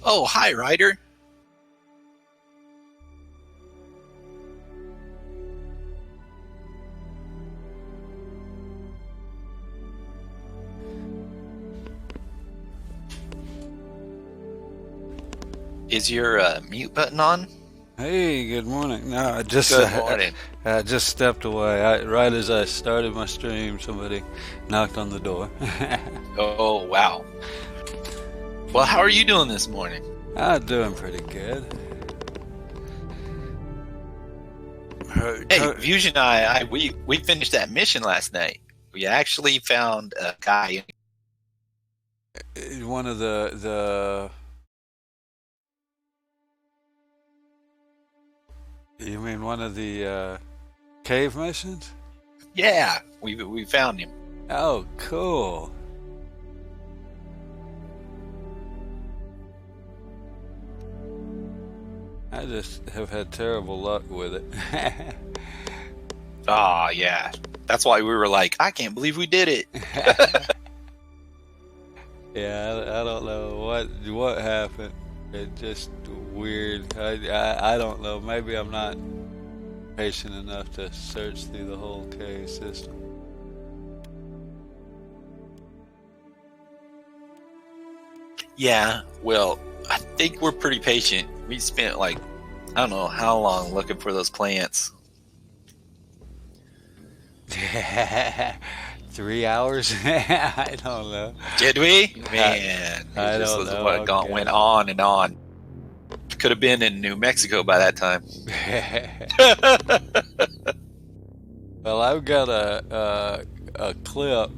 Oh, hi, Ryder. Is your mute button on? Hey, good morning. No, Good morning. I just stepped away. Right as I started my stream, somebody knocked on the door. Oh, wow. Well, how are you doing this morning? I'm doing pretty good. Hey, Fusion and we finished that mission last night. We actually found a guy. One of the you mean one of the cave missions? Yeah, we found him. Oh, cool. I just have had terrible luck with it. Oh, yeah. That's why we were like, I can't believe we did it. Yeah, I don't know what happened. It's just weird. I don't know. Maybe I'm not patient enough to search through the whole cave system. Yeah, well, I think we're pretty patient. We spent like, I don't know how long looking for those plants. 3 hours? I don't know. Did we? Man, I don't know. Went on and on. Could have been in New Mexico by that time. Well, I've got a clip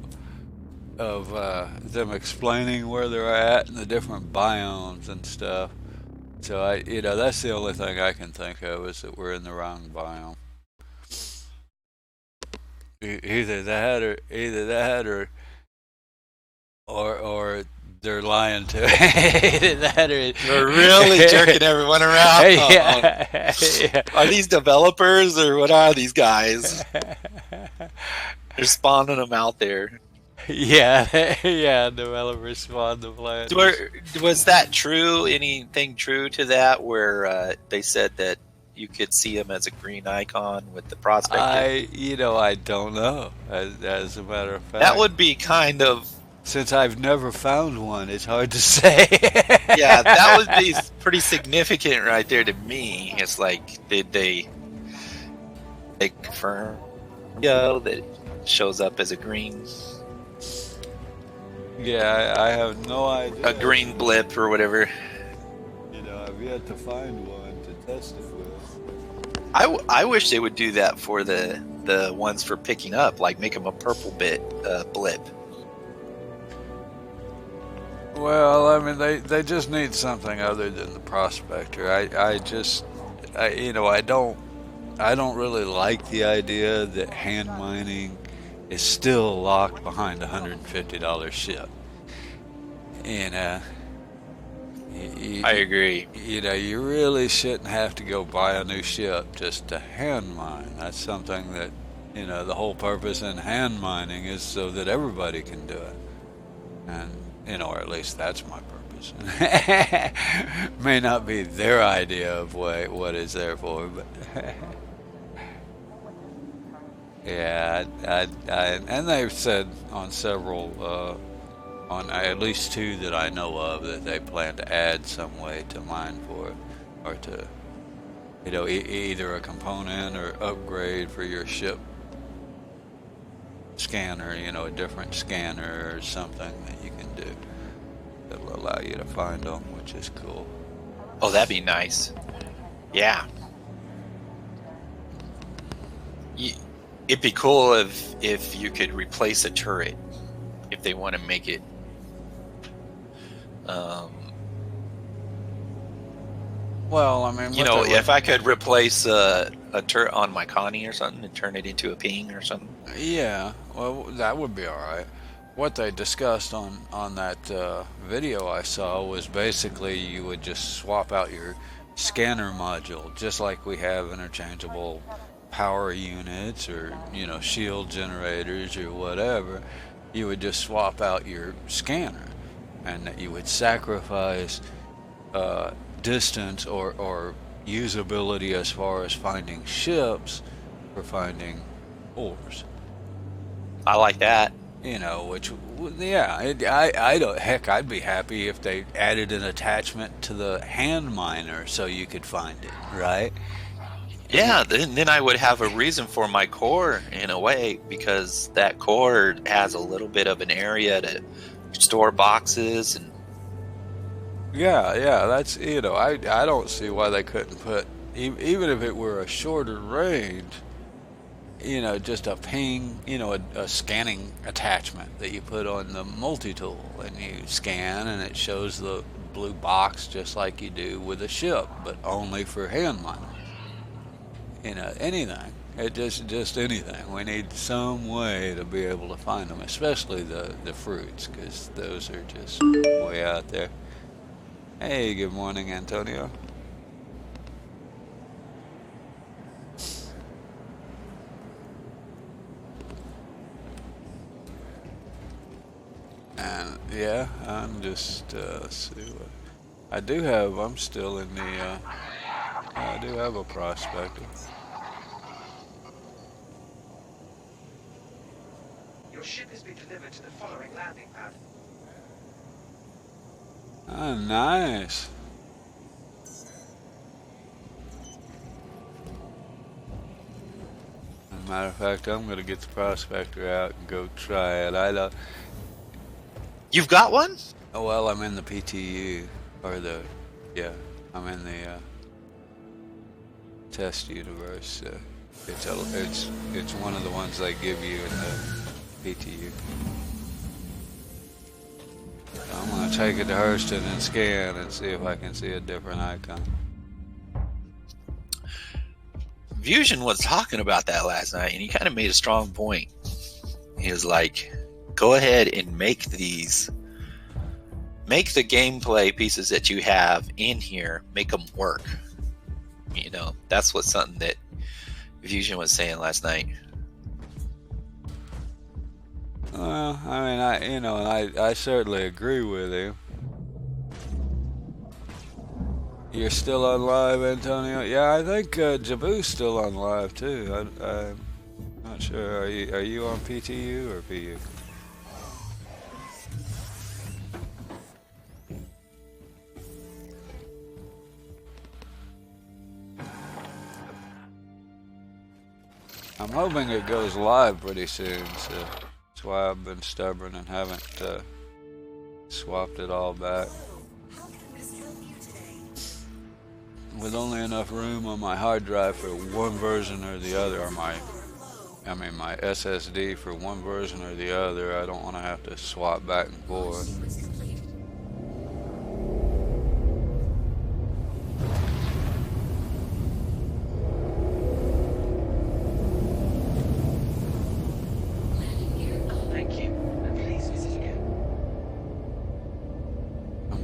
of them explaining where they're at and the different biomes and stuff. So that's the only thing I can think of is that we're in the wrong biome. Either that or they're lying to either that or they're really jerking everyone around. Yeah. Yeah. Are these developers or what are these guys? They're spawning them out there. Yeah, developers spawn the plants. Was that true? Anything true to that where they said that you could see him as a green icon with the prospector? I don't know. As a matter of fact, that would be kind of. Since I've never found one, it's hard to say. Yeah, that would be pretty significant right there to me. It's like, did they confirm that it shows up as a green? Yeah, I have no idea. A green blip or whatever. I've yet to find one to test it with. I wish they would do that for the ones for picking up, like make them a purple blip. Well, I mean, they just need something other than the prospector. I don't really like the idea that hand mining is still locked behind a $150 ship. I agree. You really shouldn't have to go buy a new ship just to hand mine. That's something that, the whole purpose in hand mining is so that everybody can do it. And, or at least that's my purpose. May not be their idea of what it's there for, but yeah, and they've said on several, on at least 2 that I know of, that they plan to add some way to mine for it, or to, either a component or upgrade for your ship scanner, a different scanner or something that you can do that will allow you to find them, which is cool. Oh, that'd be nice. Yeah. It'd be cool if you could replace a turret, if they want to make it. Well, I mean, if I could replace a turret on my Connie or something and turn it into a ping or something. Yeah, well, that would be all right. What they discussed on that video I saw was basically you would just swap out your scanner module, just like we have interchangeable power units or shield generators or whatever. You would just swap out your scanner, and that you would sacrifice distance or usability as far as finding ships for finding ores. I like that. You know, which, yeah, I don't, heck, I'd be happy if they added an attachment to the hand miner so you could find it, right? Yeah, then I would have a reason for my core in a way, because that core has a little bit of an area to store boxes and Yeah, yeah, that's, I don't see why they couldn't put, even if it were a shorter range, just a ping, a scanning attachment that you put on the multi-tool and you scan and it shows the blue box just like you do with a ship, but only for hand mining. Anything. It just anything. We need some way to be able to find them, especially the fruits, because those are just way out there. Hey, good morning, Antonio. And yeah, I'm just let's see what I do have. I'm still in the. I do have a prospector. Your ship has been delivered to the following landing pad. Oh, nice. As a matter of fact, I'm gonna get the prospector out and go try it. I don't. you've got one? Oh, well, I'm in the PTU or yeah, I'm in the test universe. It's one of the ones they give you in the PTU. I'm gonna take it to Hurston and scan and see if I can see a different icon. Fusion was talking about that last night, and he kind of made a strong point. He was like, go ahead and make the gameplay pieces that you have in here, make them work. That's something that Fusion was saying last night. Well, I mean, I certainly agree with you. You're still on live, Antonio? Yeah, I think Jabu's still on live too. I'm not sure. Are you on PTU or PU? I'm hoping it goes live pretty soon, so that's why I've been stubborn and haven't swapped it all back. With only enough room on my hard drive for one version or the other, or my SSD for one version or the other, I don't want to have to swap back and forth.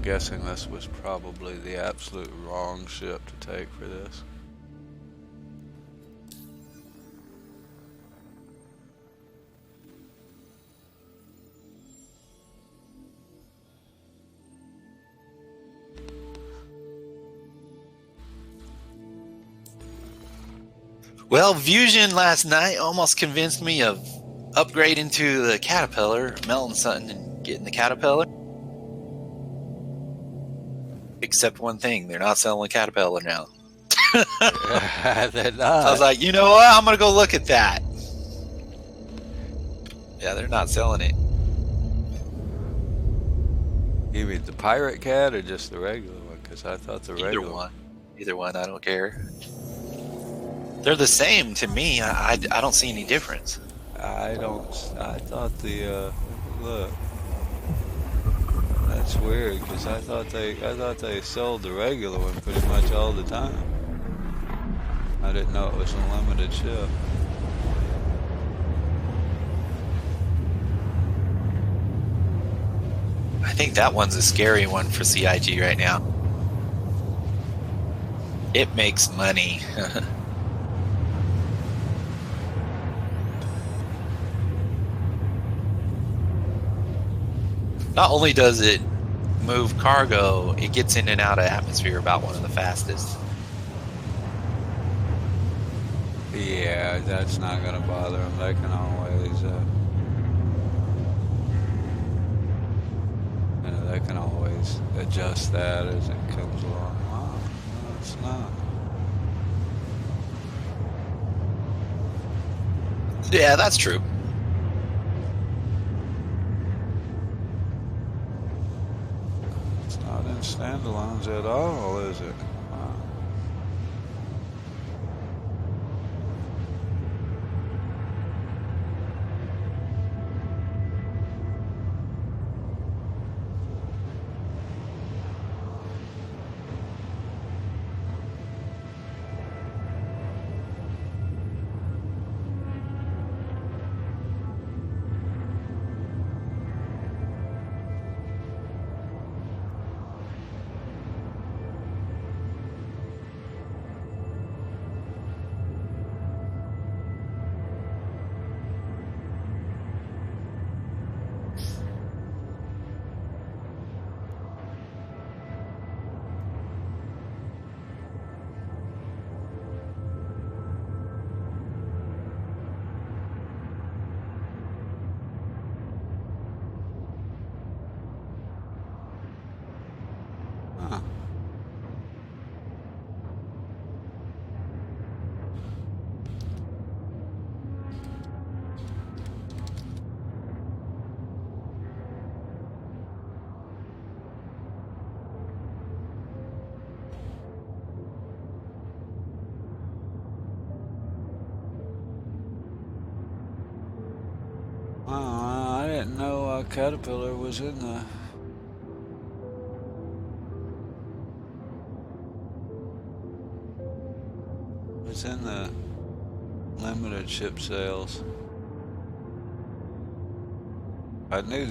Guessing this was probably the absolute wrong ship to take for this. Well, Fusion last night almost convinced me of upgrading to the Caterpillar, melting something and getting the Caterpillar. Except one thing, they're not selling Caterpillar now. They're not. I was like, you know what? I'm going to go look at that. Yeah, they're not selling it. You mean the Pirate Cat or just the regular one? Because I thought the regular one. Either one, I don't care. They're the same to me. I don't see any difference. I thought look. That's weird, because I thought they sold the regular one pretty much all the time. I didn't know it was a limited ship. I think that one's a scary one for CIG right now. It makes money. Not only does it move cargo, it gets in and out of atmosphere about one of the fastest. Yeah, that's not gonna bother them. They can always, they can always adjust that as it comes along. Oh, no, it's not. Yeah, that's true. It's not in standalones at all, is it? Wow. Huh. I didn't know a caterpillar was in the limited ship sales. I knew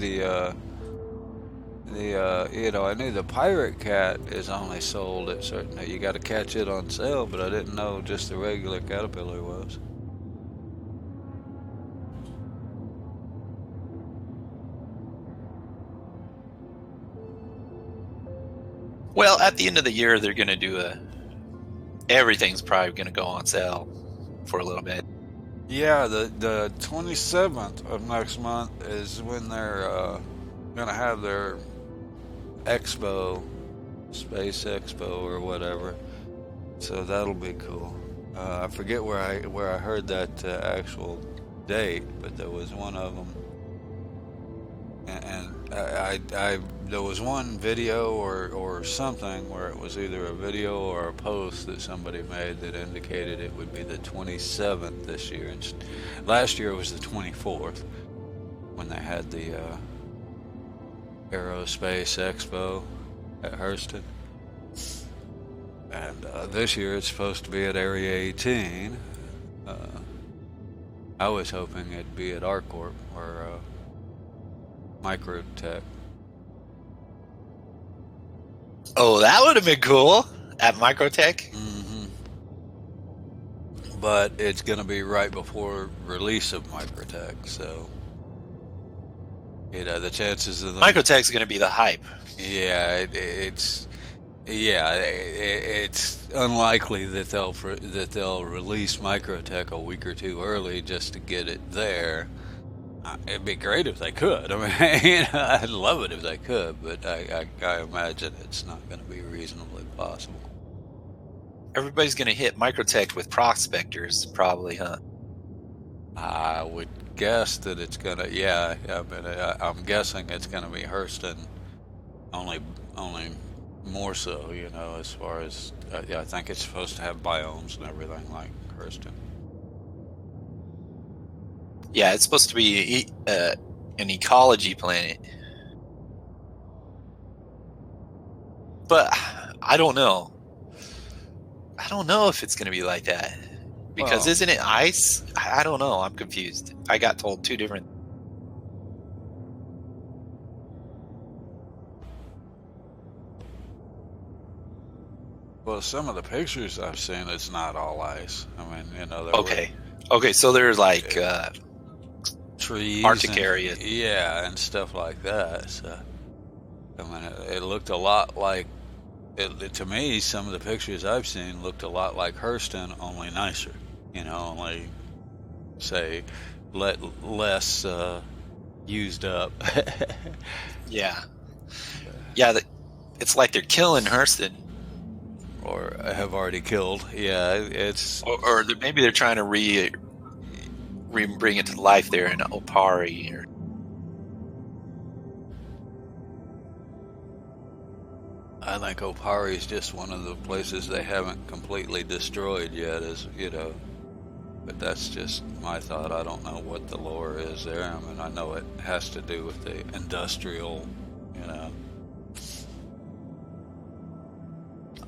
I knew the pirate cat is only sold at certain. You got to catch it on sale, but I didn't know just the regular caterpillar was. Well, at the end of the year, they're going to do everything's probably going to go on sale for a little bit. Yeah, the 27th of next month is when they're gonna have their expo, space expo or whatever. So that'll be cool. I forget where I heard that actual date, but there was one of them, and I there was one video or something where it was either a video or a post that somebody made that indicated it would be the 27th this year. And last year it was the 24th when they had the Aerospace Expo at Hurston. And this year it's supposed to be at Area 18. I was hoping it'd be at ArcCorp or Microtech. Oh, that would have been cool at Microtech. Mm-hmm. But it's going to be right before release of Microtech, so the chances of them... Microtech's going to be the hype. Yeah, it's unlikely that they'll release Microtech a week or two early just to get it there. It'd be great if they could. I mean, I'd love it if they could, but I imagine it's not going to be reasonably possible. Everybody's going to hit Microtech with prospectors, probably, huh? I would guess that it's going to, yeah. I mean, I'm guessing it's going to be Hurston, only more so, as far as, I think it's supposed to have biomes and everything like Hurston. Yeah, it's supposed to be an ecology planet. But I don't know. I don't know if it's going to be like that. Because isn't it ice? I don't know. I'm confused. I got told two different... Well, some of the pictures I've seen, it's not all ice. I mean, Okay, so there's like... trees, Arctic area, yeah, and stuff like that. So I mean, it looked a lot like, to me, some of the pictures I've seen looked a lot like Hurston, only nicer. Only, say, less used up. Yeah. Yeah, it's like they're killing Hurston. Or have already killed. Yeah, it's... Or maybe they're trying to bring it to life there in Opari. I think Opari is just one of the places they haven't completely destroyed yet, but that's just my thought. I don't know what the lore is there. I mean, I know it has to do with the industrial,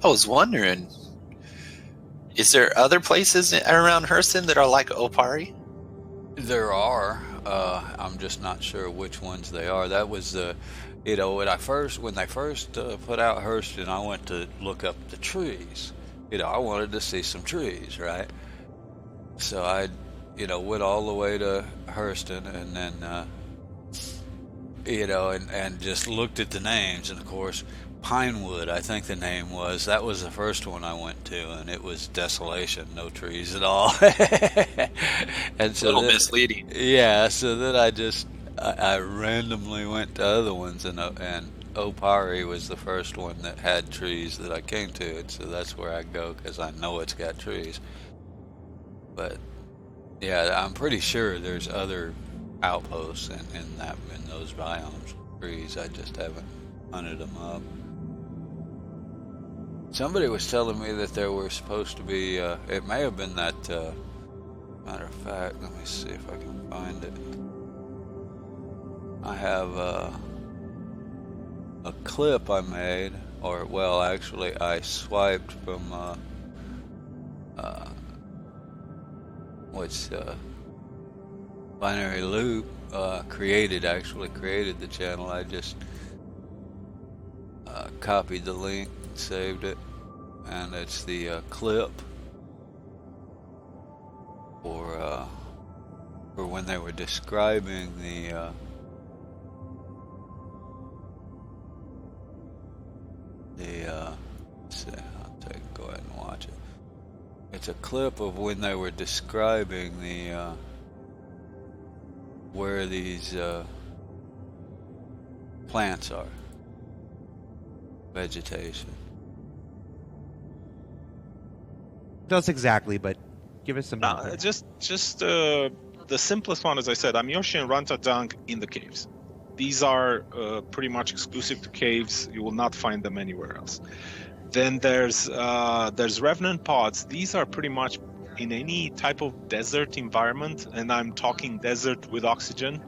I was wondering, is there other places around Hurston that are like Opari? There are. I'm just not sure which ones they are. That was the, when they first put out Hurston, I went to look up the trees. I wanted to see some trees, right? So I, went all the way to Hurston, and then, and just looked at the names, and of course, Pinewood, I think the name was. That was the first one I went to, and it was desolation, no trees at all. And so A little misleading. Yeah, so then I randomly went to other ones, and Opari was the first one that had trees that I came to, and so that's where I go because I know it's got trees. But yeah, I'm pretty sure there's other outposts in those biomes, trees. I just haven't hunted them up. Somebody was telling me that there were supposed to be, it may have been that, matter of fact, let me see if I can find it. I have a clip I made, or, well, actually, I swiped from, Binary Loop, created the channel. I just copied the link, saved it, and it's the clip for when they were describing the let's see, go ahead and watch it. It's a clip of when they were describing the where these plants are, vegetation. Not exactly, but give us some. Just the simplest one, as I said, Amyoshi and Rantadang in the caves. These are pretty much exclusive to caves. You will not find them anywhere else. Then there's revenant pods. These are pretty much in any type of desert environment, and I'm talking desert with oxygen,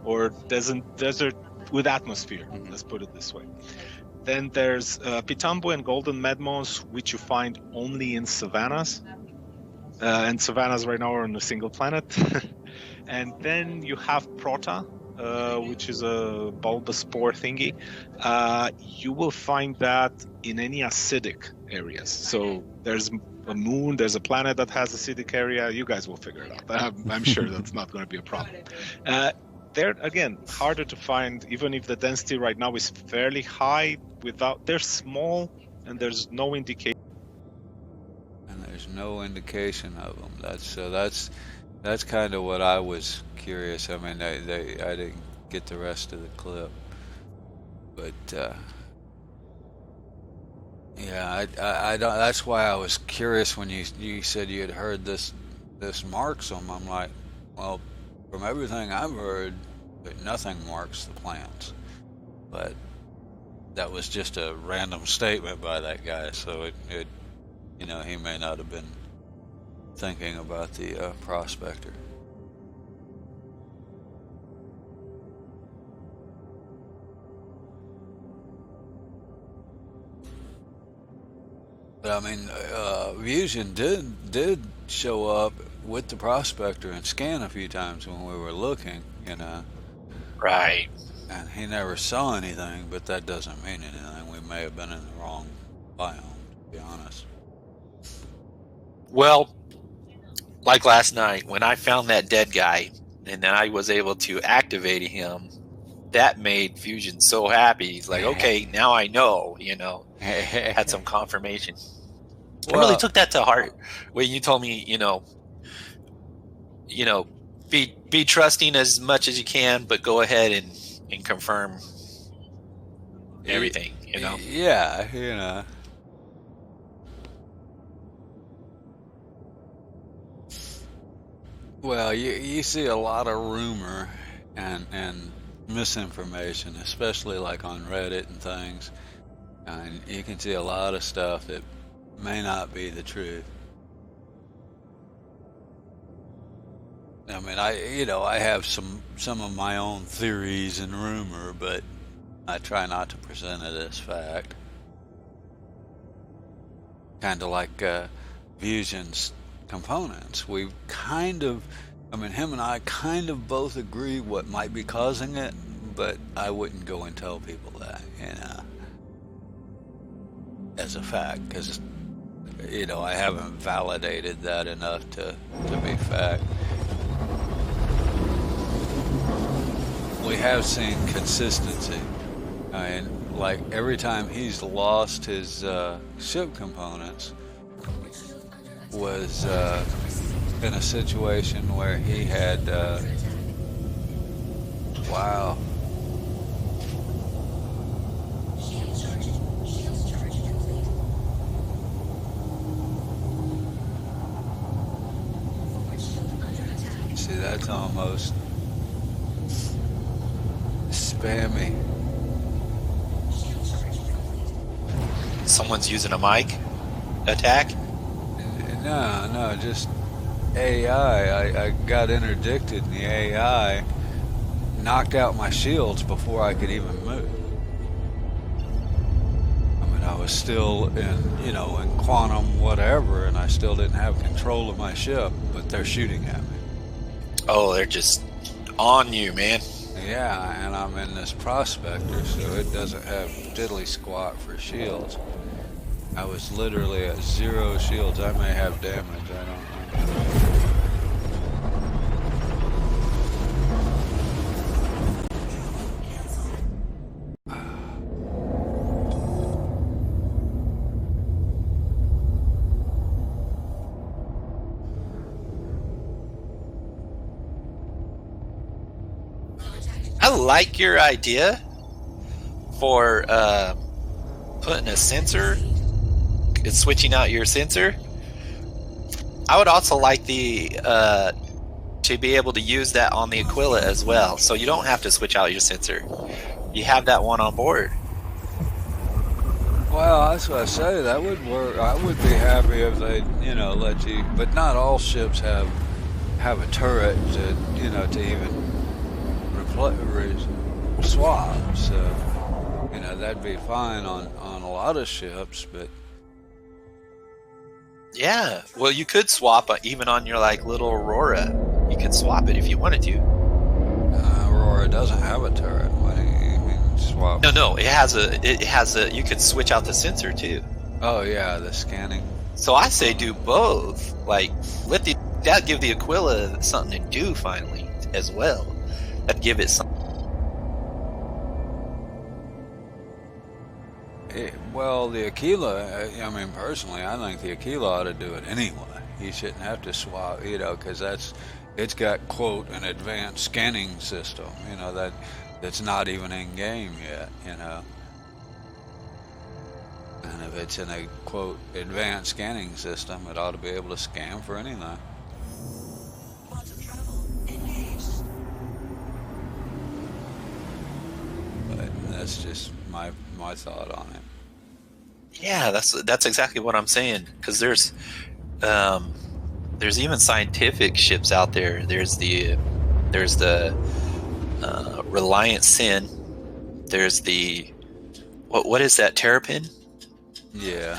or desert with atmosphere. Let's put it this way. Then there's Pitambu and golden medmos, which you find only in savannas. And savannas right now are on a single planet. And then you have Prota, which is a bulbous spore thingy. You will find that in any acidic areas. So there's a moon, there's a planet that has acidic area. You guys will figure it out. I'm sure that's not going to be a problem. They're, again, harder to find, even if the density right now is fairly high. They're small, and there's no indication. And there's no indication of them. That's kind of what I was curious. I mean, I didn't get the rest of the clip, but yeah, I don't. That's why I was curious when you said you had heard this marks them. I'm like, well, from everything I've heard, nothing marks the plants, but that was just a random statement by that guy. So it he may not have been thinking about the prospector. But I mean, Fusion did show up with the prospector and scan a few times when we were looking, Right. And he never saw anything, but that doesn't mean anything. We may have been in the wrong biome, to be honest. Well, like last night when I found that dead guy, and then I was able to activate him, that made Fusion so happy. He's like, okay, now I know, had some confirmation. I really took that to heart when you told me, be trusting as much as you can, but go ahead and confirm everything, Yeah. Well, you see a lot of rumor and misinformation, especially like on Reddit and things. And you can see a lot of stuff that may not be the truth. I mean, I have some of my own theories and rumor, but I try not to present it as fact. Kind of like Fusion's components. We him and I kind of both agree what might be causing it, but I wouldn't go and tell people that, as a fact, because, I haven't validated that enough to be fact. We have seen consistency. And like every time he's lost his ship components was in a situation where he had wow. See, that's almost spammy. Someone's using a mic attack? No, just AI. I got interdicted, and the AI knocked out my shields before I could even move. I mean, I was still in quantum whatever, and I still didn't have control of my ship, but they're shooting at me. Oh, they're just on you, man. Yeah, and I'm in this prospector, so it doesn't have diddly squat for shields. I was literally at 0 shields. I may have damage, I don't know. I like your idea for putting a sensor, switching out your sensor. I would also like the to be able to use that on the Aquila as well, so you don't have to switch out your sensor. You have that one on board. Well, that's what I say. That would work. I would be happy if they, let you. But not all ships have a turret to, to even swap. So, that'd be fine on a lot of ships. But yeah, well, you could swap even on your little Aurora. You could swap it if you wanted to. Aurora doesn't have a turret. What do you mean swap? No, it has a. You could switch out the sensor too. Oh yeah, the scanning. So I say do both. That give the Aquila something to do finally as well. That'd give it some. Well, the Aquila, personally, I think the Aquila ought to do it anyway. He shouldn't have to swap, because it's got, quote, an advanced scanning system, that's not even in game yet, And if it's in a, quote, advanced scanning system, it ought to be able to scan for anything. But that's just my thought on it. Yeah, that's exactly what I'm saying. Because there's even scientific ships out there. There's the Reliant Sin. There's the what is that, Terrapin? Yeah,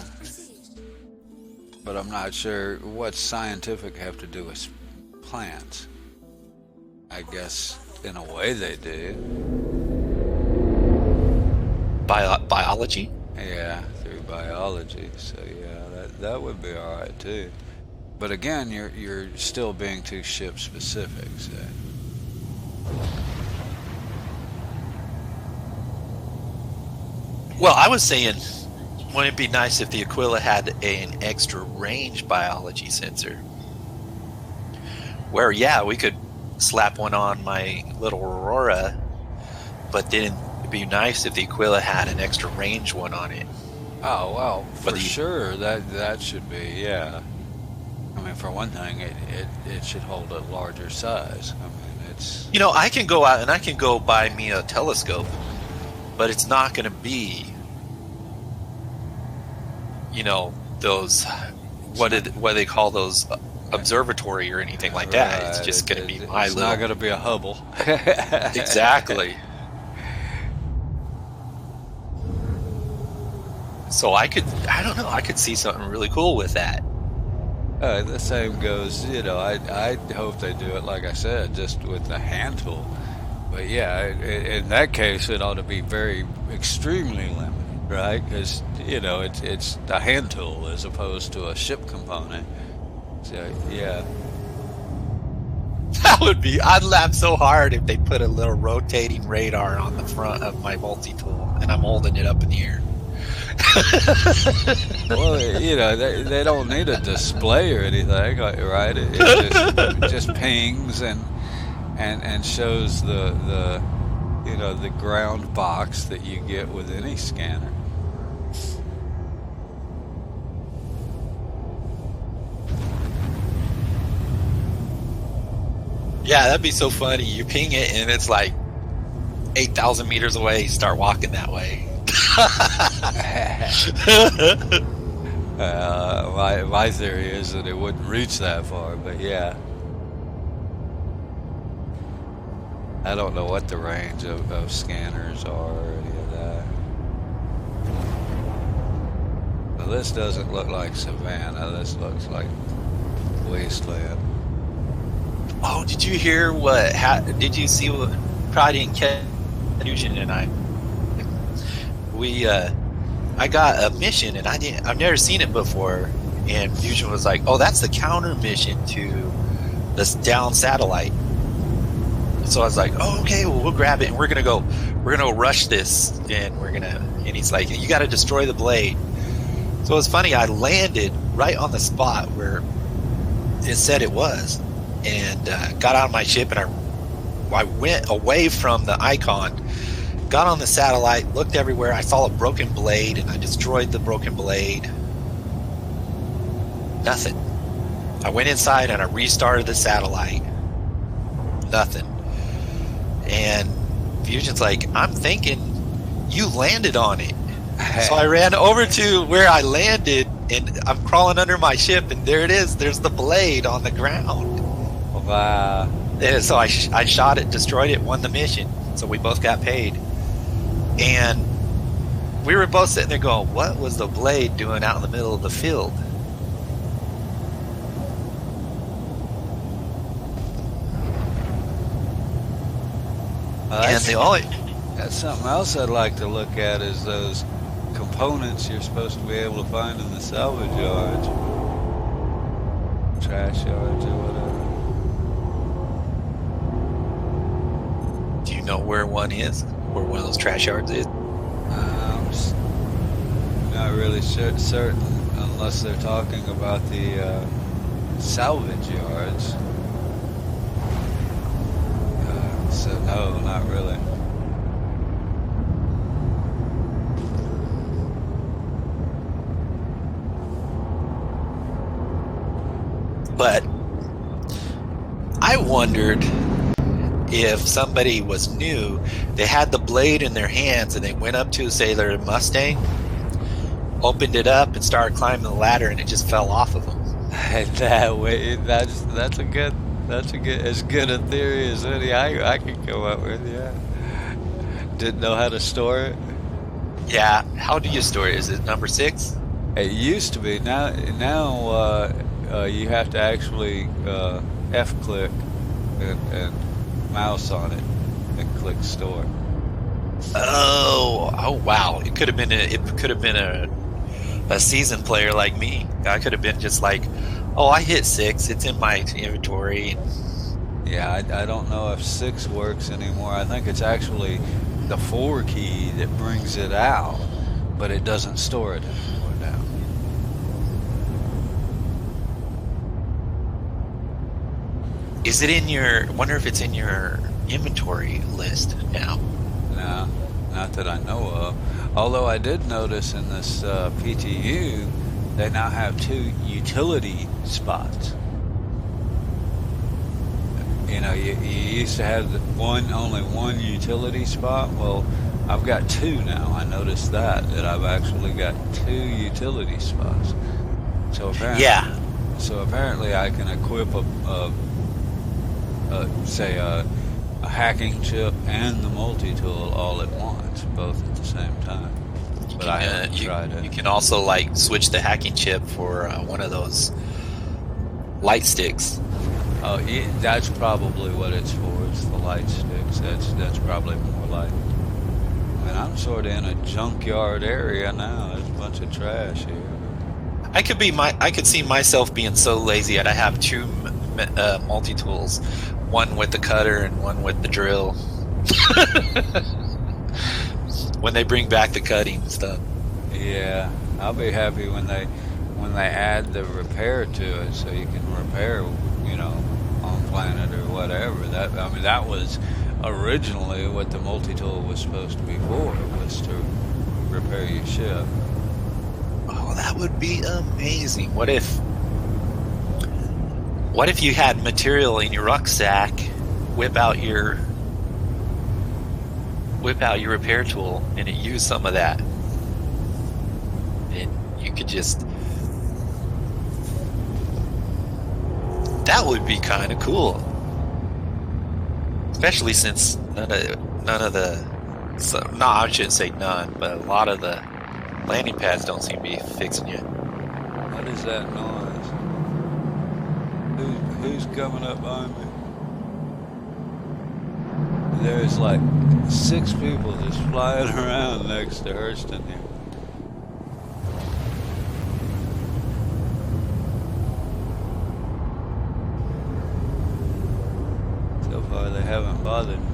but I'm not sure what scientific have to do with plants. I guess in a way they do. Biology. Yeah, through biology. So yeah, that would be all right too. But again, you're still being 2 ship specific. So. Well, I was saying, wouldn't it be nice if the Aquila had an extra range biology sensor? Where, yeah, we could slap one on my little Aurora, but then it'd be nice if the Aquila had an extra range one on it. Oh well, for But the- sure that should be, yeah. I mean, for one thing, it should hold a larger size. I mean, it's You know, I can go out and I can go buy me a telescope, but it's not going to be, you know, those what do they call those, observatory or anything like that. It's right, just going to be my it's little. not going to be a Hubble. Exactly. So I don't know, I could see something really cool with that. The same goes, you know, I hope they do it, like I said, just with the hand tool. But yeah, in that case, it ought to be very extremely limited, right? Because, you know, it's a hand tool as opposed to a ship component. So, yeah. That would be, I'd laugh so hard if they put a little rotating radar on the front of my multi-tool and I'm holding it up in the air. Well, you know, they don't need a display or anything, right? It just pings and shows the you know, the ground box that you get with any scanner. Yeah, that'd be so funny. You ping it and it's like 8,000 meters away. You start walking that way. My theory is that it wouldn't reach that far, but yeah. I don't know what the range of scanners are or any of that. Well, this doesn't look like Savannah. This looks like wasteland. Oh, did you hear what? Did you see what? Probably didn't catch Fusion and I. I got a mission and I've never seen it before. And Fusion was like, "Oh, that's the counter mission to this down satellite." So I was like, "Oh, okay, well, we'll grab it and we're gonna go rush this and he's like, you got to destroy the blade." So it was funny. I landed right on the spot where it said it was, and got out of my ship and I went away from the icon. Got on the satellite, looked everywhere. I saw a broken blade, and I destroyed the broken blade. Nothing. I went inside and I restarted the satellite. Nothing. And Fusion's like, "I'm thinking you landed on it." So I ran over to where I landed, and I'm crawling under my ship, and there it is. There's the blade on the ground. Wow. And so I shot it, destroyed it, won the mission. So we both got paid. And we were both sitting there going, "What was the blade doing out in the middle of the field?" And the only That's something else I'd like to look at is those components you're supposed to be able to find in the salvage yards, trash yards, or whatever. do you know where one is? Where one of those trash yards is? I'm just not really certain unless they're talking about the salvage yards. So no, not really. But I wondered if somebody was new, they had the blade in their hands and they went up to, say, their Mustang, opened it up and started climbing the ladder, and it just fell off of them. That way, that's as good a theory as any I can come up with. Yeah. Didn't know how to store it. Yeah, how do you store it? Is it number 6? It used to be. Now you have to actually F-click and mouse on it and click store. Oh wow! It could have been a seasoned player like me. I could have been just like, "Oh, I hit 6. It's in my inventory." Yeah, I don't know if 6 works anymore. I think it's actually the 4 key that brings it out. but it doesn't store it anymore now. Is it in your? Wonder if it's in your inventory list now. No, not that I know of. Although I did notice in this PTU, they now have 2 utility spots. You know, you used to have only one utility spot. Well, I've got 2 now. I noticed that I've actually got 2 utility spots. So apparently I can equip say a hacking chip and the multi-tool all at once, both at the same time. But I haven't tried it. You can also like switch the hacking chip for one of those light sticks. Oh, yeah, that's probably what it's for. It's the light sticks. That's probably more like. I mean, I'm sort of in a junkyard area now. There's a bunch of trash here. I could see myself being so lazy that I have 2 multi tools, one with the cutter and one with the drill. When they bring back the cutting stuff. Yeah, I'll be happy when they add the repair to it, so you can repair, you know, on planet or whatever. That was originally what the multi-tool was supposed to be for, was to repair your ship. Oh, that would be amazing. What if you had material in your rucksack, whip out your repair tool, and it used some of that, and you could just. That would be kind of cool, especially since I shouldn't say none, but a lot of the landing pads don't seem to be fixing yet. What is that noise? Who's coming up behind me? There's like 6 people just flying around next to Hurston here. So far they haven't bothered me.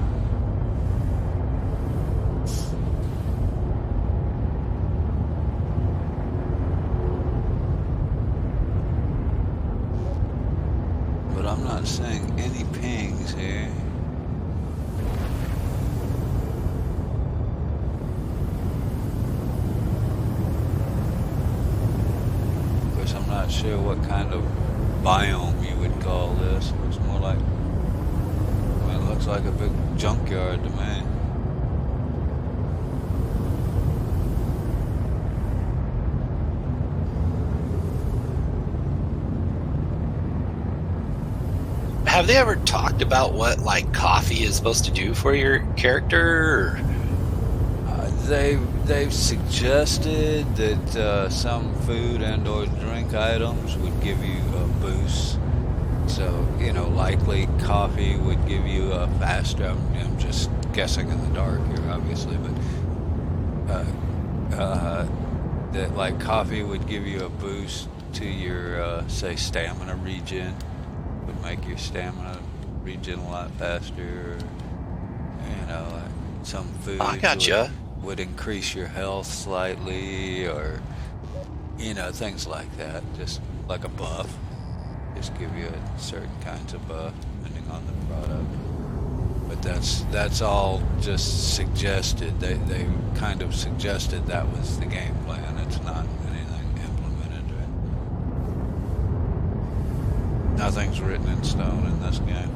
But I'm not seeing any pings here. Of course, I'm not sure what kind of biome you would call this. It's more like, well, it looks like a big junkyard to me. Have they ever talked about what like coffee is supposed to do for your character? Or? They've suggested that some food and/or drink items would give you a boost. So, you know, likely coffee would give you a faster. I'm just guessing in the dark here, obviously, but that like coffee would give you a boost to your say stamina regen. Would make your stamina regen a lot faster. You know, like some food. I gotcha. Would increase your health slightly, or you know, things like that. Just like a buff. Just give you certain kinds of buff depending on the product. But that's all just suggested. They kind of suggested that was the game plan. It's not anything implemented. Right? Nothing's written in stone in this game.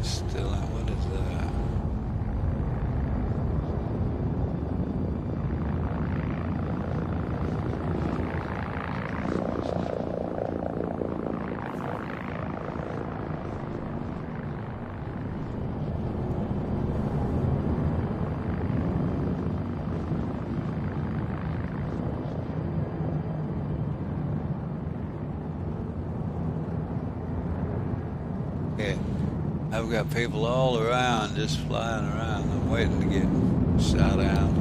Still, what is that? Yeah. I've got people all around just flying around. I'm waiting to get shot down.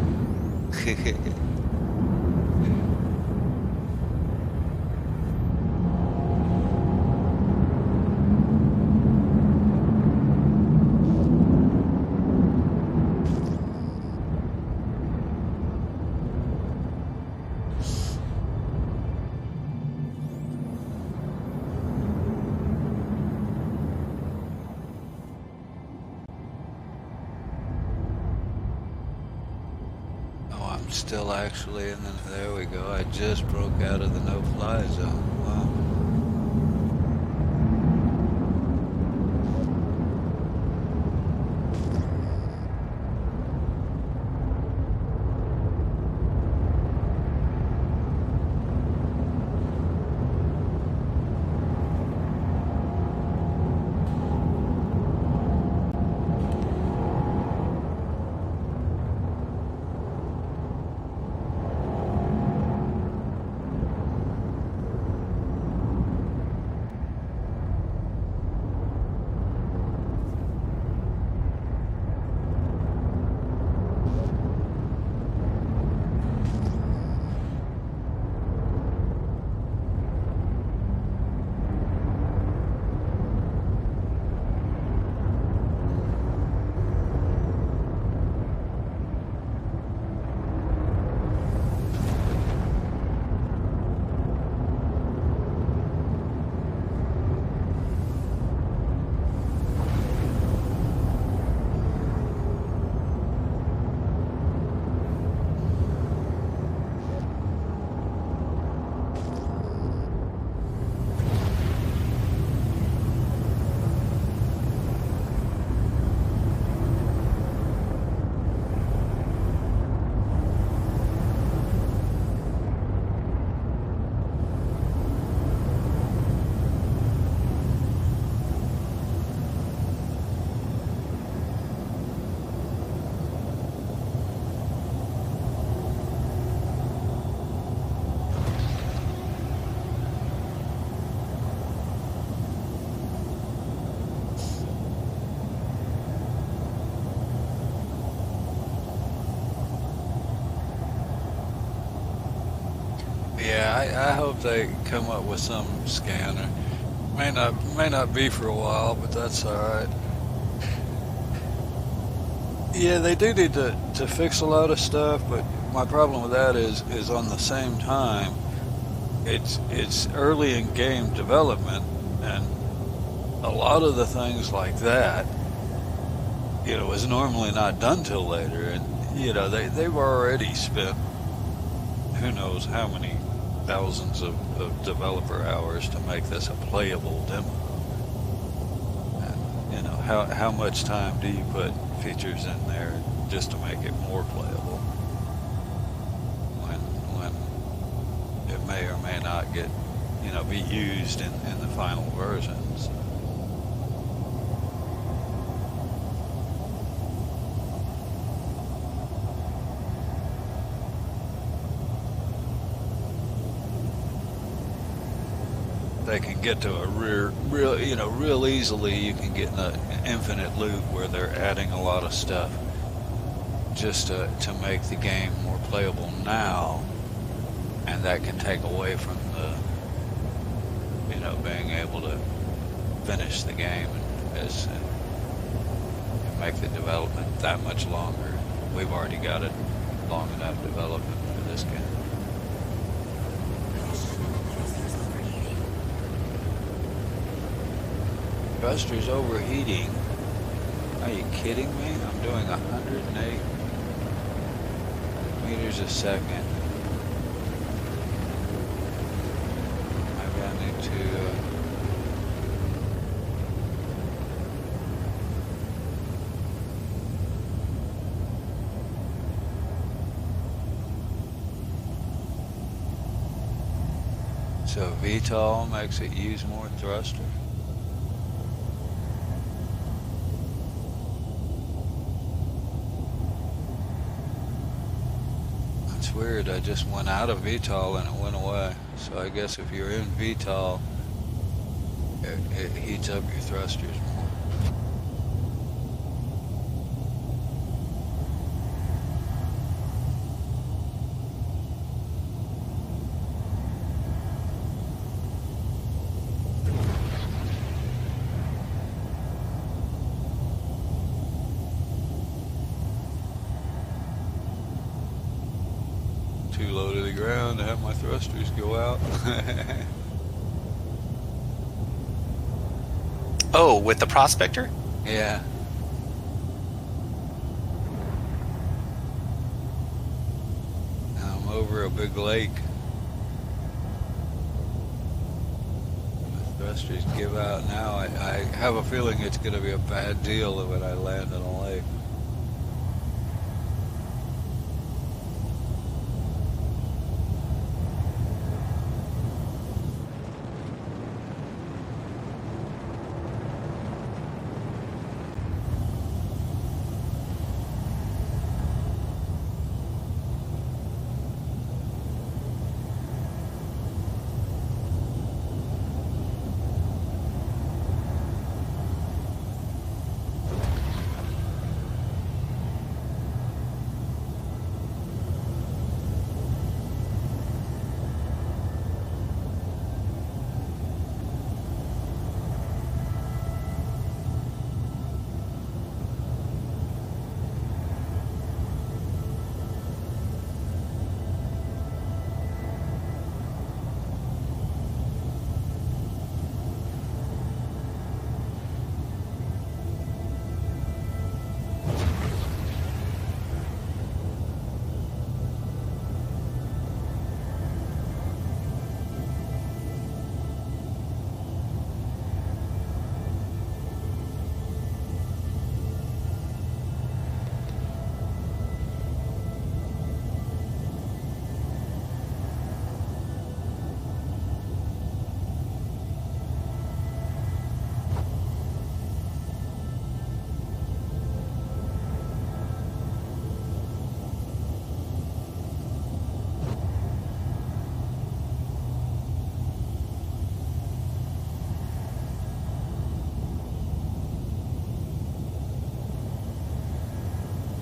Oh, I'm still actually in the. There we go. I just broke out of the no-fly zone. Wow. Yeah, I hope they come up with some scanner. May not be for a while, but that's all right. Yeah, they do need to fix a lot of stuff, but my problem with that is on the same time, it's early in game development, and a lot of the things like that, is normally not done till later, and they've already spent who knows how many thousands of developer hours to make this a playable demo. And, how much time do you put features in there just to make it more playable when it may or may not be used in the final versions? They can get to a real easily. You can get in an infinite loop where they're adding a lot of stuff just to make the game more playable now, and that can take away from the being able to finish the game and make the development that much longer. We've already got it long enough development for this game. Thruster's overheating. Are you kidding me? I'm doing 108 meters a second. Maybe I need to... So VTOL makes it use more thruster? Weird, I just went out of VTOL and it went away. So I guess if you're in VTOL, it heats up your thrusters more. Too low to the ground to have my thrusters go out. Oh, with the prospector? Yeah. I'm over a big lake. My thrusters give out now. I have a feeling it's going to be a bad deal when I land in a lake.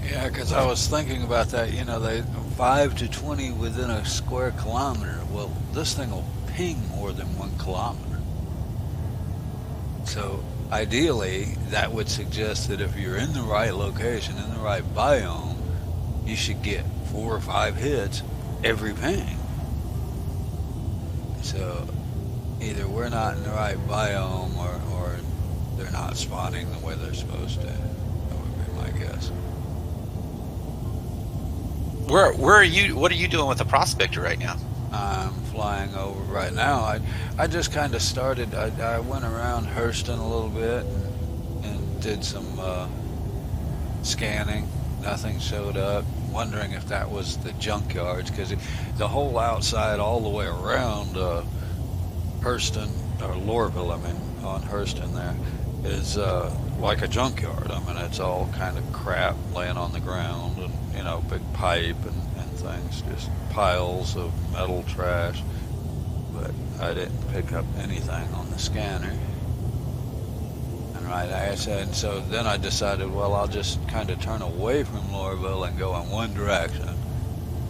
Yeah, because I was thinking about that. You know, they 5 to 20 within a square kilometer. Well, this thing will ping more than 1 kilometer. So ideally, that would suggest that if you're in the right location, in the right biome, you should get 4 or 5 hits every ping. So either we're not in the right biome or they're not spawning the way they're supposed to. That would be my guess. Where are you? What are you doing with the prospector right now? I'm flying over right now. I just kind of started. I went around Hurston a little bit and did some scanning. Nothing showed up. Wondering if that was the junkyards, because the whole outside all the way around Hurston, or Lorville, I mean, on Hurston there, is like a junkyard. I mean, it's all kind of crap laying on the ground, and you know, big pipe and things, just piles of metal trash. But I didn't pick up anything on the scanner. And right, I said, and so then I decided, well, I'll just kind of turn away from Lorville and go in one direction,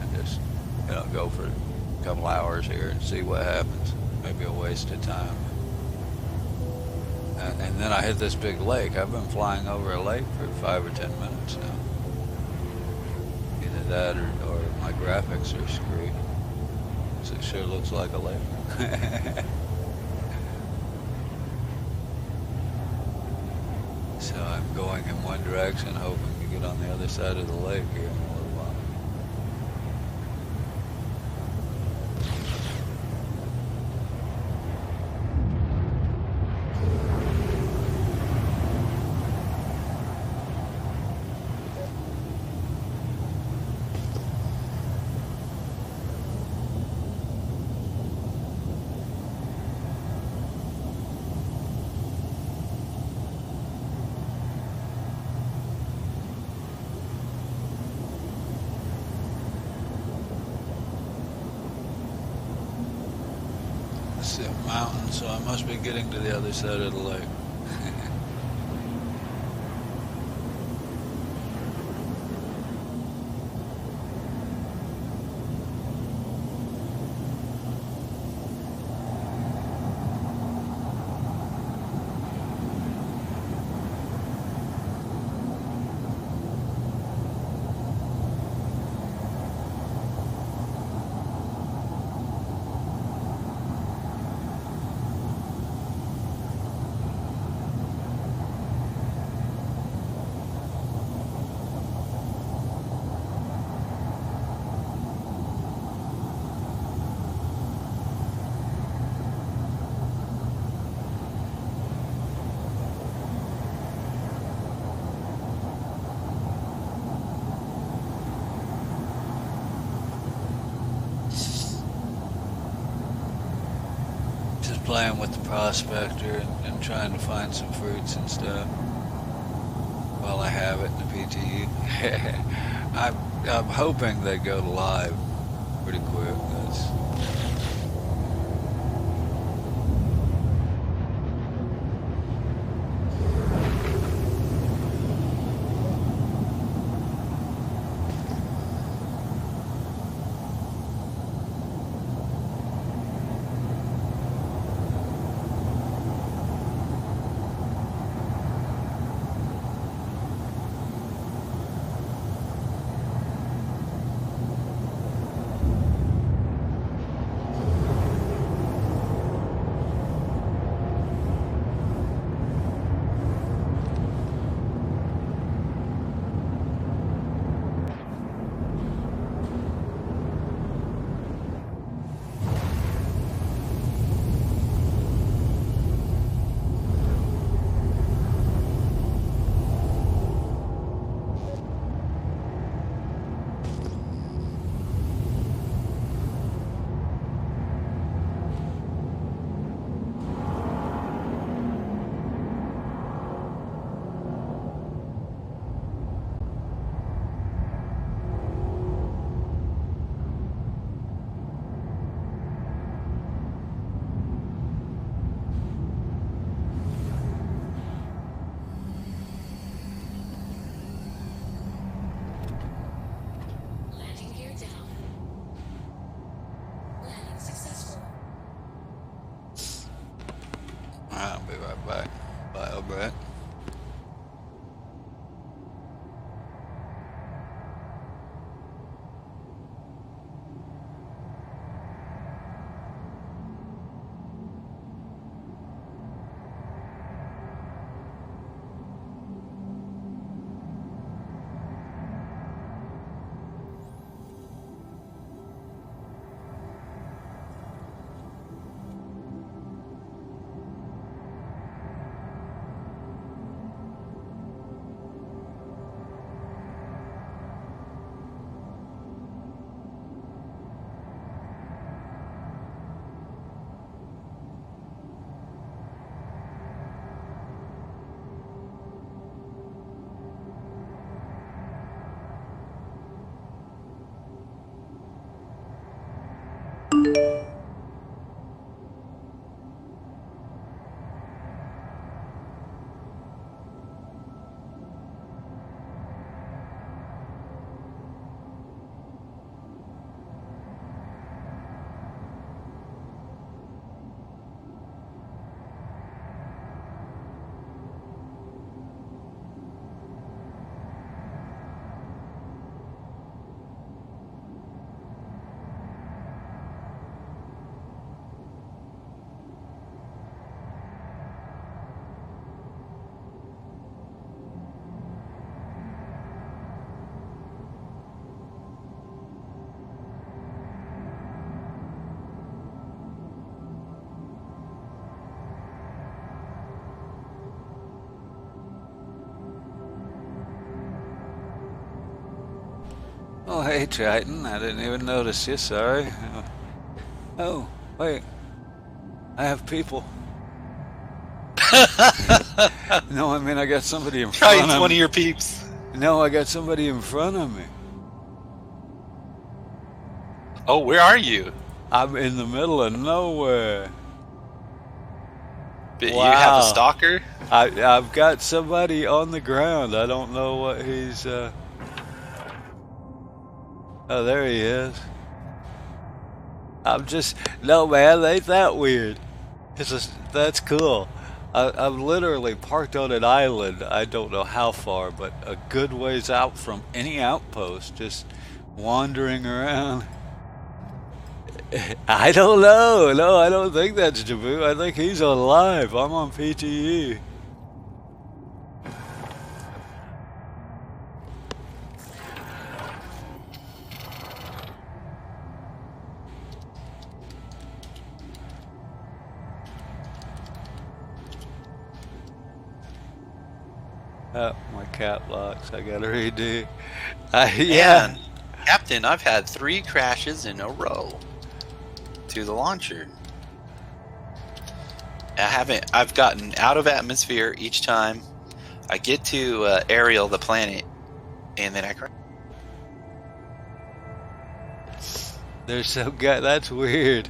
and just, you know, go for a couple hours here and see what happens. Maybe a waste of time. And then I hit this big lake. I've been flying over a lake for 5 or 10 minutes now. Either that or my graphics are screwed. So it sure looks like a lake. So I'm going in one direction, hoping to get on the other side of the lake here in a little while. mountain, so I must be getting to the other side of the lake. Just playing with the prospector and trying to find some fruits and stuff while I have it in the PTU. I'm hoping they go live pretty quick. I'll be right back. Bye, Brett. Oh, hey, Triton. I didn't even notice you. Sorry. Oh, wait. I have people. No, I mean, I got somebody in front of me. Triton's one of your peeps. No, I got somebody in front of me. Oh, where are you? I'm in the middle of nowhere. But you have a Wow. stalker? I've got somebody on the ground. I don't know what he's. Oh, there he is. No, man, ain't that weird? That's cool. I'm literally parked on an island. I don't know how far, but a good ways out from any outpost, just wandering around. I don't know. No, I don't think that's Jabu. I think he's on live. I'm on PTU. Oh, my cap locks. I gotta redo. Yeah. Man, Captain, I've had 3 crashes in a row to the launcher. I've gotten out of atmosphere each time. I get to Ariel, the planet, and then I crash. There's some guy. That's weird.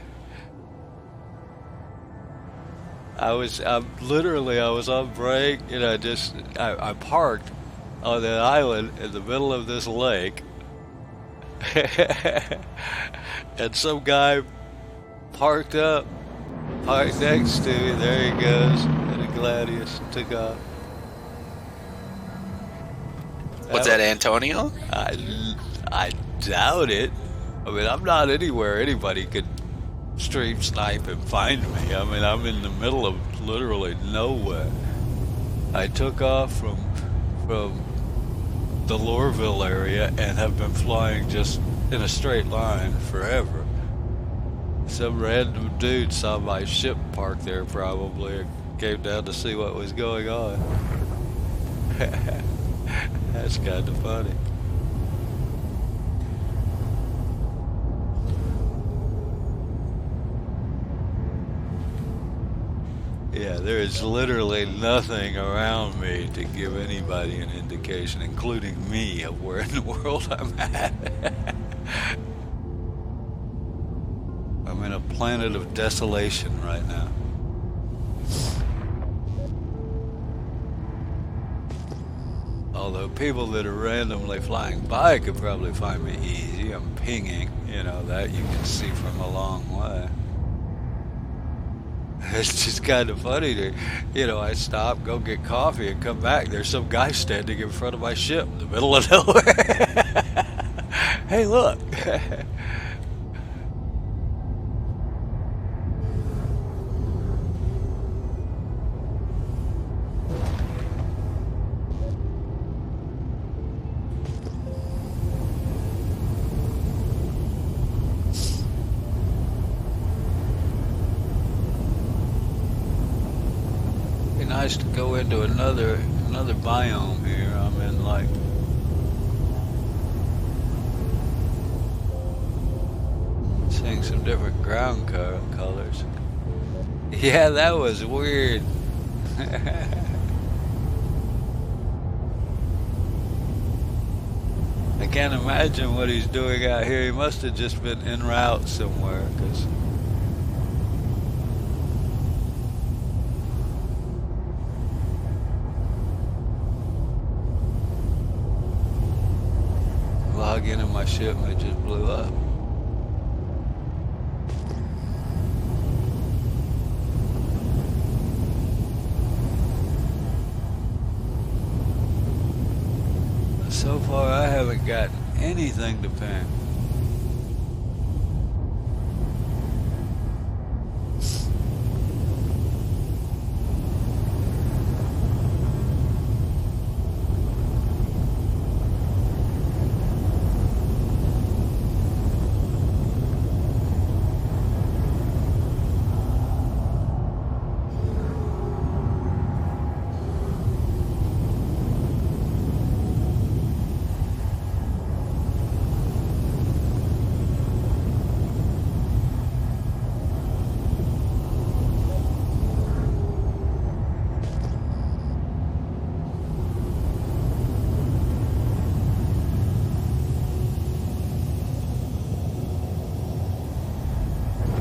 I was on break, and I parked on an island in the middle of this lake, and some guy parked next to me. There he goes, and a Gladius took off. Was that Antonio? I doubt it. I mean, I'm not anywhere anybody could stream snipe and find me. I mean, I'm in the middle of literally nowhere. I took off from the Lorville area and have been flying just in a straight line forever. Some random dude saw my ship parked there probably and came down to see what was going on. That's kind of funny. Yeah, there is literally nothing around me to give anybody an indication, including me, of where in the world I'm at. I'm in a planet of desolation right now. Although people that are randomly flying by could probably find me easy. I'm pinging, that you can see from a long way. It's just kind of funny I stop, go get coffee, and come back. There's some guy standing in front of my ship in the middle of nowhere. Hey, look. Nice to go into another biome here. I'm in seeing some different ground colors. Yeah, that was weird. I can't imagine what he's doing out here. He must have just been en route somewhere, because log into my ship and it just blew up. So far I haven't gotten anything to ping.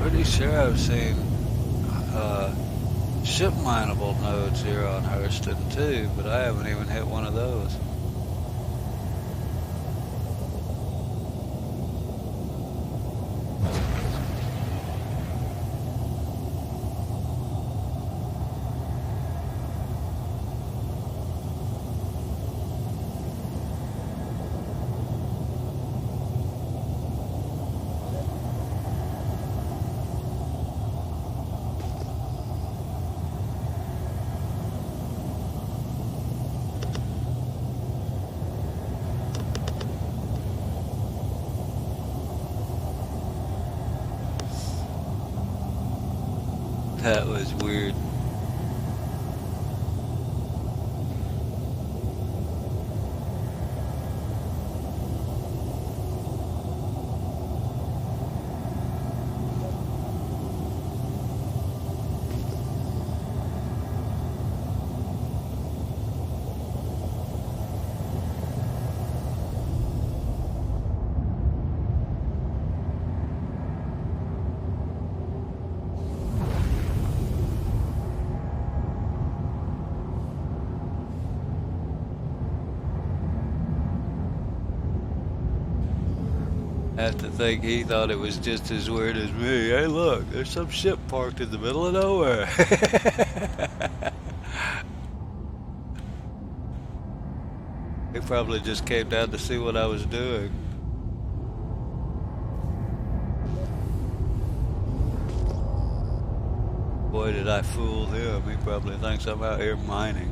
Pretty sure I've seen ship mineable nodes here on Hurston too, but I haven't even hit one of those. That was weird. I have to think he thought it was just as weird as me. Hey, look, there's some ship parked in the middle of nowhere. He probably just came down to see what I was doing. Boy, did I fool him. He probably thinks I'm out here mining.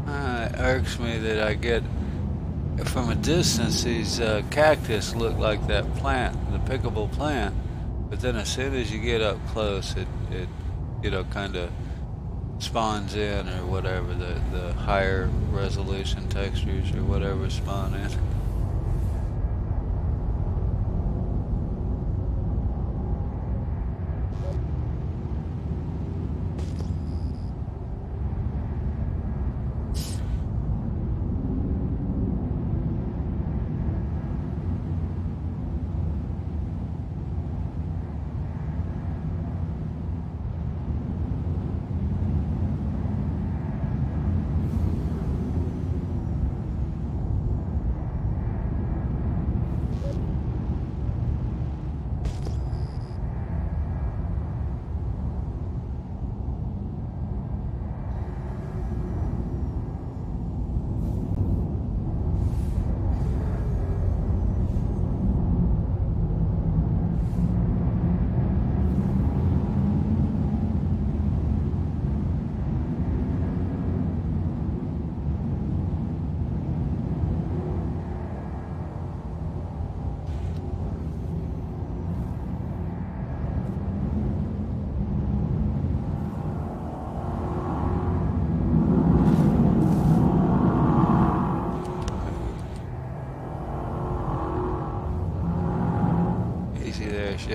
It irks me that I get, from a distance, these cactus look like that plant, the pickable plant, but then as soon as you get up close, it kind of spawns in or whatever, the higher resolution textures or whatever spawn in.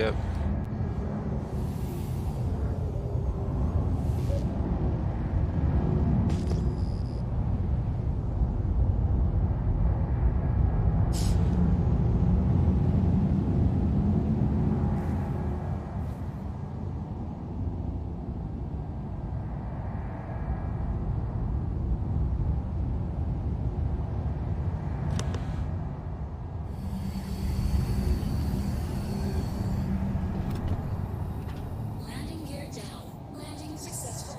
Yep. Landing gear down. Landing successful.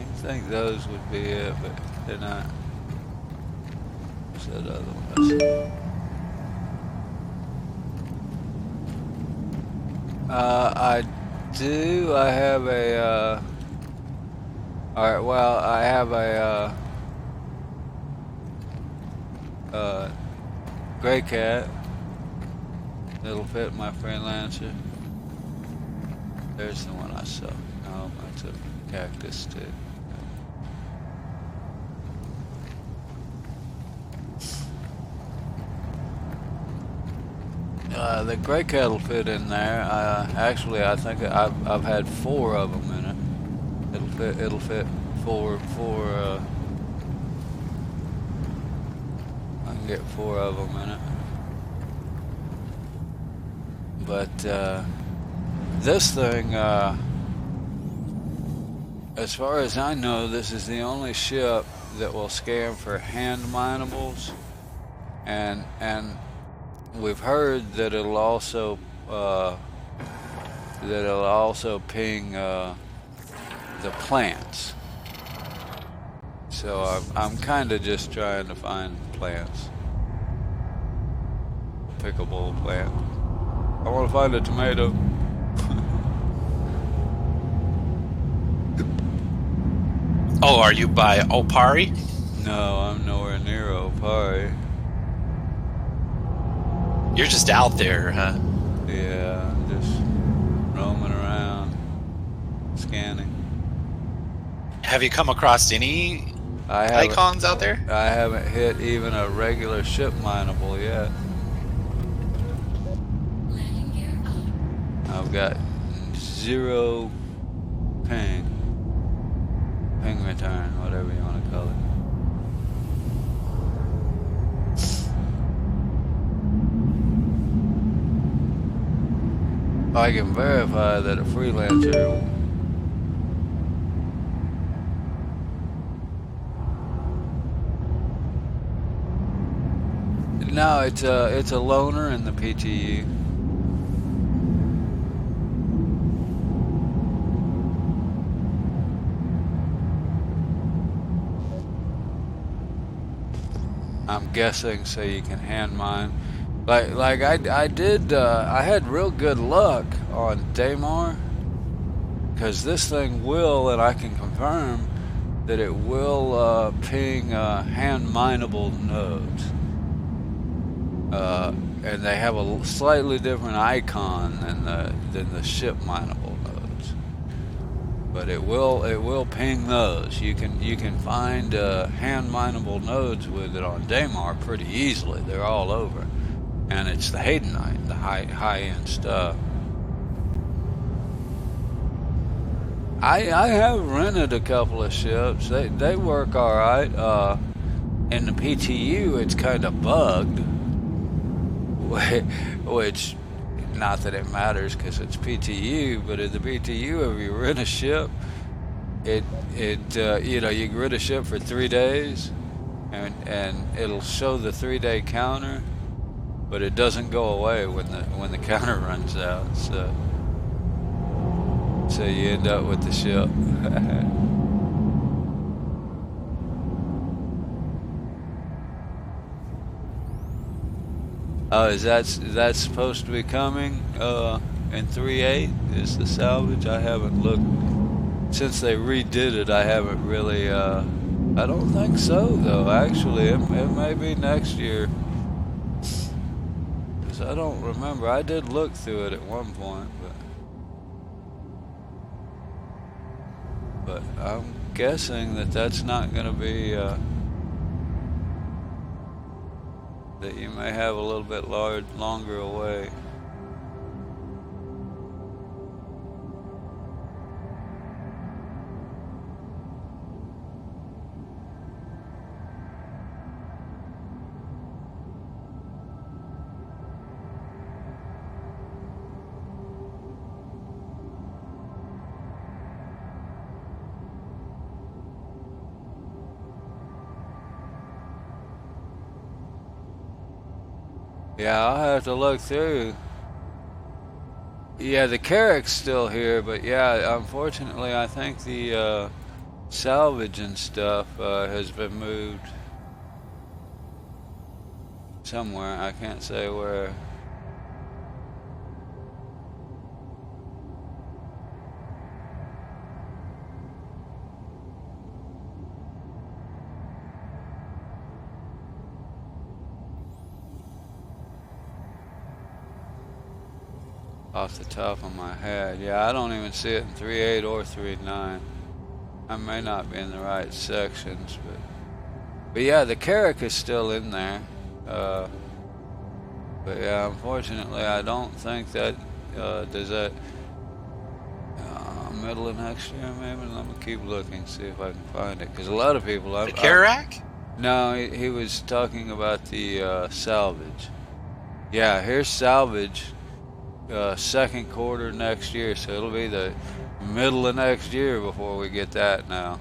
I think those would be it, but they're not. Said otherwise. I do. I have a. All right. Well, I have a gray cat. It'll fit my freelancer. There's the one I saw. Oh, that's a cactus too. The gray cat will fit in there. Actually, I think I've had 4 of them in it. It'll fit four. I can get 4 of them in it. But this thing, as far as I know, this is the only ship that will scan for hand minables, and we've heard that it'll also ping the plants. So I'm kind of just trying to find plants, pickable plant. I want to find a tomato. Oh, are you by Opari? No, I'm nowhere near Opari. You're just out there, huh? Yeah, I'm just roaming around, scanning. Have you come across any icons out there? I haven't hit even a regular ship mineable yet. Landing gear up. I've got 0 ping return, whatever you want to call it. I can verify that a freelancer. No, it's a loner in the PTU. I'm guessing so you can hand mine. Like I did. I had real good luck on Daymar, because this thing will, and I can confirm that it will ping hand mineable nodes. And they have a slightly different icon than the ship mineable nodes. But it will ping those. You can find hand mineable nodes with it on Daymar pretty easily. They're all over, and it's the Haydenite, the high end stuff. I have rented a couple of ships. They work all right. In the PTU, it's kind of bugged. Which, not that it matters because it's PTU, but in the PTU, if you rent a ship, you can rent a ship for 3 days, and it'll show the 3-day counter, but it doesn't go away when the counter runs out. So you end up with the ship. Oh, is that supposed to be coming in 3.8? Is the salvage? I haven't looked since they redid it. I haven't really. I don't think so though. Actually, it may be next year. Cause I don't remember. I did look through it at one point, but I'm guessing that that's not going to be. That you may have a little bit longer away. Yeah, I'll have to look through. Yeah, the Carrick's still here, but yeah, unfortunately, I think the salvage and stuff has been moved somewhere. I can't say where. Off the top of my head. Yeah, I don't even see it in 3.8 or 3.9. I may not be in the right sections, but yeah, the Carrick is still in there. But yeah, unfortunately, I don't think that does that middle of next year maybe. Let me keep looking, see if I can find it, because a lot of people. The Karak? No, he was talking about the salvage. Yeah, here's salvage. Second quarter next year, so it'll be the middle of next year before we get that now.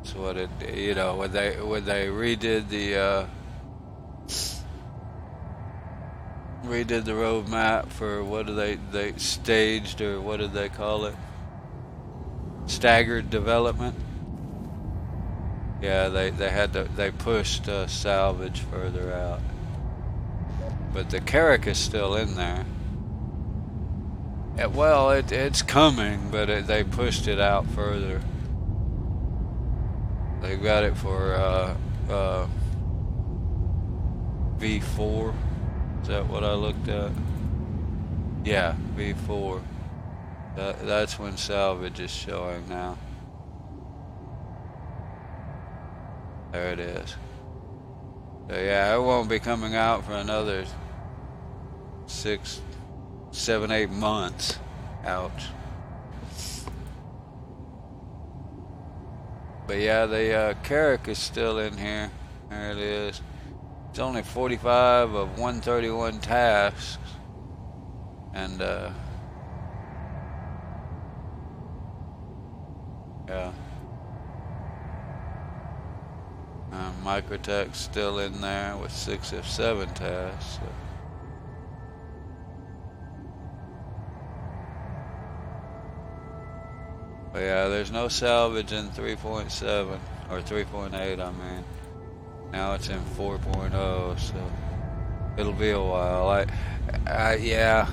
So what it, you know, when they redid the roadmap for what do they staged, or what did they call it? Staggered development. Yeah, they pushed salvage further out, but the Carrick is still in there. Well, it's coming, but they pushed it out further. They got it for V4. Is that what I looked at? Yeah, V4. That's when salvage is showing now. There it is. So yeah, it won't be coming out for another 6, 7, 8 months. Ouch. But yeah, the Carrick is still in here. There it is. It's only 45 of 131 tasks. And yeah. Microtech's still in there with 6 of 7 tasks. So. But yeah, there's no salvage in 3.7 or 3.8. I mean, now it's in 4.0, so it'll be a while. Yeah.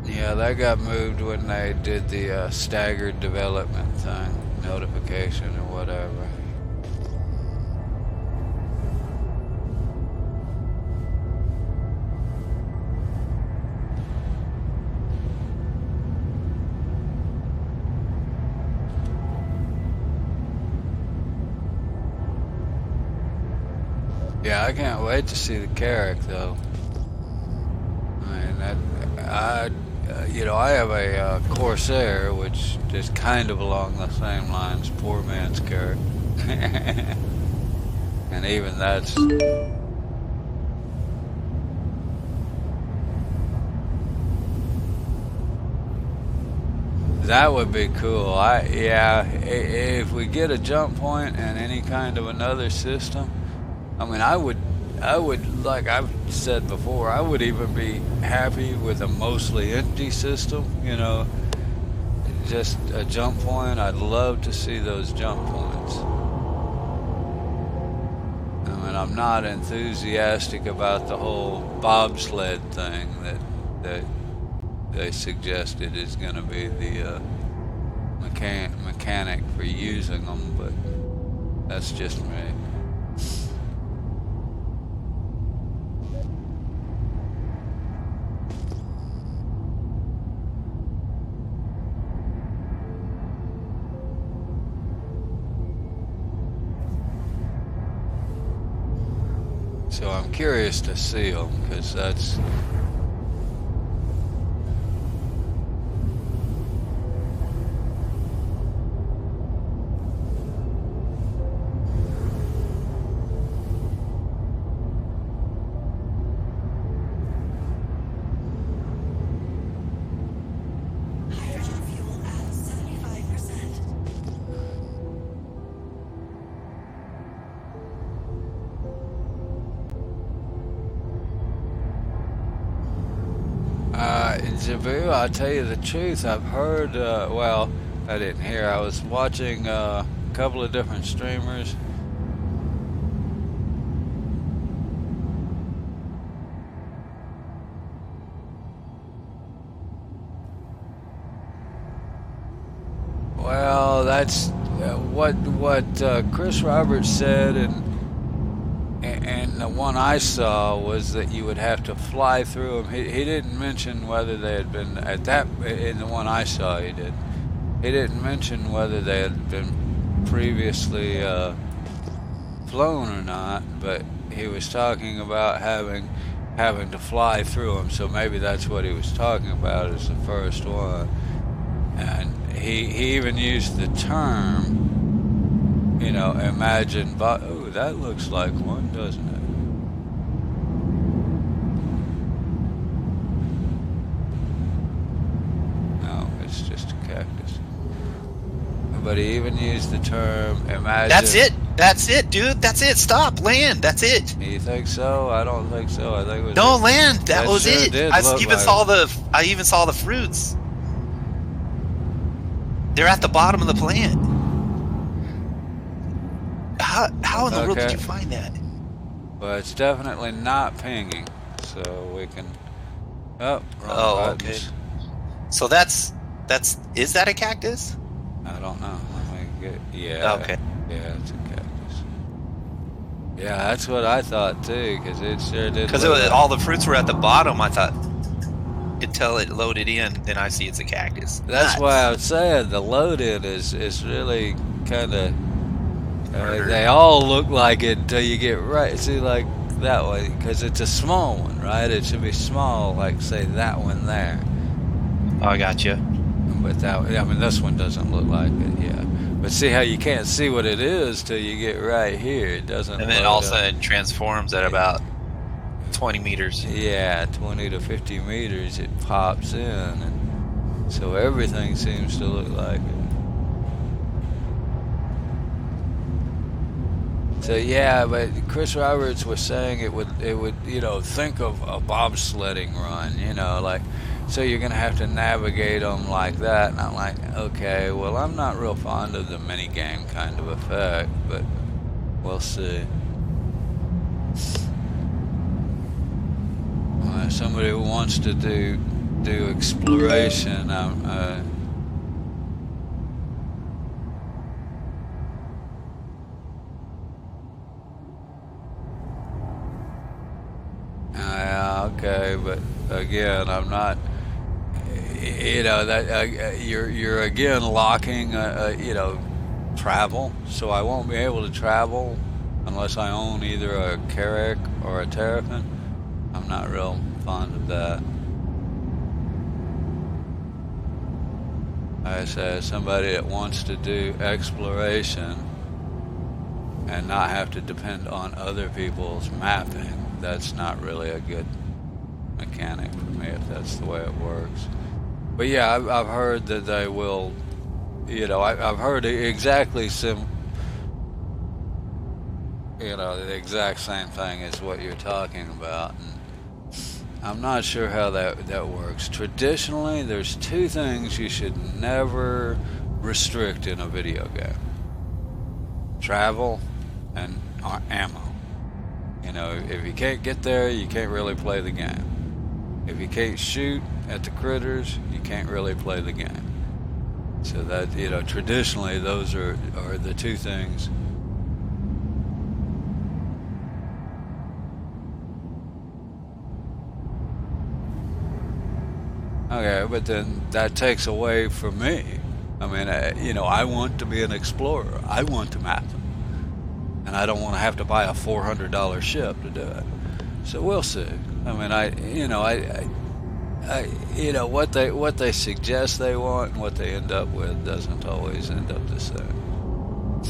Yeah, that got moved when they did the staggered development thing, notification or whatever. Yeah, I can't wait to see the Carrick though. I mean, you know, I have a Corsair, which is kind of along the same lines, poor man's Carrick. And even that's... That would be cool. Yeah, if we get a jump point and any kind of another system, I mean, I would, like I've said before, I would even be happy with a mostly empty system. You know, just a jump point. I'd love to see those jump points. I mean, I'm not enthusiastic about the whole bobsled thing that they suggested is going to be the mechanic for using them, but that's just me. So I'm curious to see them, because that's... Hydrogen fuel at 75%. Jabu, I'll tell you the truth, I've heard, well, I didn't hear, I was watching a couple of different streamers. Well, that's what Chris Roberts said, and the one I saw was that you would have to fly through them. He didn't mention whether they had been at that. In the one I saw, he did. He didn't mention whether they had been previously flown or not, but he was talking about having to fly through them. So maybe that's what he was talking about as the first one. And he even used the term, you know, imagine, oh, that looks like one, doesn't it? No, it's just a cactus. But he even used the term imagine. That's it, dude. That's it. Stop. Land. That's it. You think so? I don't think so. I think it was No, land. That was sure it. did I look even like saw I even saw the fruits. They're at the bottom of the plant. How in the world did you find that? Well, it's definitely not pinging, so we can. Oh, wrong Oh, buttons. okay. So is that a cactus? I don't know. Let me get. Yeah. Okay. Yeah, it's a cactus. Yeah, that's what I thought too, because it sure did. Because look like- all the fruits were at the bottom. I thought until it loaded in, then I see it's a cactus. That's Nuts. why I was saying the load in is really kind of. Murder. They all look like it until you get right. See, like that way, because it's a small one, right? It should be small, like say that one there. Oh, I got you. But that, I mean, this one doesn't look like it, yeah. But see how you can't see what it is till you get right here. It doesn't. And then load all of a up. sudden it transforms at about 20 meters. Yeah, 20 to 50 meters, it pops in, and so everything seems to look like it. So yeah, but Chris Roberts was saying it would, you know, think of a bobsledding run, you know, like, so you're gonna have to navigate them like that, and I'm like, okay, well, I'm not real fond of the mini game kind of effect, but we'll see. Somebody who wants to do exploration, yeah, okay, but again, I'm not. You know that you're again locking, you know, travel. So I won't be able to travel unless I own either a Carrack or a Terrapin. I'm not real fond of that. I say somebody that wants to do exploration and not have to depend on other people's mapping. That's not really a good mechanic for me if that's the way it works. But yeah, I've heard that they will, you know, I've heard exactly the exact same thing as what you're talking about. And I'm not sure how that works. Traditionally, there's two things you should never restrict in a video game: travel and ammo. If you can't get there, you can't really play the game. If you can't shoot at the critters, you can't really play the game. So that, traditionally, those are the two things. Okay, but then that takes away from me. I mean, I want to be an explorer. I want to map them. And I don't want to have to buy a $400 ship to do it. So we'll see. I mean, what they suggest they want and what they end up with doesn't always end up the same.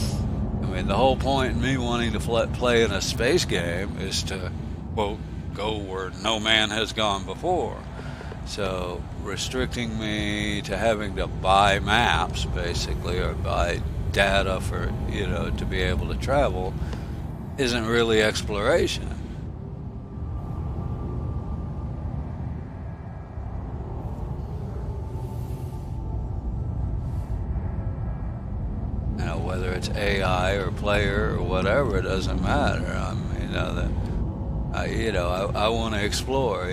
I mean, the whole point in me wanting to play in a space game is to, quote, go where no man has gone before. So restricting me to having to buy maps, basically, or buy data for, to be able to travel, isn't really exploration. Whether it's AI or player or whatever, it doesn't matter. I mean, I want to explore.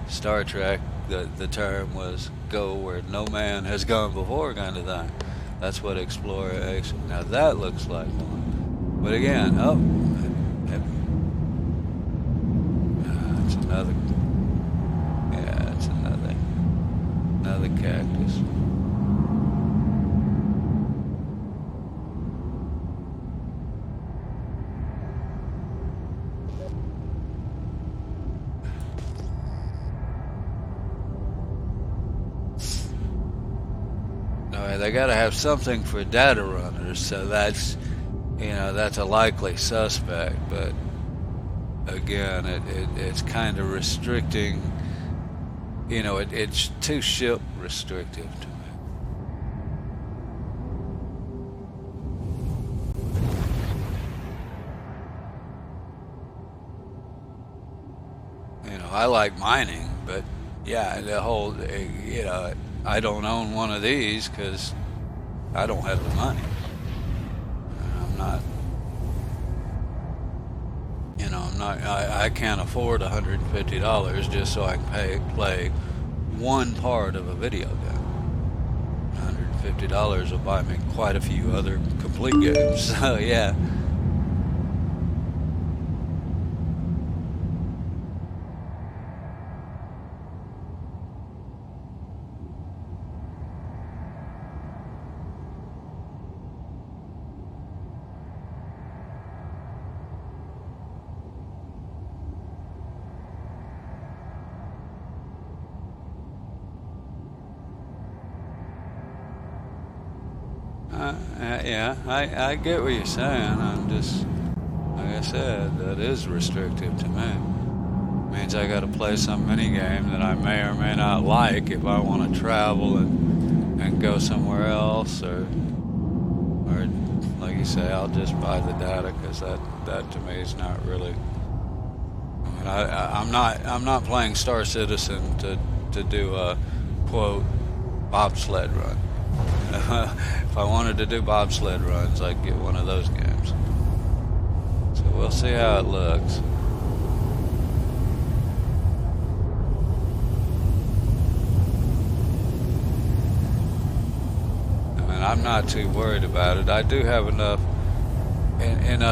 Star Trek, the term was "go where no man has gone before," kind of thing. That's what exploration. Now that looks like one. But again, it's another. Yeah, it's another cactus. They got to have something for data runners, so that's a likely suspect. But again, it's kind of restricting. It's too ship restrictive to me. I like mining, but yeah, the whole I don't own one of these because I don't have the money. I'm not. I can't afford $150 just so I can play one part of a video game. $150 will buy me quite a few other complete games. So yeah. I get what you're saying. I'm just, like I said, that is restrictive to me. It means I got to play some mini game that I may or may not like if I want to travel and go somewhere else, or like you say, I'll just buy the data because that to me is not really. I mean, I'm not playing Star Citizen to do a quote bobsled run. If I wanted to do bobsled runs, I'd get one of those games. So we'll see how it looks. I mean, I'm not too worried about it. I do have enough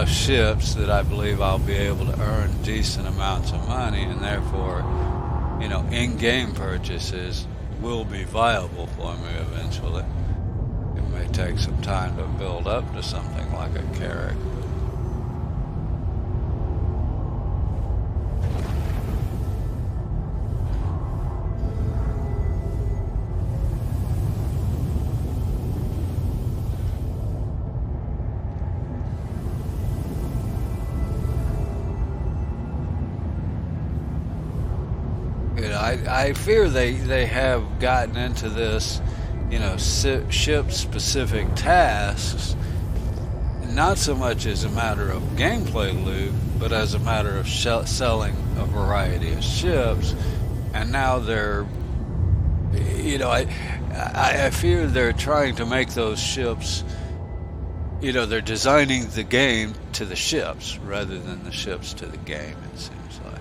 ships that I believe I'll be able to earn decent amounts of money, and therefore, in-game purchases will be viable for me eventually. It may take some time to build up to something like a Carrack. I fear they have gotten into this, ship-specific tasks, not so much as a matter of gameplay loop, but as a matter of selling a variety of ships. And now they're, I fear they're trying to make those ships, they're designing the game to the ships rather than the ships to the game, it seems like.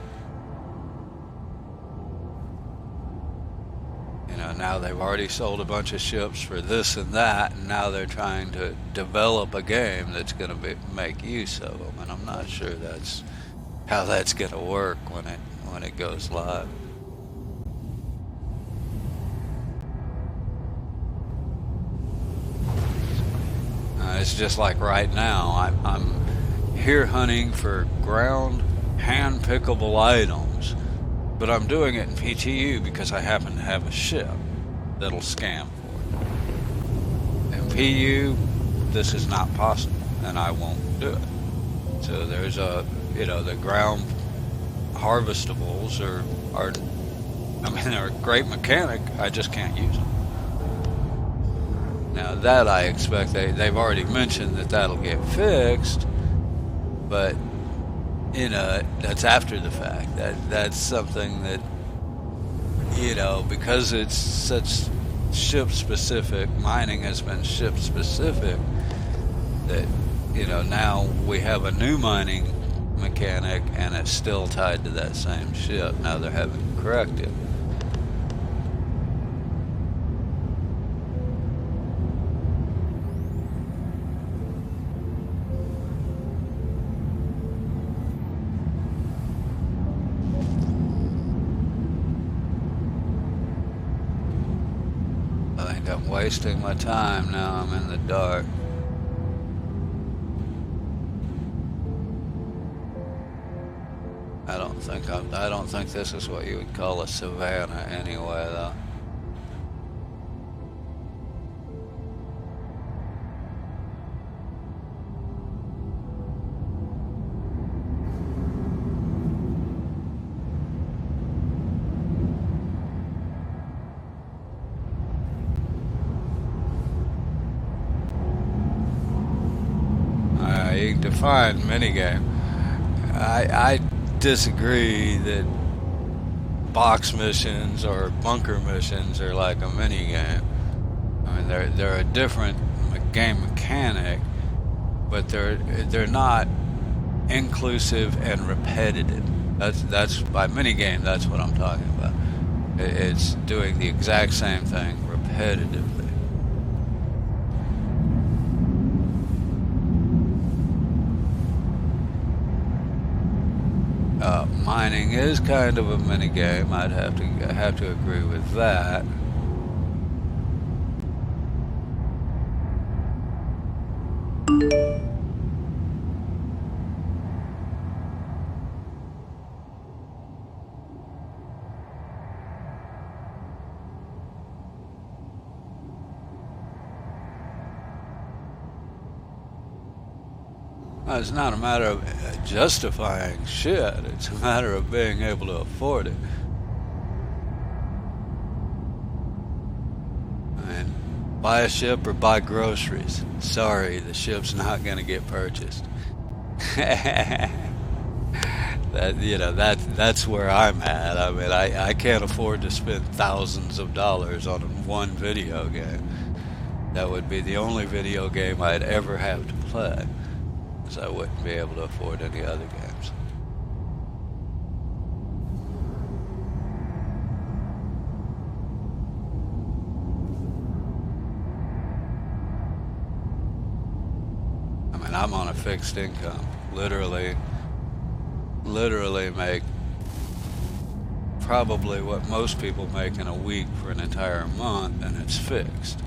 Now they've already sold a bunch of ships for this and that, and now they're trying to develop a game that's going to make use of them. And I'm not sure that's how that's going to work when it goes live. It's just like right now, I'm here hunting for ground hand-pickable items, but I'm doing it in PTU because I happen to have a ship that'll scan for it. In PU, this is not possible, and I won't do it. So there's the ground harvestables they're a great mechanic, I just can't use them. Now that I expect they've already mentioned that'll get fixed, but that's after the fact. That's something that because it's such ship specific, mining has been ship specific, that now we have a new mining mechanic and it's still tied to that same ship. Now they're having to correct it. I'm wasting my time now. I'm in the dark. I don't think this is what you would call a savanna anyway, though. You can define minigame. I disagree that box missions or bunker missions are like a minigame. I mean, they're a different game mechanic, but they're not inclusive and repetitive. That's by minigame. That's what I'm talking about. It's doing the exact same thing repetitively. Mining is kind of a mini game. I'd have to agree with that. It's not a matter of justifying shit. It's a matter of being able to afford it. I mean, buy a ship or buy groceries. Sorry, the ship's not going to get purchased. That's where I'm at. I mean, I can't afford to spend thousands of dollars on one video game. That would be the only video game I'd ever have to play. I wouldn't be able to afford any other games. I mean, I'm on a fixed income. Literally make probably what most people make in a week for an entire month, and it's fixed.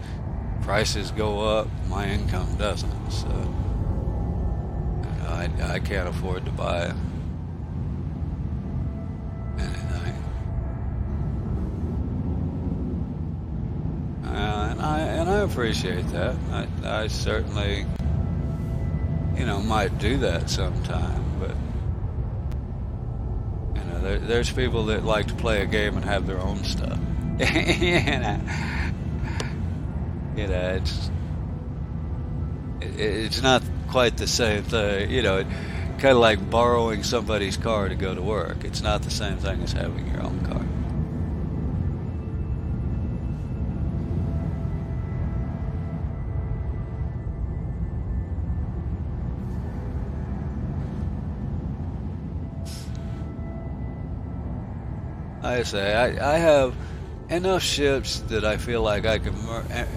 Prices go up, my income doesn't, so I can't afford to buy anything. And I appreciate that. I certainly, might do that sometime, but there's people that like to play a game and have their own stuff. It's it's not quite the same thing. Kind of like borrowing somebody's car to go to work. It's not the same thing as having your own car. I say I have enough ships that I feel like I can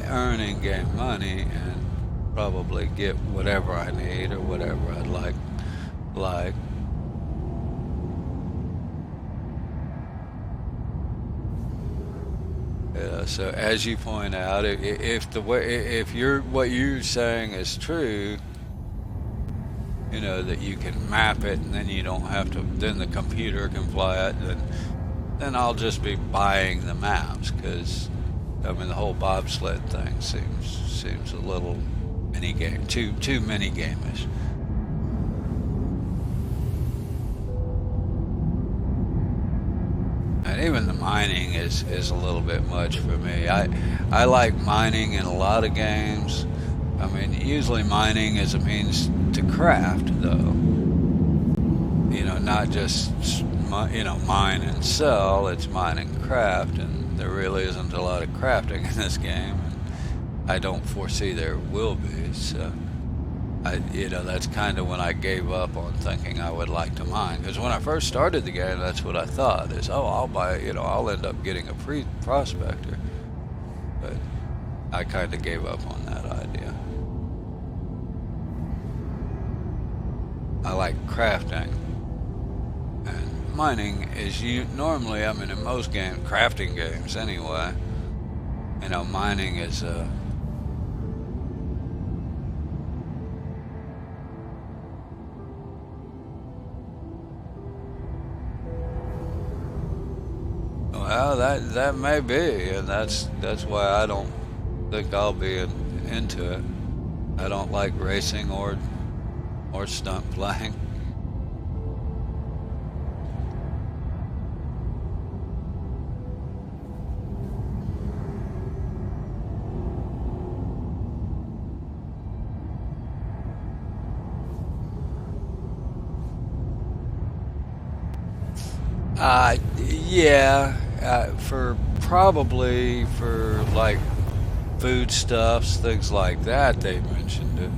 earn in-game money and probably get whatever I need or whatever I'd like. So as you point out, if what you're saying is true, that you can map it and then you don't have to, then the computer can fly it, then I'll just be buying the maps, because the whole bobsled thing seems a little mini game, too mini game-ish. And even the mining is a little bit much for me. I like mining in a lot of games. Usually mining is a means to craft, though. Not just mine and sell. It's mine and craft, and there really isn't a lot of crafting in this game. And I don't foresee there will be. So, that's kind of when I gave up on thinking I would like to mine. Because when I first started the game, that's what I thought is, I'll buy, I'll end up getting a prospector. But I kind of gave up on that idea. I like crafting. And mining is normally, in most games, crafting games anyway, mining is well, that may be, and that's why I don't think I'll be into it. I don't like racing or stunt flying. Yeah, for like foodstuffs, things like that, they mentioned it.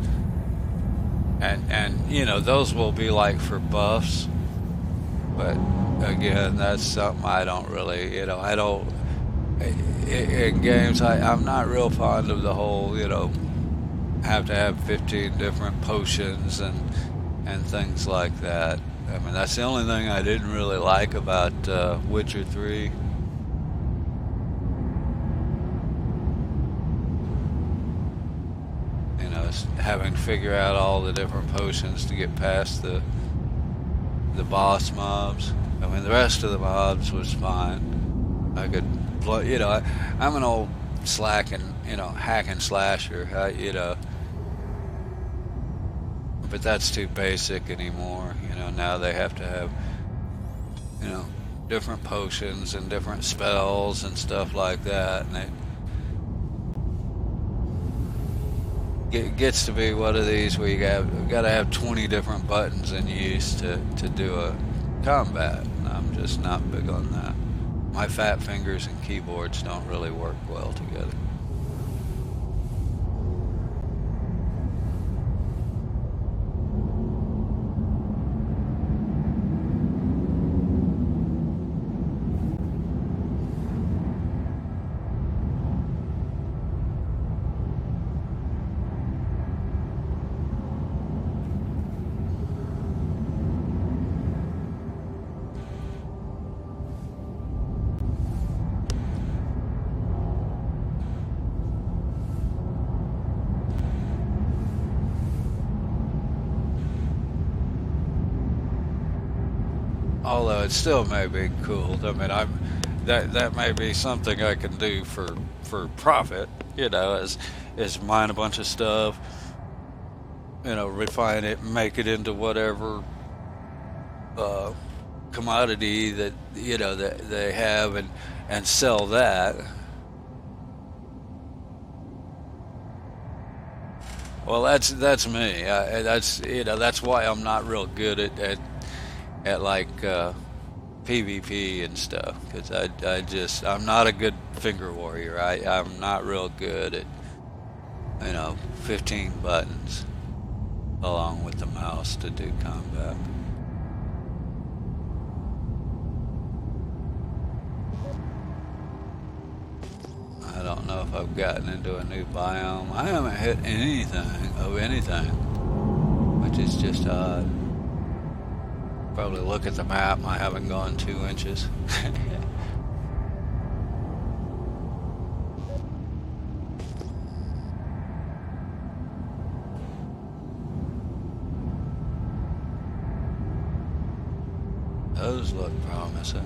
And those will be like for buffs, but again, that's something I don't really, I don't, in games, I'm not real fond of the whole, have to have 15 different potions and things like that. That's the only thing I didn't really like about Witcher 3. Having to figure out all the different potions to get past the boss mobs. The rest of the mobs was fine. I could, I'm an old slacking, hack and slasher, but that's too basic anymore. Now they have to have, different potions and different spells and stuff like that, and it gets to be one of these where you got to have 20 different buttons in use to do a combat. And I'm just not big on that. My fat fingers and keyboards don't really work well together. Although it still may be cool. That may be something I can do for profit. Is mine a bunch of stuff, refine it, make it into whatever commodity that that they have, and sell that. Well, that's me. That's that's why I'm not real good at like PvP and stuff because I'm not a good finger warrior. I'm not real good at 15 buttons along with the mouse to do combat. I don't know if I've gotten into a new biome. I haven't hit anything of anything, which is just odd. Probably look at the map. I haven't gone 2 inches. Those look promising.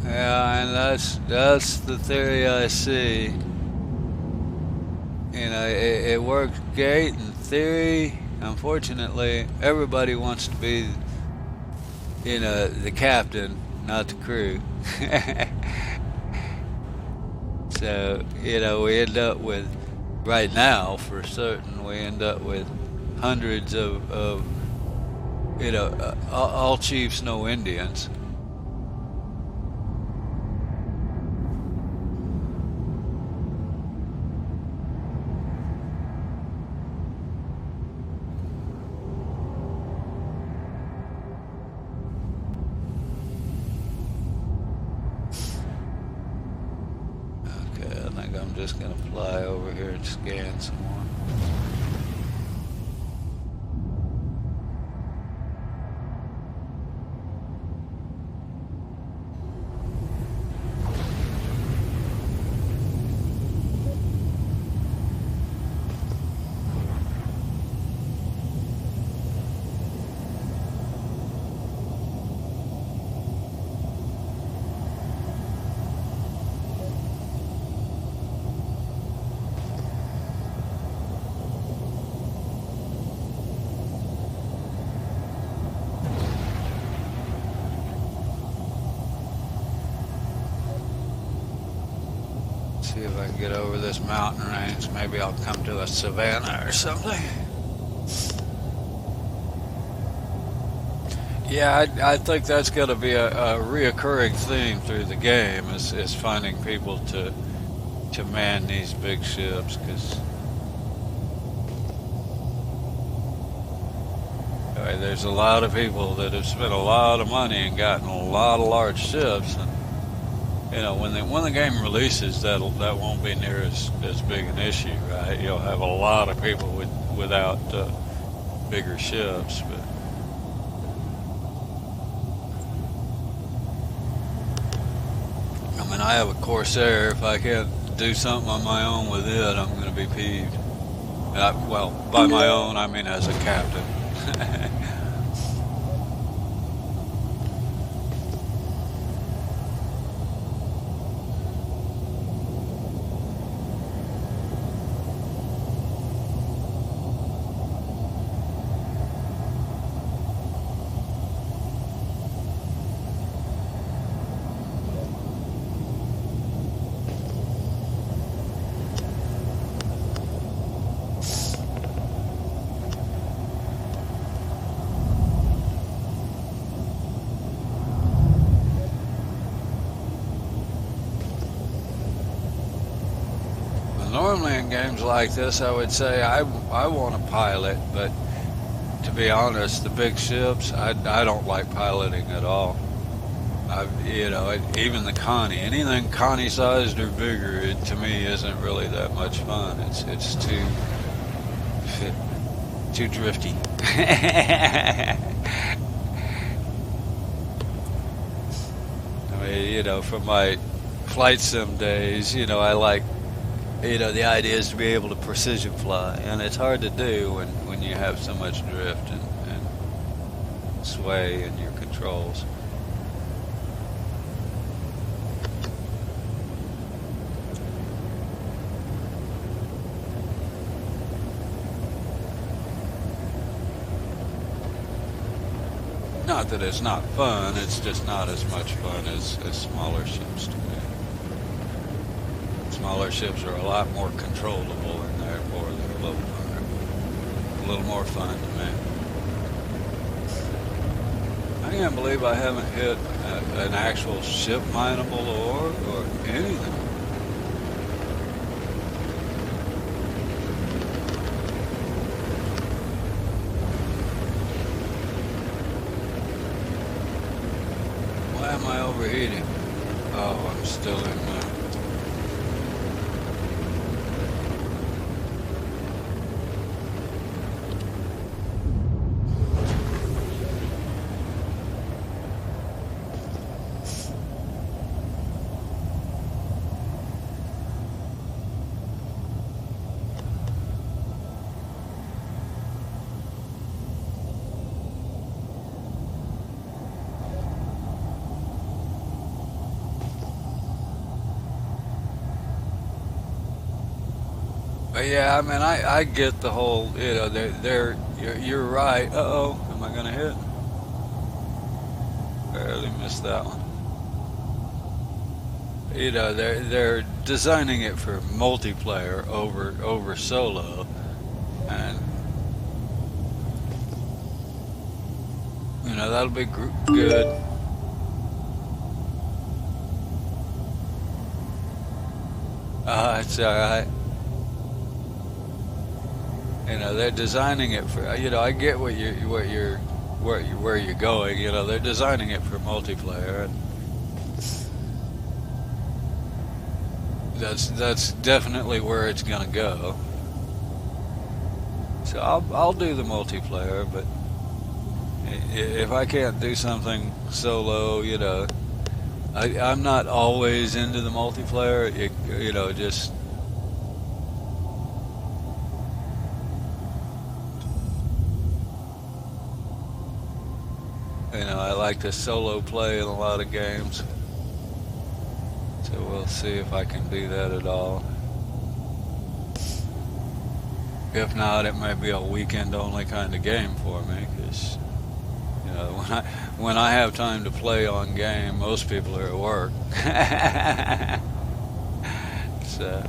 Yeah, and that's the theory I see. It works great in theory. Unfortunately, everybody wants to be, the captain, not the crew. So, we end up with, right now, for certain, we end up with hundreds of all chiefs, no Indians. I'm just gonna fly over here and scan some more. See if I can get over this mountain range. Maybe I'll come to a savanna or something. Yeah, I think that's going to be a reoccurring theme through the game is finding people to man these big ships because there's a lot of people that have spent a lot of money and gotten a lot of large ships. And when the game releases, that won't be near as big an issue, right? You'll have a lot of people without bigger ships, but I mean, I have a Corsair. If I can't do something on my own with it, I'm going to be peeved. Well, by my own, I mean as a captain. Normally in games like this, I would say I want to pilot, but to be honest, the big ships, I don't like piloting at all. Even the Connie, anything Connie sized or bigger, it to me isn't really that much fun. It's too drifty. I mean, flight sim days, I like, the idea is to be able to precision fly, and it's hard to do when you have so much drift and sway in your controls. Not that it's not fun, it's just not as much fun as smaller ships to me. Smaller ships are a lot more controllable and therefore they're a little more fun to me. I can't believe I haven't hit an actual ship mineable ore or anything. Why am I overheating? Oh, I'm still in there. But yeah, I mean, I get the whole, you're right. Uh-oh, am I gonna hit? Barely missed that one. They're designing it for multiplayer over solo, and that'll be good. It's alright. They're designing it for. I get where you're going. They're designing it for multiplayer, and that's definitely where it's gonna go. So I'll do the multiplayer, but if I can't do something solo, I'm not always into the multiplayer. Just. I like to solo play in a lot of games. So we'll see if I can do that at all. If not, it might be a weekend only kind of game for me, because when I have time to play on game, most people are at work. So.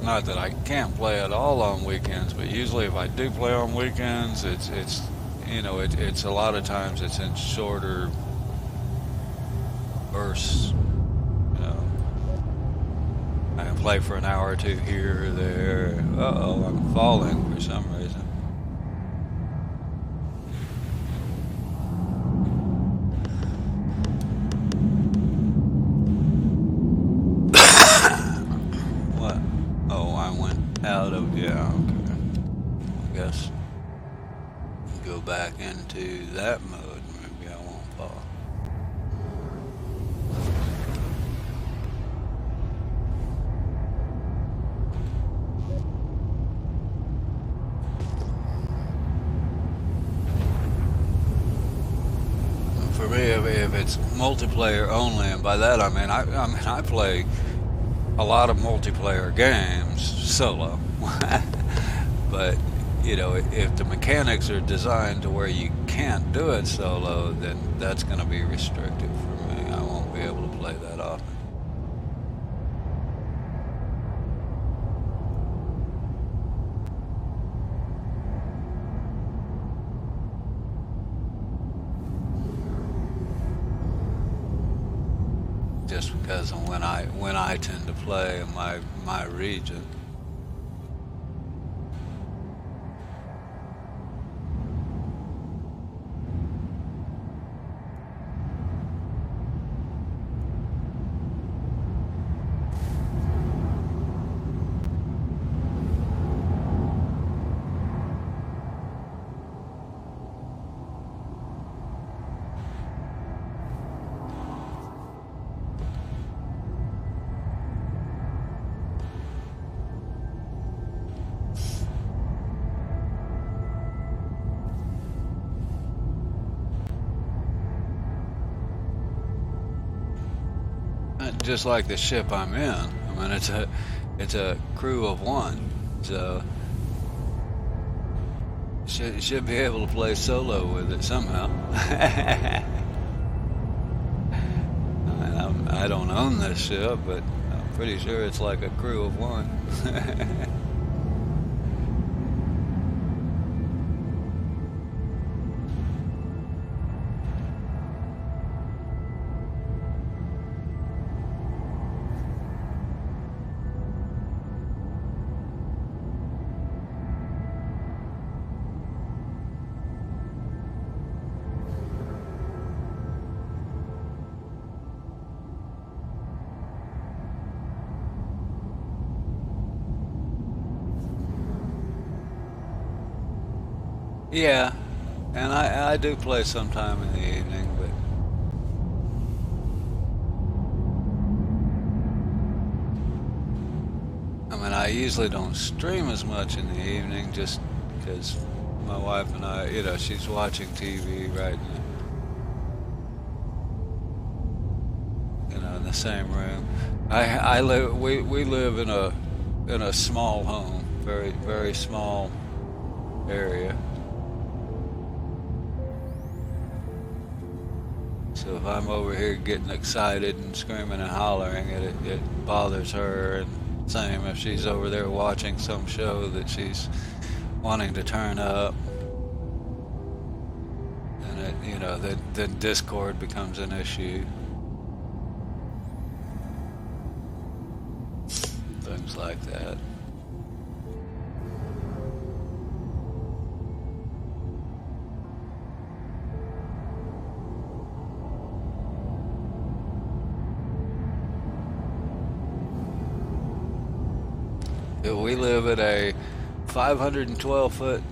Not that I can't play at all on weekends, but usually if I do play on weekends, it's a lot of times it's in shorter bursts. I can play for an hour or two here or there. Uh-oh, I'm falling for some reason. Yeah, okay. I guess go back into that mode. Maybe I won't fall. For me, if it's multiplayer only, and by that I mean I play a lot of multiplayer games solo. But if the mechanics are designed to where you can't do it solo, then that's going to be restrictive for me. I won't be able to play that often. Just because of when I tend to play in my region. just like the ship I'm in. I mean, it's a crew of one, so should be able to play solo with it somehow. I don't own this ship, but I'm pretty sure it's like a crew of one. Yeah, and I do play sometime in the evening, but I mean, I usually don't stream as much in the evening just because my wife and I, she's watching TV right in the same room. I live, we live in a small home, very, very small area. So if I'm over here getting excited and screaming and hollering, it bothers her. And same if she's over there watching some show that she's wanting to turn up, and then Discord becomes an issue. Things like that. We live at a 512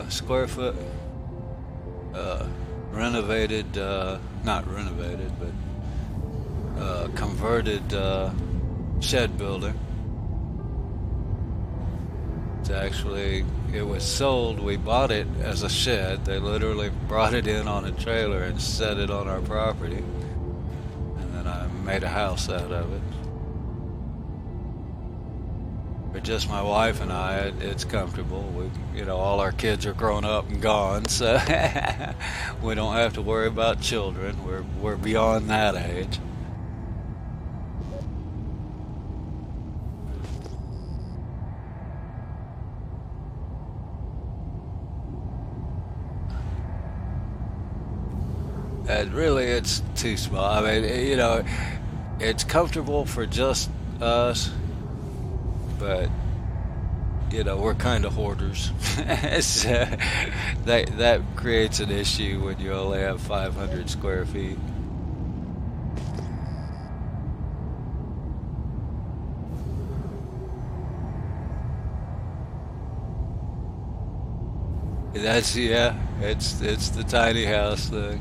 square foot renovated, not renovated, but converted shed building. It was sold. We bought it as a shed. They literally brought it in on a trailer and set it on our property, and then I made a house out of it. For just my wife and I, it's comfortable. All our kids are grown up and gone, so we don't have to worry about children. We're beyond that age. And really, it's too small. I mean, it's comfortable for just us. But we're kind of hoarders, so that creates an issue when you only have 500 square feet. It's the tiny house thing.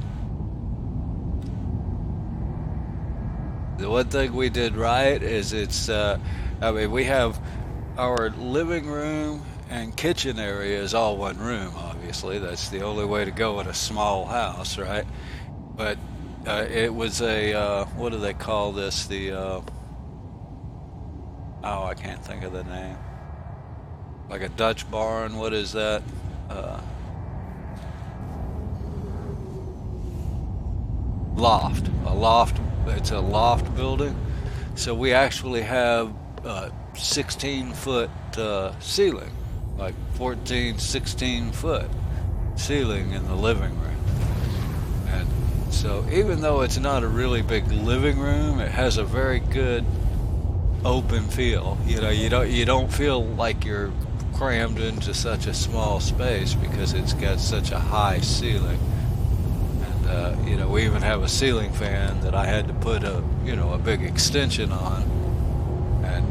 The one thing we did right is we have our living room and kitchen area is all one room, obviously. That's the only way to go in a small house, right? But it was what do they call this? I can't think of the name. Like a Dutch barn, what is that? Loft. A loft. It's a loft building. So we actually have 16-foot ceiling, like 14, 16-foot ceiling in the living room. And so even though it's not a really big living room, it has a very good open feel. You don't feel like you're crammed into such a small space because it's got such a high ceiling. And we even have a ceiling fan that I had to put a big extension on. And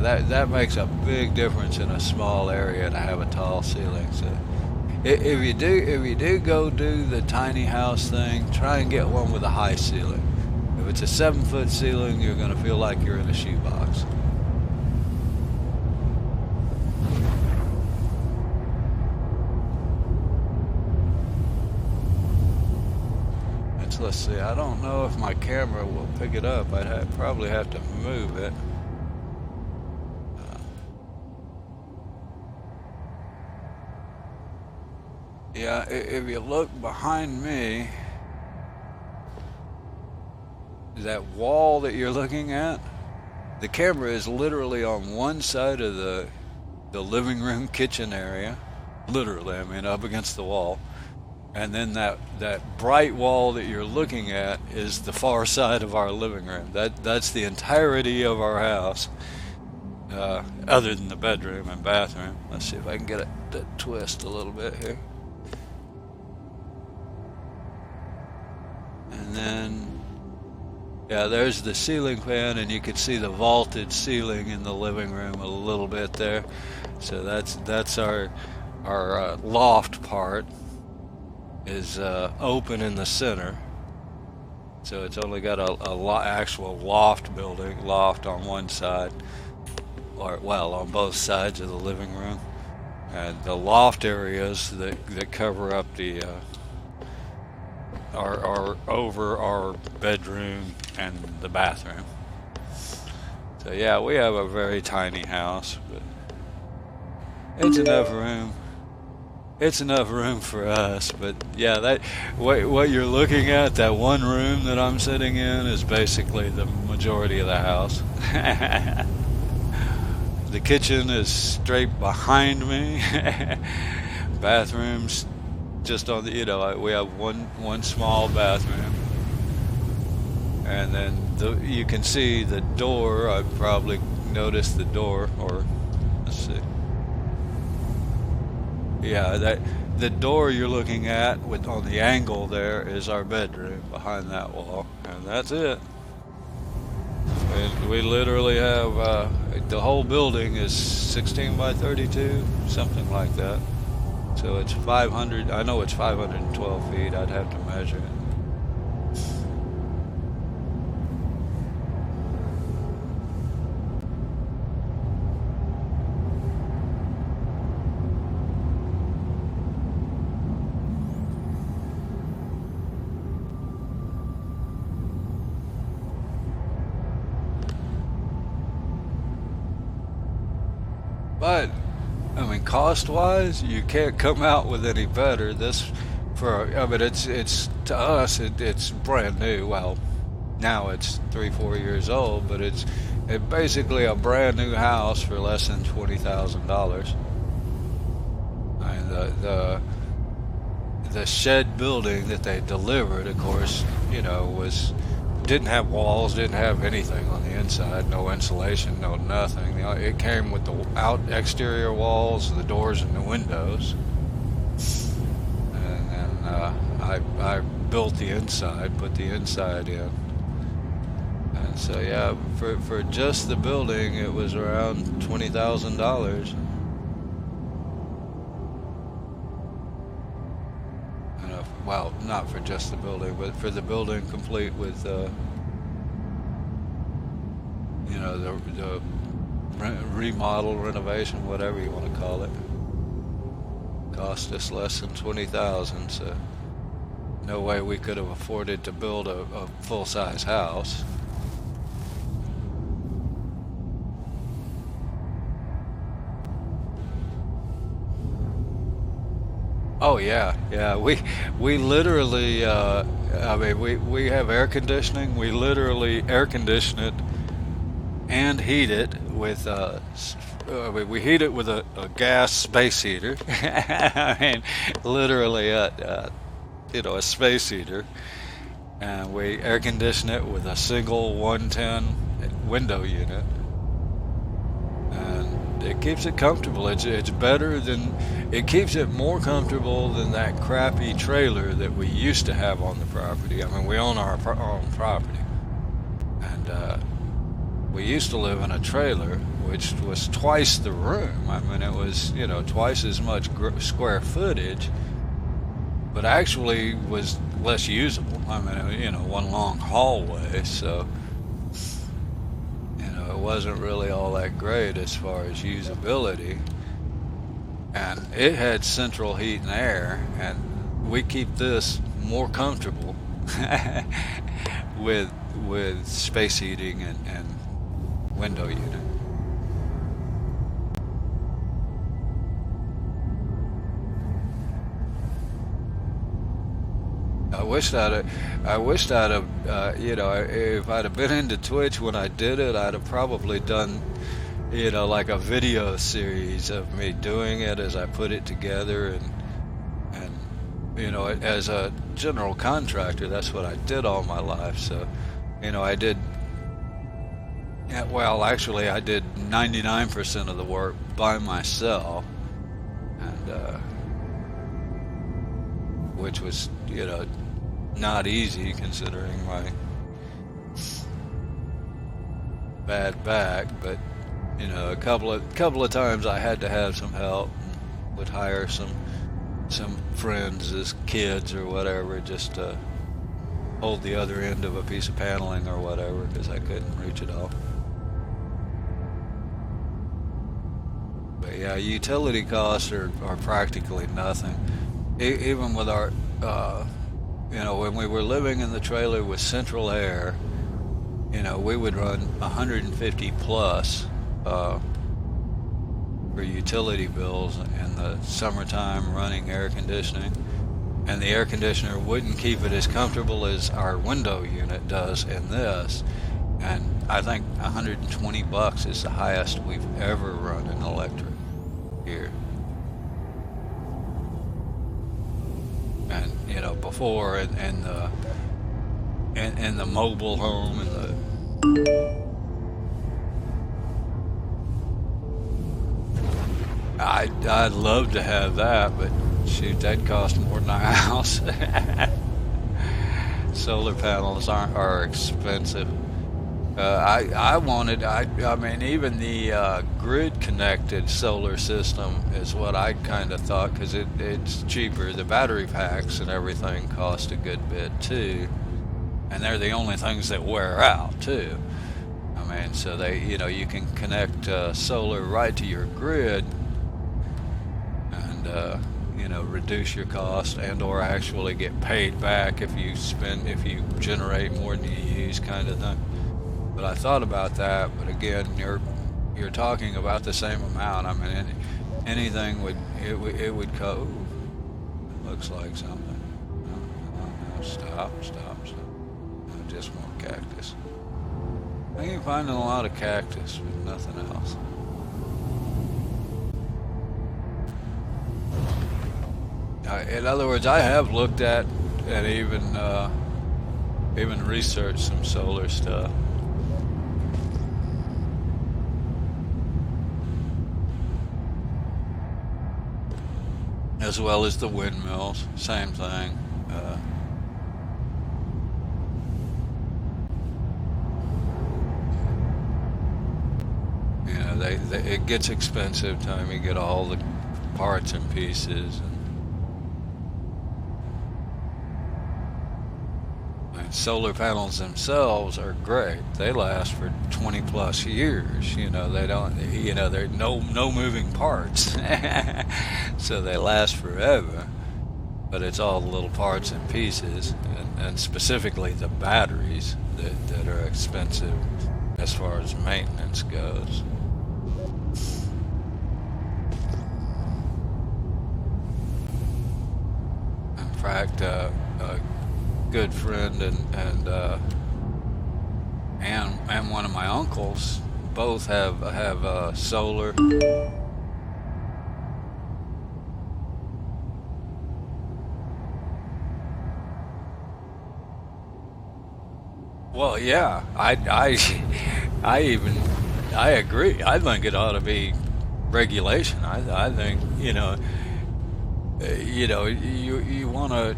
that makes a big difference in a small area to have a tall ceiling. So if you do go do the tiny house thing, try and get one with a high ceiling. If it's a 7-foot ceiling, you're going to feel like you're in a shoebox. shots. Let's see. I don't know if my camera will pick it up. Probably have to move it. Yeah, if you look behind me, that wall that you're looking at, the camera is literally on one side of the living room kitchen area. Literally, I mean, up against the wall. And then that bright wall that you're looking at is the far side of our living room. That's the entirety of our house, other than the bedroom and bathroom. Let's see if I can get it to twist a little bit here. And then, yeah, there's the ceiling fan, and you can see the vaulted ceiling in the living room a little bit there. So that's our loft part is open in the center. So it's only got actual loft on one side, or well, on both sides of the living room, and the loft areas that cover up the are over our bedroom and the bathroom. So yeah, we have a very tiny house, but it's enough room. It's enough room for us. But yeah, that what you're looking at, that one room that I'm sitting in, is basically the majority of the house. The kitchen is straight behind me. Bathrooms just on the, we have one small bathroom, and then you can see the door. I probably noticed the door, or let's see. Yeah, the door you're looking at on the angle there is our bedroom behind that wall, and that's it. And we literally have the whole building is 16 by 32, something like that. So it's 500. I know it's 512 feet. I'd have to measure it. But I mean, cost-wise, you can't come out with any better. It's to us, it's brand new. Well, now it's 3-4 years old, but it's basically a brand new house for less than $20,000. And the shed building that they delivered, of course, didn't have walls, didn't have anything on the inside, no insulation, no nothing. It came with the exterior walls, the doors, and the windows. And then I built the inside, put the inside in. And so yeah, for just the building, it was around $20,000. Well, not for just the building, but for the building complete with, the remodel, renovation, whatever you want to call it. Cost us less than $20,000, so no way we could have afforded to build a full-size house. Oh yeah. We literally, we have air conditioning. We literally air condition it and heat it with we heat it with a gas space heater. I mean, literally a space heater, and we air condition it with a single 110 window unit. It keeps it comfortable. It's better than, it keeps it more comfortable than that crappy trailer that we used to have on the property. I mean, we own our own property, and we used to live in a trailer which was twice the room. I mean, it was twice as much square footage, but actually was less usable. I mean, one long hallway, so. It wasn't really all that great as far as usability, and it had central heat and air, and we keep this more comfortable with space heating and window unit. I wished I'd have, if I'd have been into Twitch when I did it, I'd have probably done, like a video series of me doing it as I put it together, and as a general contractor, that's what I did all my life. So, I did, yeah, well, actually, I did 99% of the work by myself, and which was, not easy considering my bad back, but a couple of times I had to have some help, and would hire some friends as kids or whatever just to hold the other end of a piece of paneling or whatever, because I couldn't reach it all. But yeah, utility costs are practically nothing. Even with our when we were living in the trailer with central air, we would run 150 plus for utility bills in the summertime running air conditioning, and the air conditioner wouldn't keep it as comfortable as our window unit does in this, and I think $120 is the highest we've ever run in electric here. And before in the mobile home and I'd love to have that, but shoot, that'd cost more than a house. Solar panels are expensive. I mean, even the grid connected solar system is what I kind of thought, because it's cheaper. The battery packs and everything cost a good bit too, and they're the only things that wear out too. I mean, so you can connect solar right to your grid, and reduce your cost and or actually get paid back if you generate more than you use, kind of thing. But I thought about that, but again, you're talking about the same amount. I mean, anything would go. It looks like something. No, stop. No, just more cactus. I ain't finding a lot of cactus, but nothing else. In other words, I have looked at and even researched some solar stuff. As well as the windmills, same thing. It gets expensive time you get all the parts and pieces. And solar panels themselves are great. They last for 20 plus years. They don't. There's no moving parts, so they last forever. But it's all the little parts and pieces, and specifically the batteries that are expensive as far as maintenance goes. In fact, a good friend and one of my uncles both have solar. Well, yeah, I agree. I think it ought to be regulation. I think you want to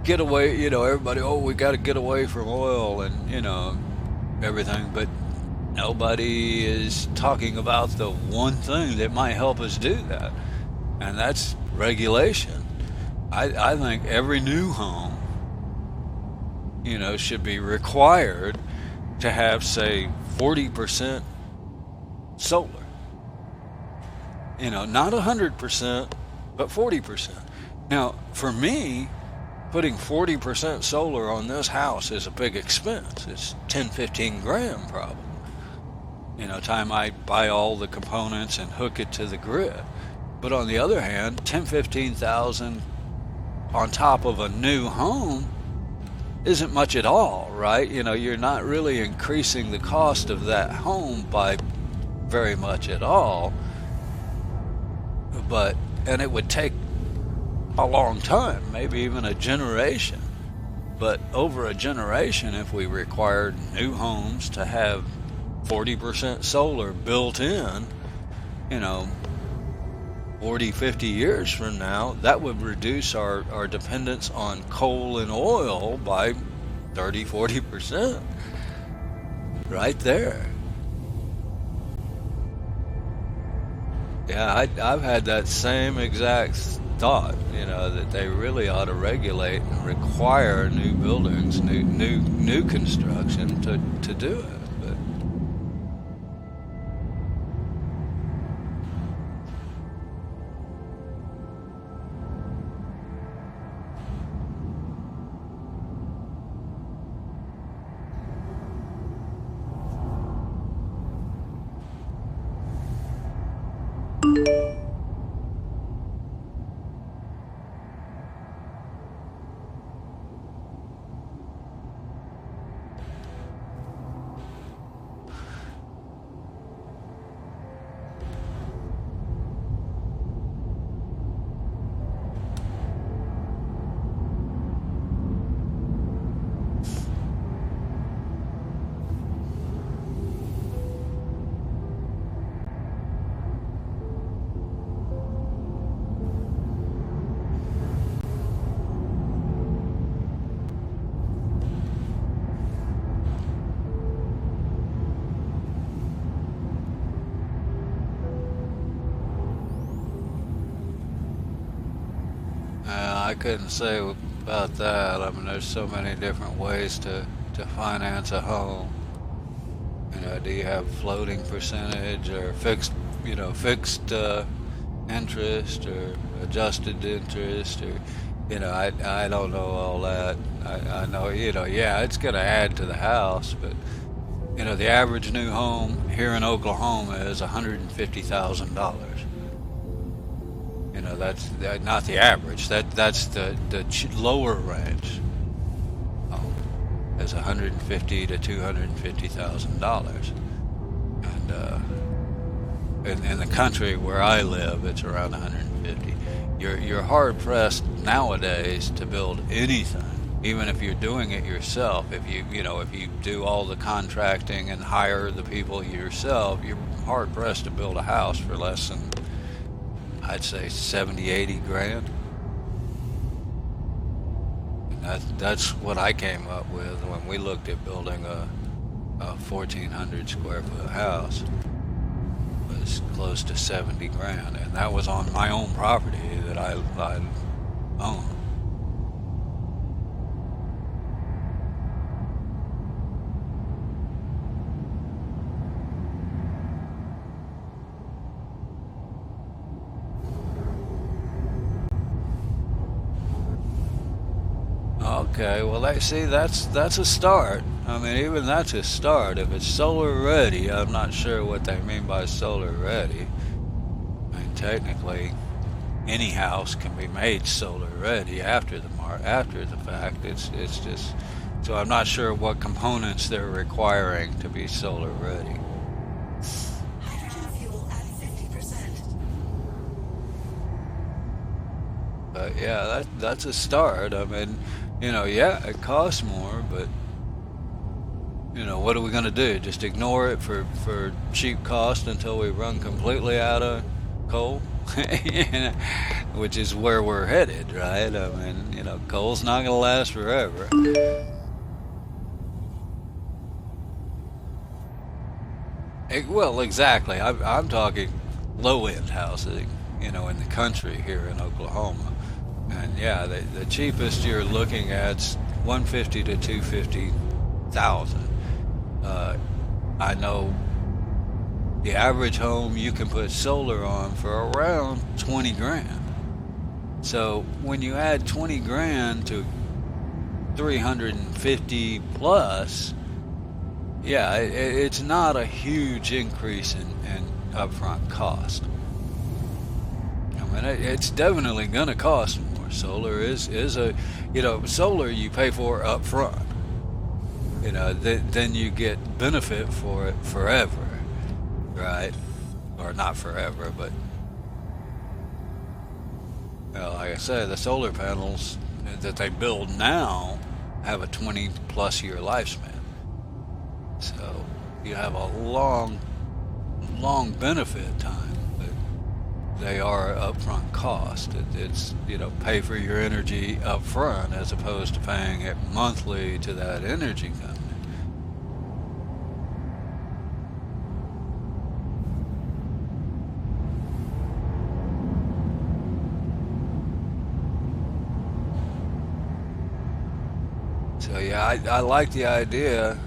get away. Everybody, we got to get away from oil and everything, but nobody is talking about the one thing that might help us do that, and that's regulation. I think every new home, should be required to have, say, 40% solar. Not 100%, but 40%. Now, for me, putting 40% solar on this house is a big expense. It's 10, 15 grand probably. Time I buy all the components and hook it to the grid. But on the other hand, 10, 15,000 on top of a new home isn't much at all, right? You're not really increasing the cost of that home by very much at all. And it would take a long time, maybe even a generation. But over a generation, if we required new homes to have 40% solar built in, 40, 50 years from now, that would reduce our dependence on coal and oil by 30, 40%. Right there. Yeah, I've had that same exact thought, that they really ought to regulate and require new buildings, new construction to do it. But I couldn't say about that. I mean, there's so many different ways to finance a home. Do you have floating percentage or fixed interest or adjusted interest or, I don't know all that. I know, yeah, it's going to add to the house, but, the average new home here in Oklahoma is $150,000. That's not the average. That's the lower range. Is $150,000 to $250,000, and in the country where I live, it's around 150. You're hard pressed nowadays to build anything, even if you're doing it yourself. If you do all the contracting and hire the people yourself, you're hard pressed to build a house for less than, I'd say, 70, 80 grand. That's what I came up with when we looked at building a 1,400 square foot house. It was close to 70 grand, and that was on my own property that I own. Okay, well, that's a start. I mean, even that's a start. If it's solar ready, I'm not sure what they mean by solar ready. I mean, technically, any house can be made solar ready after the fact. It's just, so I'm not sure what components they're requiring to be solar ready. Hydrogen fuel at 50%. But yeah, that's a start. I mean, yeah, it costs more, but what are we going to do? Just ignore it for cheap cost until we run completely out of coal? Which is where we're headed, right? I mean, coal's not going to last forever. Well, exactly. I'm talking low-end housing, in the country here in Oklahoma. And yeah, the cheapest you're looking at's 150 to 250,000. I know the average home you can put solar on for around 20 grand. So when you add 20 grand to 350 plus, yeah, it's not a huge increase in upfront cost. I mean, it's definitely going to cost more. Solar is a, solar you pay for upfront. Then you get benefit for it forever, right? Or not forever, but like I said, the solar panels that they build now have a 20 plus year lifespan. So you have a long benefit time, but they are upfront cost. It's pay for your energy upfront as opposed to paying it monthly to that energy company. So yeah, I like the idea.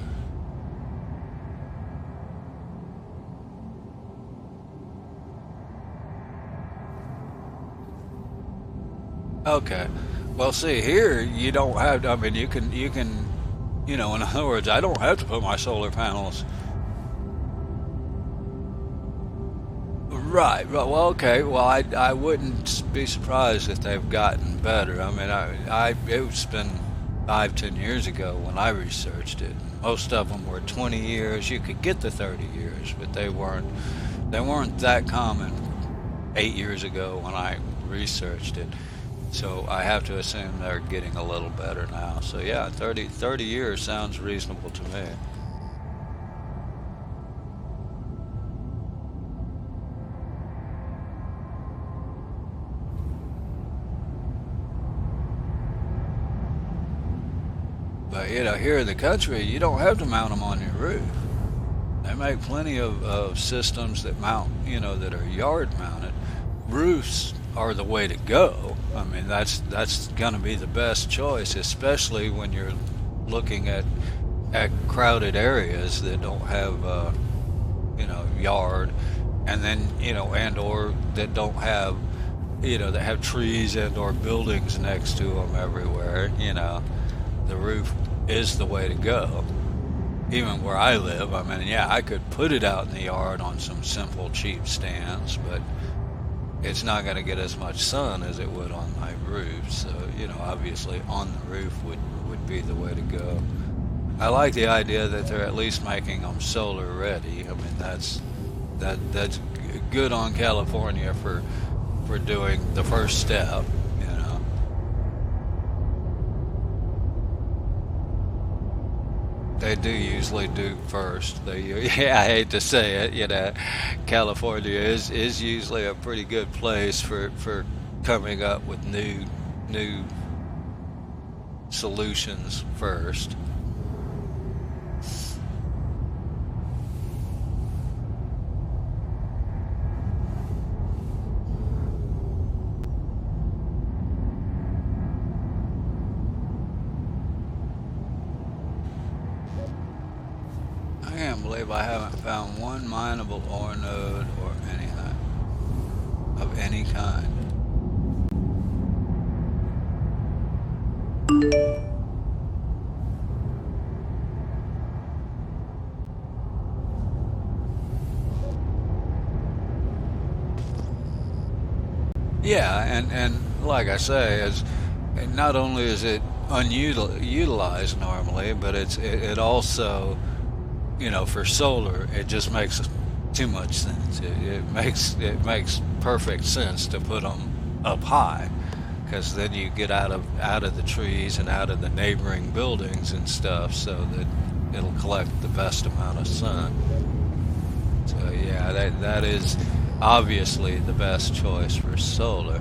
Okay. Well, see, here you don't have, I mean, you can, in other words, I don't have to put my solar panels. Right. Well, okay. Well, I wouldn't be surprised if they've gotten better. I mean, it's been 5, 10 years ago when I researched it. Most of them were 20 years. You could get to 30 years, but they weren't that common 8 years ago when I researched it. So I have to assume they're getting a little better now. So yeah, 30 years sounds reasonable to me. But here in the country, you don't have to mount them on your roof. They make plenty of systems that mount, that are yard mounted. Roofs are the way to go. I mean, that's going to be the best choice, especially when you're looking at crowded areas that don't have yard, and then and or that don't have that have trees and or buildings next to them everywhere. The roof is the way to go. Even where I live, I mean, yeah, I could put it out in the yard on some simple cheap stands, but it's not going to get as much sun as it would on my roof. So, obviously on the roof would be the way to go. I like the idea that they're at least making them solar ready. I mean, that's good on California for doing the first step. They do usually do first. I hate to say it, California is usually a pretty good place for coming up with new solutions first. I can't believe I haven't found one mineable ore node or anything of any kind. Yeah, and like I say, not only is it unutilized normally, but it also, for solar, it just makes too much sense. It makes perfect sense to put them up high, because then you get out of the trees and out of the neighboring buildings and stuff, so that it'll collect the best amount of sun. So yeah, that is obviously the best choice for solar.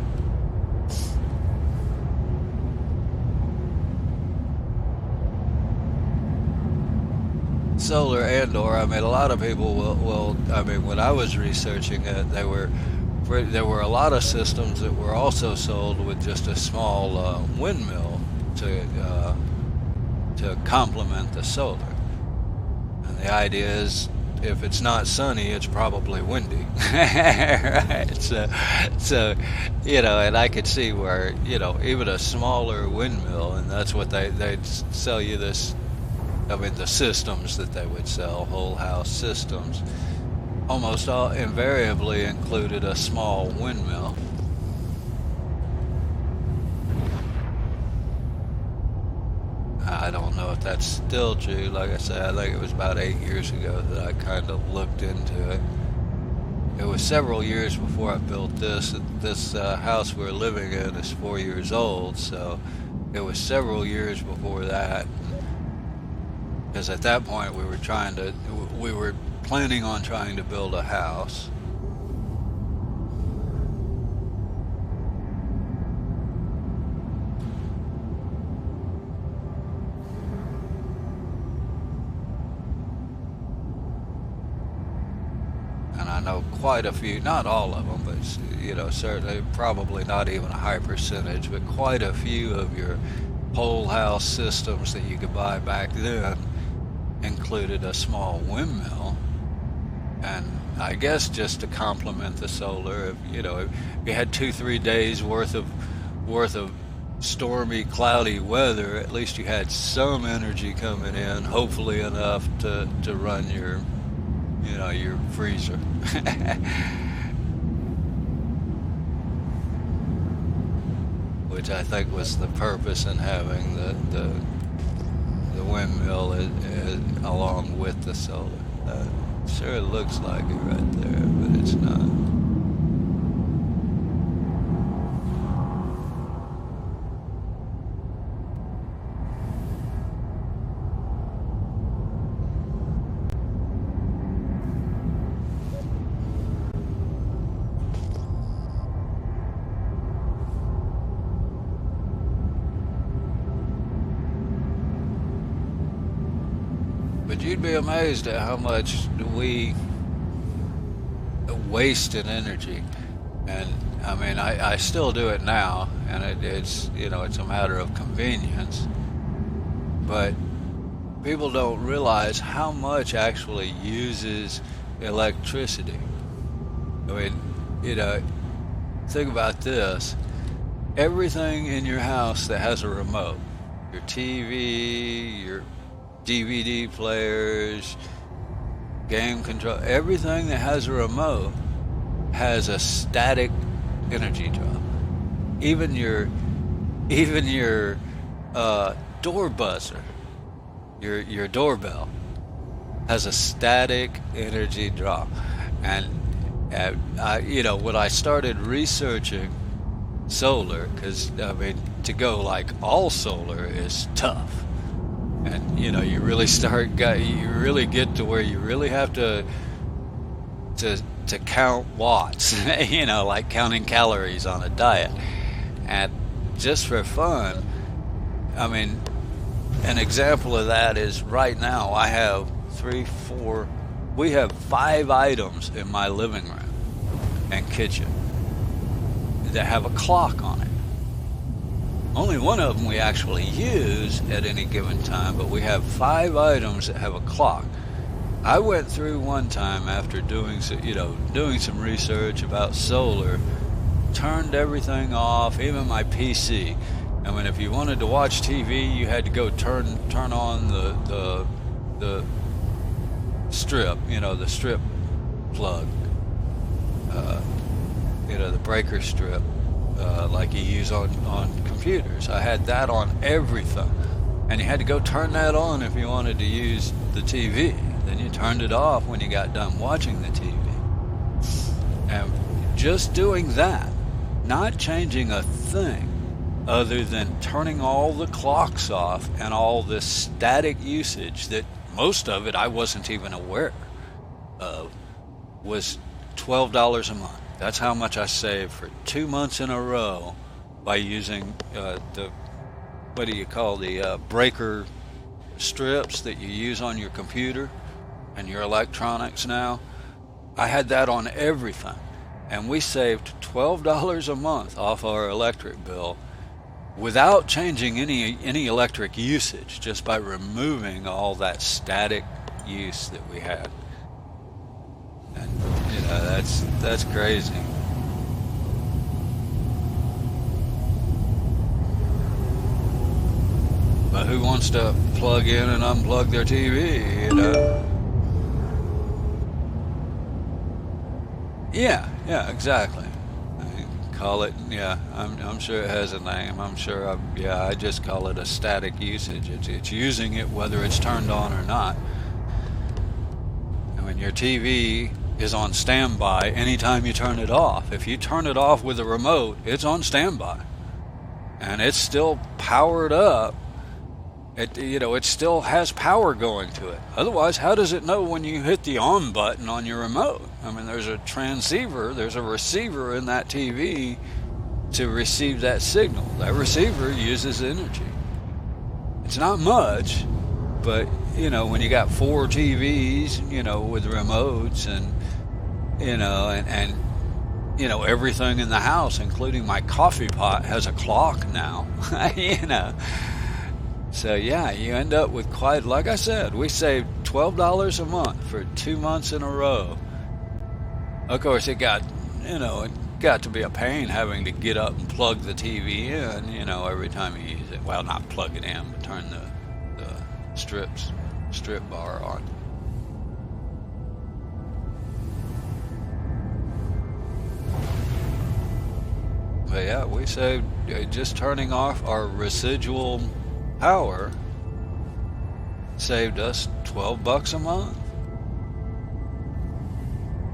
Solar and or, I mean, a lot of people will I mean, when I was researching it, there were a lot of systems that were also sold with just a small windmill to complement the solar. And the idea is if it's not sunny, it's probably windy. Right? So, and I could see where, even a smaller windmill, and that's what they'd sell you this. I mean, the systems that they would sell, whole house systems, almost all invariably included a small windmill. I don't know if that's still true. Like I said, I think it was about 8 years ago that I kind of looked into it. It was several years before I built this. This house we're living in is 4 years old, so it was several years before that. Because at that point we were planning on trying to build a house. And I know quite a few, not all of them, but certainly probably not even a high percentage, but quite a few of your whole house systems that you could buy back then included a small windmill. And I guess just to complement the solar, if you had 2-3 days worth of stormy, cloudy weather, at least you had some energy coming in, hopefully enough to run your freezer. Which I think was the purpose in having the windmill along with the solar. Sure, it looks like it right there, but it's not. But you'd be amazed at how much we waste in energy. And I mean, I still do it now, and it's a matter of convenience. But people don't realize how much actually uses electricity. I mean, think about this. Everything in your house that has a remote, your TV, your DVD players, game control, everything that has a remote has a static energy drop. Even your door buzzer, your doorbell has a static energy drop. And when I started researching solar, because I mean, to go like all solar is tough. And you really you really get to where you really have to count watts, like counting calories on a diet. And just for fun, I mean, an example of that is right now I have we have 5 items in my living room and kitchen that have a clock on it. Only one of them we actually use at any given time, but we have 5 items that have a clock. I went through one time after doing some research about solar, turned everything off, even my PC. I mean, if you wanted to watch TV, you had to go turn on the strip, the strip plug, the breaker strip. Like you use on computers. I had that on everything. And you had to go turn that on if you wanted to use the TV. Then you turned it off when you got done watching the TV. And just doing that, not changing a thing other than turning all the clocks off and all this static usage that most of it I wasn't even aware of, was $12 a month. That's how much I saved for 2 months in a row by using the breaker strips that you use on your computer and your electronics now. I had that on everything, and we saved $12 a month off our electric bill without changing any electric usage, just by removing all that static use that we had. You know, that's crazy. But who wants to plug in and unplug their TV, you know? Yeah, exactly. Call it, yeah, I'm sure it has a name. I just call it a static usage. It's using it whether it's turned on or not. And when your TV is on standby anytime you turn it off, if you turn it off with a remote, it's on standby. And it's still powered up. It still has power going to it. Otherwise, how does it know when you hit the on button on your remote? I mean, there's a transceiver, there's a receiver in that TV to receive that signal. That receiver uses energy. It's not much, but, when you got 4 TVs, with remotes and, everything in the house, including my coffee pot, has a clock now, So yeah, you end up with quite, like I said, we saved $12 a month for 2 months in a row. Of course, it got to be a pain having to get up and plug the TV in, every time you use it. Well, not plug it in, but turn the strip bar on. But yeah, we saved just turning off our residual power saved us $12 a month.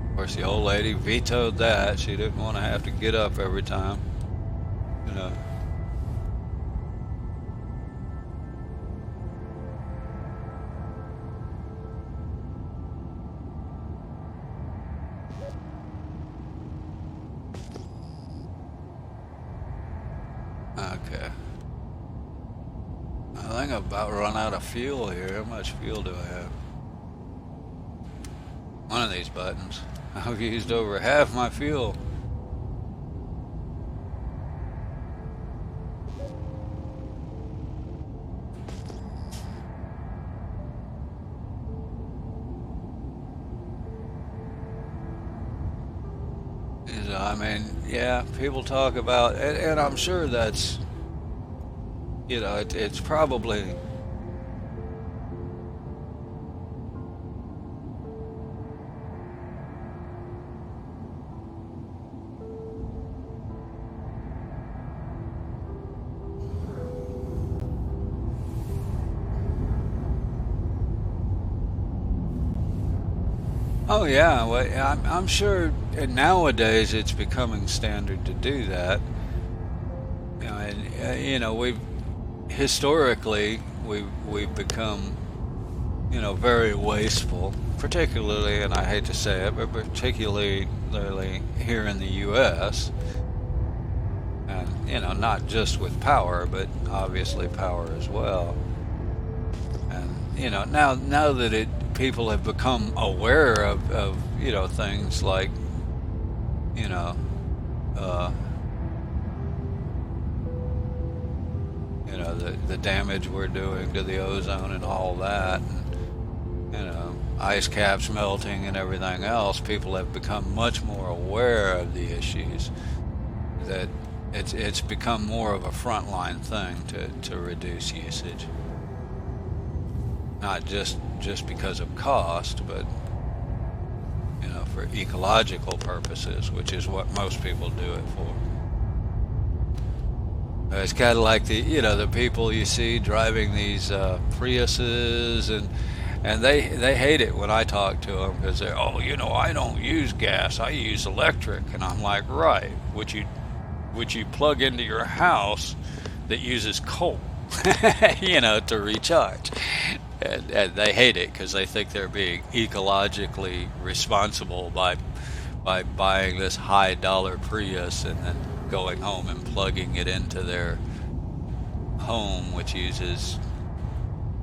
Of course, the old lady vetoed that. She didn't want to have to get up every time. Okay. I think I've about run out of fuel here. How much fuel do I have? One of these buttons. I've used over half my fuel. I mean, yeah, people talk about, and I'm sure that's, it's probably, oh yeah, well, I'm sure nowadays it's becoming standard to do that. We've historically we've become very wasteful, particularly, and I hate to say it, but particularly here in the U.S. And not just with power, but obviously power as well. And now that people have become aware of things like the damage we're doing to the ozone and all that, and ice caps melting and everything else, people have become much more aware of the issues, that it's become more of a frontline thing to reduce usage. Not just because of cost, but for ecological purposes, which is what most people do it for. It's kind of like the people you see driving these Priuses, and they hate it when I talk to them, because they're, I don't use gas, I use electric, and I'm like, right, which you plug into your house that uses coal, to recharge. And they hate it because they think they're being ecologically responsible by buying this high dollar Prius and then going home and plugging it into their home, which uses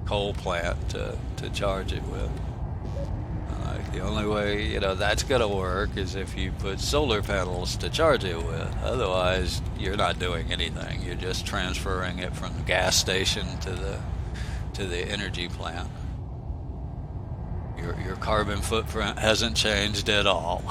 coal plant to charge it with. The only way that's gonna work is if you put solar panels to charge it with. Otherwise, you're not doing anything. You're just transferring it from the gas station to the energy plant. Your carbon footprint hasn't changed at all.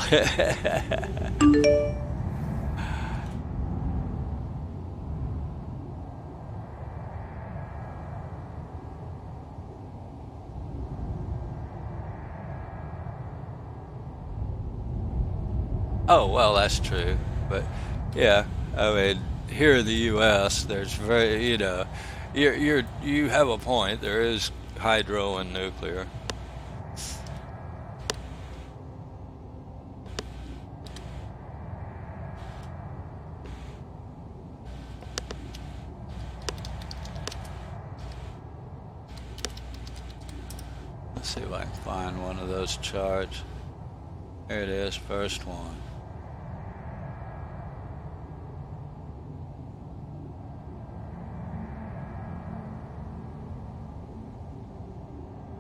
Oh, well, that's true. But yeah, I mean, here in the U.S., there's very, you have a point. There is hydro and nuclear. Let's see if I can find one of those charts. There it is, first one.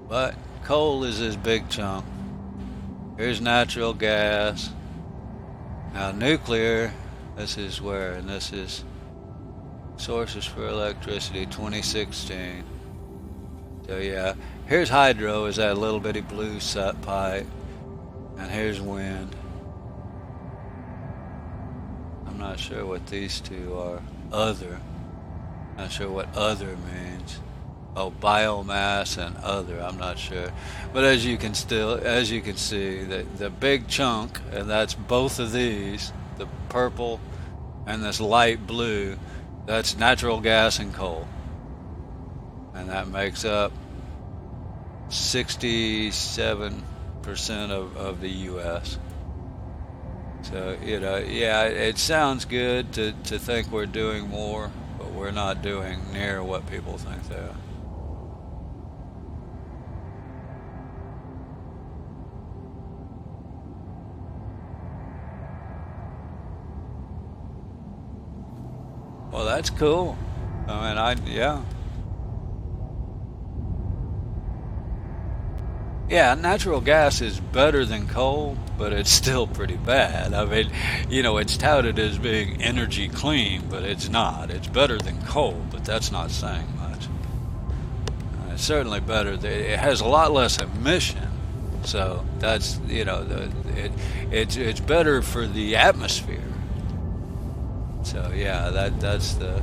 But coal is this big chunk. Here's natural gas. Now nuclear, this is where, and this is sources for electricity 2016. So yeah, here's hydro, is that little bitty blue set pipe. And here's wind. I'm not sure what these two are. Other. Not sure what other means. Oh, biomass and other, I'm not sure. But as you can see, the big chunk, and that's both of these, the purple and this light blue, that's natural gas and coal. And that makes up 67% of the U.S. So, yeah, it sounds good to think we're doing more, but we're not doing near what people think they are. Well, that's cool. I mean, yeah. Yeah, natural gas is better than coal, but it's still pretty bad. I mean, it's touted as being energy clean, but it's not. It's better than coal, but that's not saying much. It's certainly better. It has a lot less emission, so that's, it's better for the atmosphere. So yeah, that's the.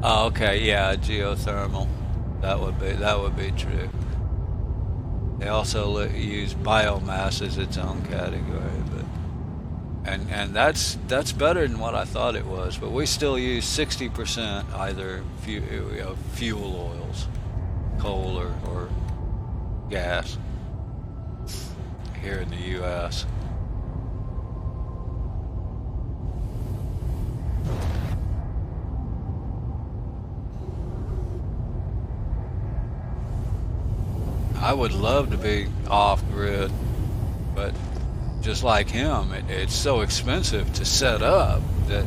Oh, okay, yeah, geothermal. That would be true. They also use biomass as its own category, but and that's better than what I thought it was. But we still use 60% either fuel oils, coal or gas here in the U.S. I would love to be off grid, but just like him, it's so expensive to set up that,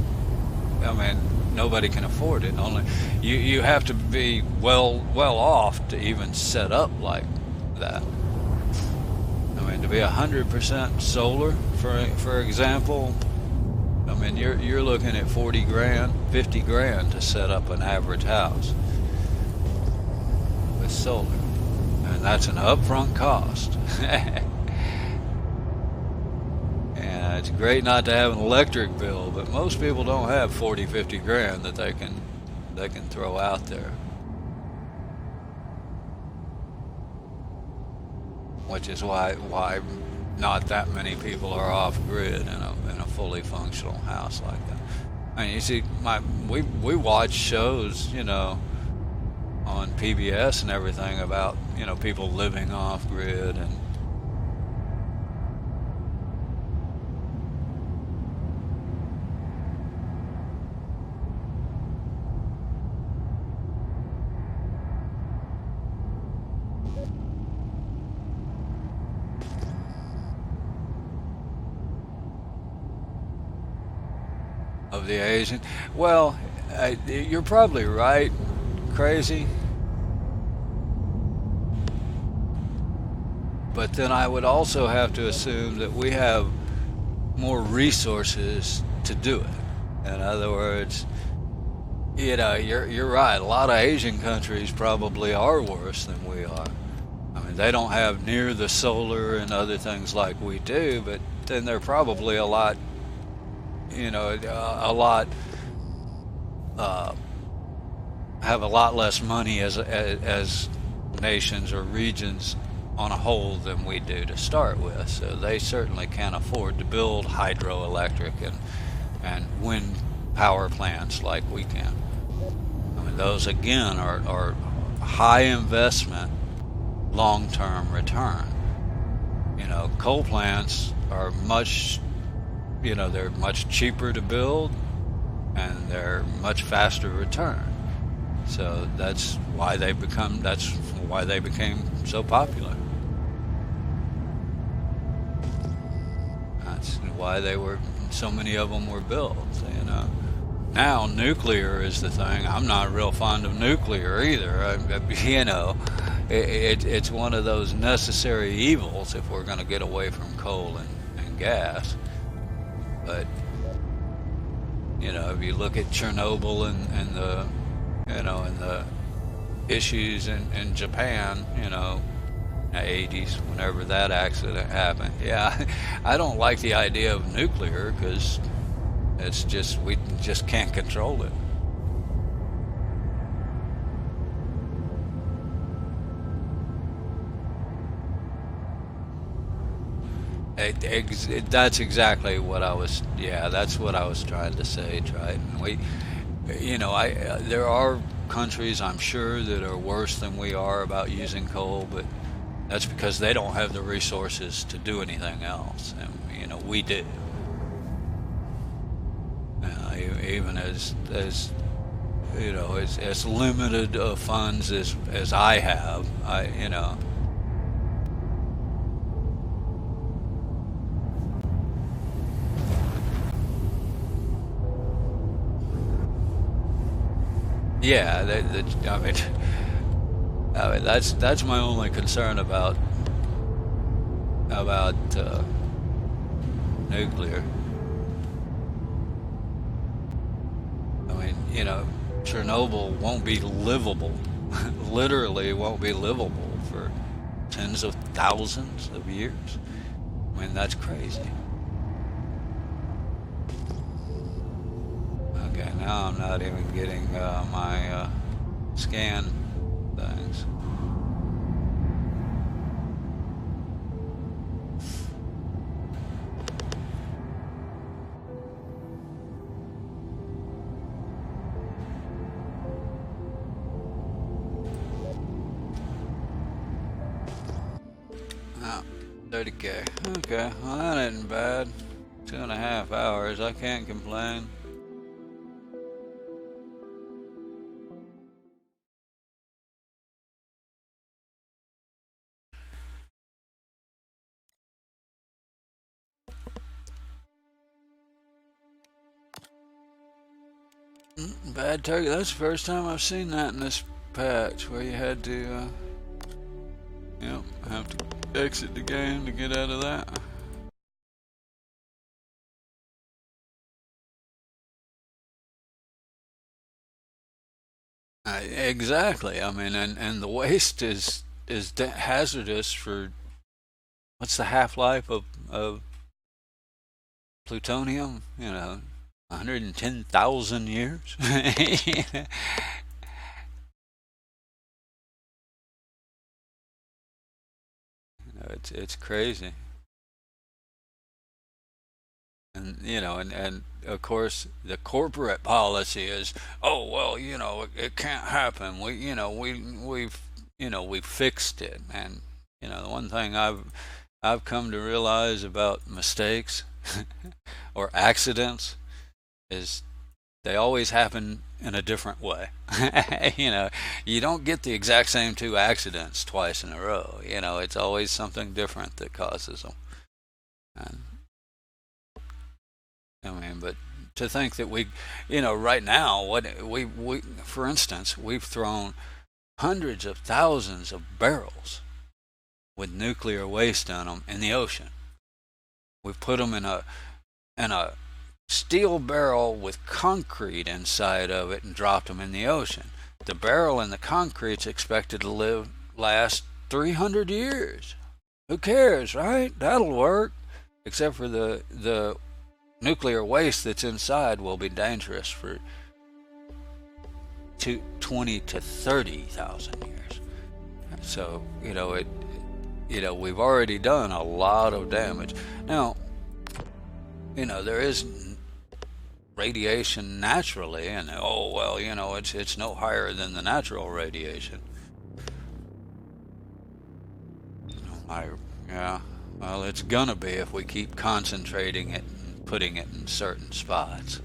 I mean, nobody can afford it. Only you have to be well off to even set up like that. I mean, to be 100% solar, for example, I mean, you're looking at 40 grand, 50 grand to set up an average house with solar. And that's an upfront cost. And it's great not to have an electric bill, but most people don't have 40, 50 grand that they can throw out there. Which is why not that many people are off grid in a fully functional house like that. I mean, you see, we watch shows, on PBS and everything about, people living off grid and of the Asian. Well, you're probably right, crazy. But then I would also have to assume that we have more resources to do it. In other words, you're right. A lot of Asian countries probably are worse than we are. I mean, they don't have near the solar and other things like we do, but then they're probably a lot, a lot have a lot less money as nations or regions on a whole than we do to start with. So they certainly can't afford to build hydroelectric and wind power plants like we can. I mean, those again are high investment, long-term return. Coal plants are much, they're much cheaper to build and they're much faster return. So that's why they became so popular. That's why so many of them were built. Now nuclear is the thing. I'm not real fond of nuclear either. It's one of those necessary evils if we're going to get away from coal and gas. But if you look at Chernobyl and the issues in Japan, in the 80s, whenever that accident happened. Yeah, I don't like the idea of nuclear because we just can't control it. That's exactly what I was. Yeah, that's what I was trying to say, Triton. There are countries, I'm sure, that are worse than we are about using coal, but that's because they don't have the resources to do anything else, and we do. Even as limited funds as I have, Yeah, I mean that's my only concern about nuclear. I mean, Chernobyl won't be livable, literally won't be livable for tens of thousands of years. I mean, that's crazy. Okay, now I'm not even getting my scan things. Oh, 30K. Okay, well that isn't bad. 2.5 hours, I can't complain. Bad turkey. That's the first time I've seen that in this patch where you had to, have to exit the game to get out of that. Exactly. I mean, and the waste is hazardous for what's the half-life of plutonium? 110,000 years. It's crazy. And and of course the corporate policy is, oh well, it can't happen. We fixed it. And the one thing I've come to realize about mistakes or accidents is they always happen in a different way. You don't get the exact same two accidents twice in a row. It's always something different that causes them. And I mean, but to think that right now, for instance, we've thrown hundreds of thousands of barrels with nuclear waste in them in the ocean. We've put them in a steel barrel with concrete inside of it and dropped them in the ocean. The barrel and the concrete's expected to last 300 years. Who cares, right? That'll work. Except for the nuclear waste that's inside will be dangerous for 20 to 30,000 years. So, we've already done a lot of damage. Now, there is radiation naturally, and it's no higher than the natural radiation. Well, it's gonna be if we keep concentrating it and putting it in certain spots.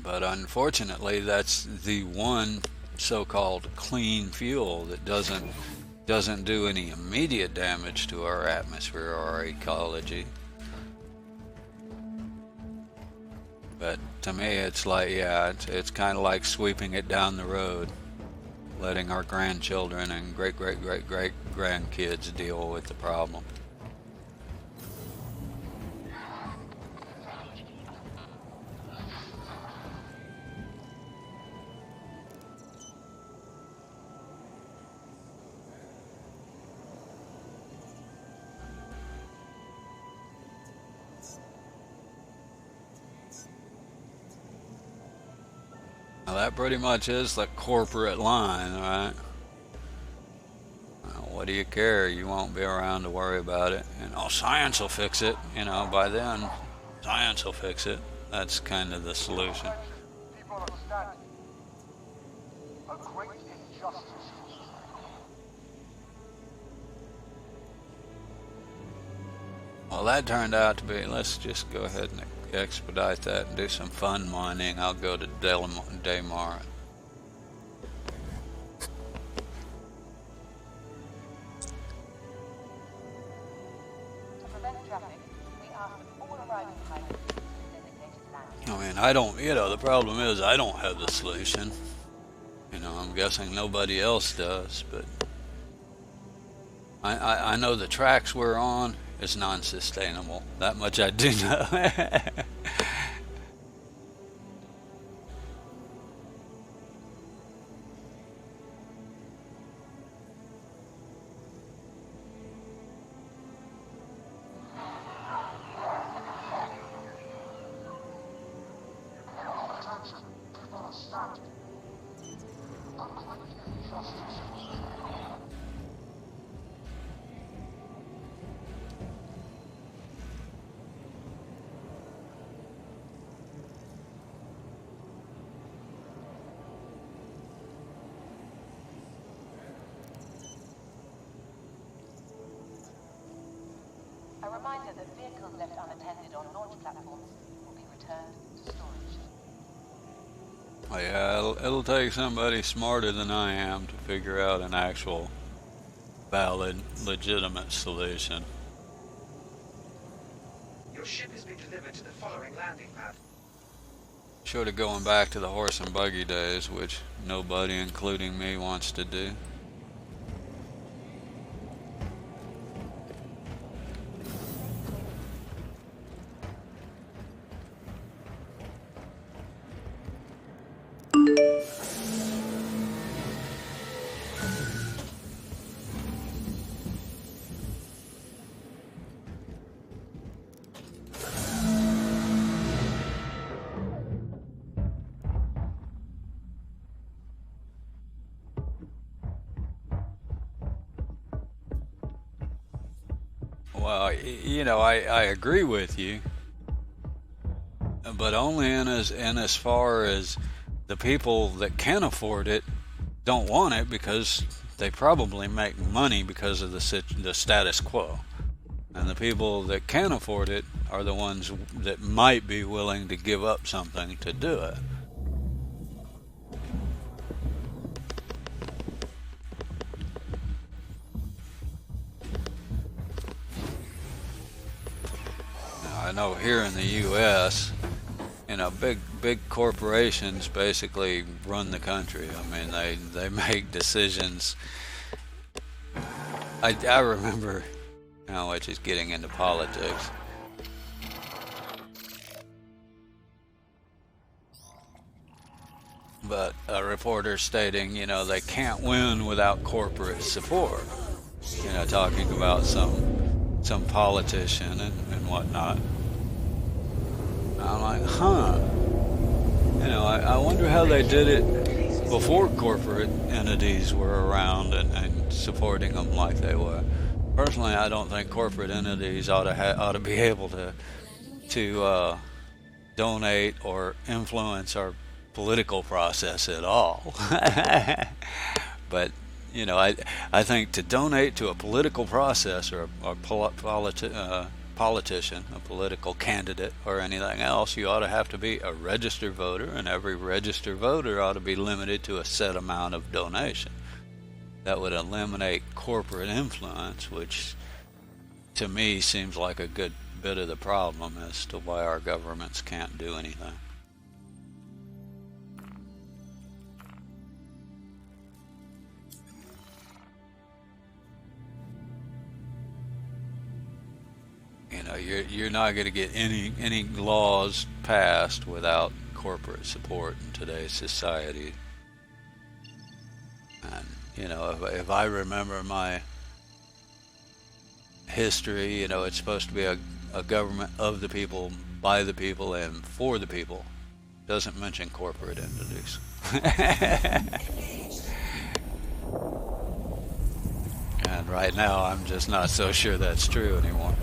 But unfortunately, that's the one so-called clean fuel that doesn't do any immediate damage to our atmosphere or our ecology. But to me, it's like, it's kind of like sweeping it down the road, letting our grandchildren and great-great-great-great-grandkids deal with the problem. Now that pretty much is the corporate line, right? Well, what do you care? You won't be around to worry about it. Science will fix it. By then, science will fix it. That's kind of the solution. People understand a great injustice. Well, that turned out to be, let's just go ahead and expedite that and do some fun mining. I'll go to Daymar. I don't, the problem is I don't have the solution. I'm guessing nobody else does, but I know the tracks we're on is non-sustainable. That much I do know. A reminder that vehicles left unattended on launch platforms will be returned to storage. Yeah, it'll take somebody smarter than I am to figure out an actual valid, legitimate solution. Your ship has been delivered to the following landing pad. Short of going back to the horse and buggy days, which nobody, including me, wants to do. Well, I agree with you, but only in as far as the people that can afford it don't want it because they probably make money because of the status quo. And the people that can afford it are the ones that might be willing to give up something to do it. I know here in the U.S., big corporations basically run the country. I mean, they make decisions. I remember, which is getting into politics. but a reporter stating, they can't win without corporate support. Talking about some politician and whatnot. I'm like, huh. I wonder how they did it before corporate entities were around and supporting them like they were. Personally, I don't think corporate entities ought to be able to donate or influence our political process at all. But I think to donate to a political process or politician, a political candidate, or anything else, you ought to have to be a registered voter, and every registered voter ought to be limited to a set amount of donation. That would eliminate corporate influence, which to me seems like a good bit of the problem as to why our governments can't do anything. You're not going to get any laws passed without corporate support in today's society. And if I remember my history, it's supposed to be a government of the people, by the people, and for the people. Doesn't mention corporate entities. And right now, I'm just not so sure that's true anymore.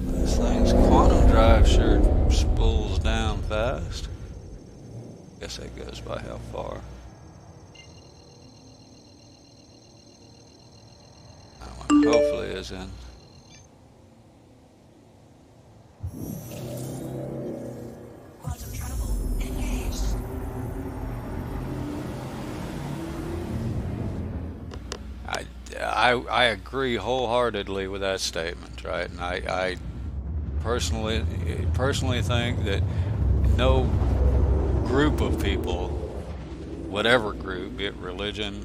This thing's quantum drive sure spools down fast. Guess that goes by how far. That one hopefully is in. Quantum travel engaged. I agree wholeheartedly with that statement, right? And I personally think that no group of people, whatever group, be it religion,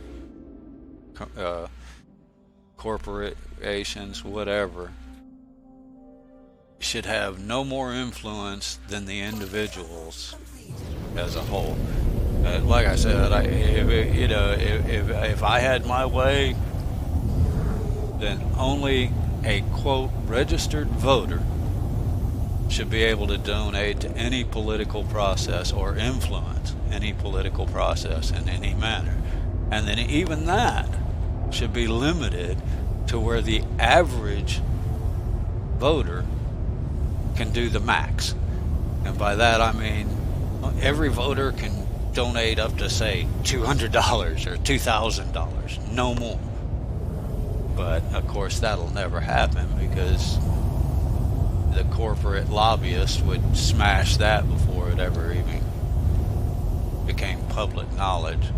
corporations, whatever, should have no more influence than the individuals as a whole. Like I said, if I had my way, then only a quote registered voter should be able to donate to any political process or influence any political process in any manner. And then even that should be limited to where the average voter can do the max. And by that I mean every voter can donate up to, say, $200 or $2,000, no more. But of course that'll never happen because the corporate lobbyists would smash that before it ever even became public knowledge.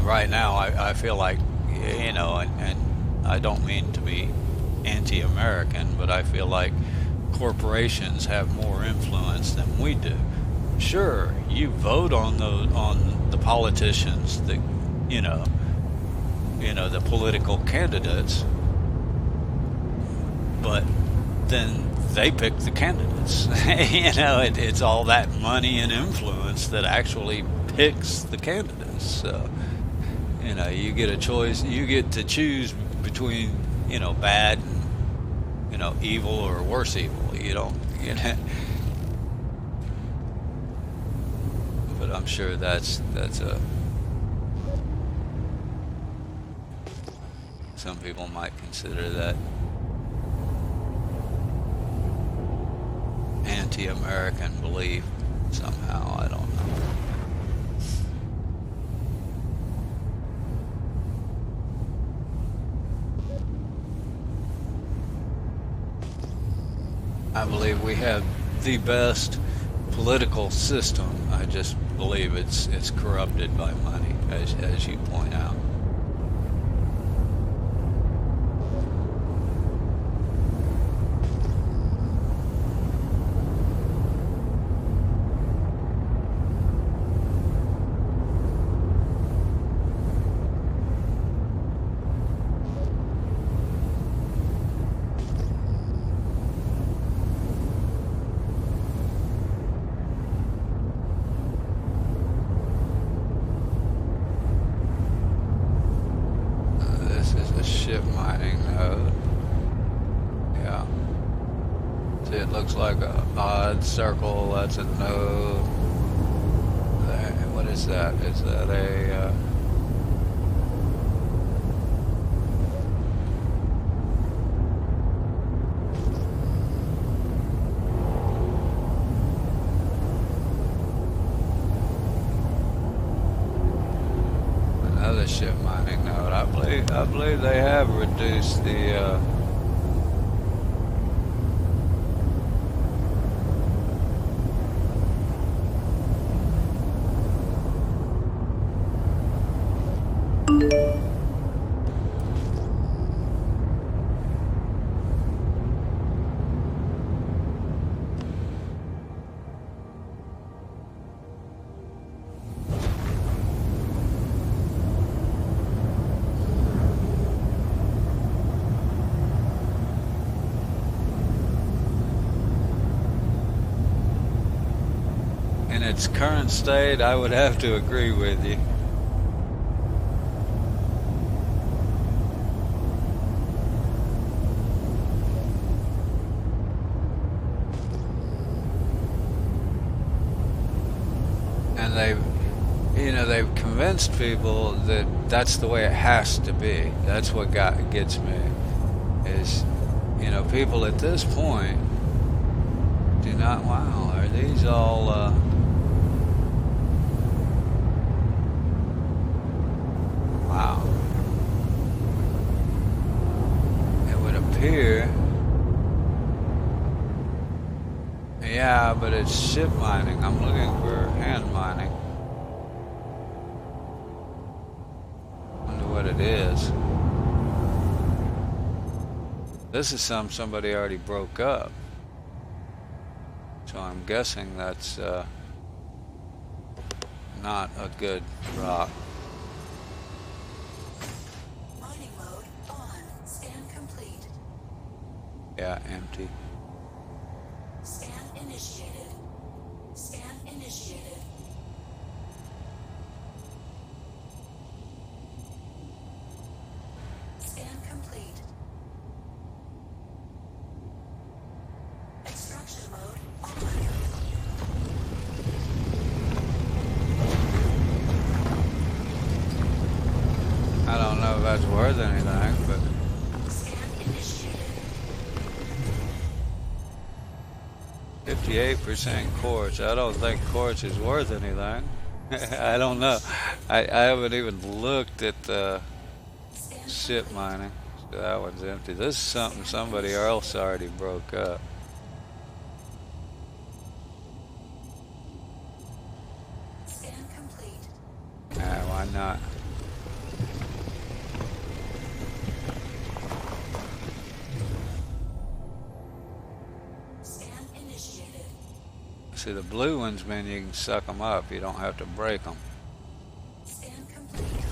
Right now I feel like, and I don't mean to be anti-American, but I feel like corporations have more influence than we do. Sure, you vote on the politicians, the political candidates, but then they pick the candidates. It's all that money and influence that actually picks the candidates. So, you get a choice. You get to choose between, bad and, evil or worse evil. You don't, But I'm sure that's a. Some people might consider that anti-American belief somehow. I don't know. I believe we have the best political system. I just believe it's corrupted by money, as you point out. ship mining node. Yeah. See, it looks like a odd circle. That's a node. What is that? Is that a... another ship mining node. I believe they have reduced the in its current state. I would have to agree with you. And they've convinced people that that's the way it has to be. That's what gets me. Is, people at this point do not. Wow, are these all? Wow. It would appear. Yeah, but it's ship mining. I'm looking for hand mining. Wonder what it is. This is somebody already broke up. So I'm guessing that's not a good rock. Mining mode on. Scan complete. Yeah, empty. Scan initiated. Scan initiated. Scan complete. Extraction mode on. I don't know if that's worth anything, but Scan initiated. 58% quartz. I don't think quartz is worth anything. I don't know. I haven't even looked at the ship mining. So that one's empty. This is something somebody else already broke up. Scan complete. Why not? Scan initiated. See, the blue ones mean you can suck them up. You don't have to break them. Scan complete.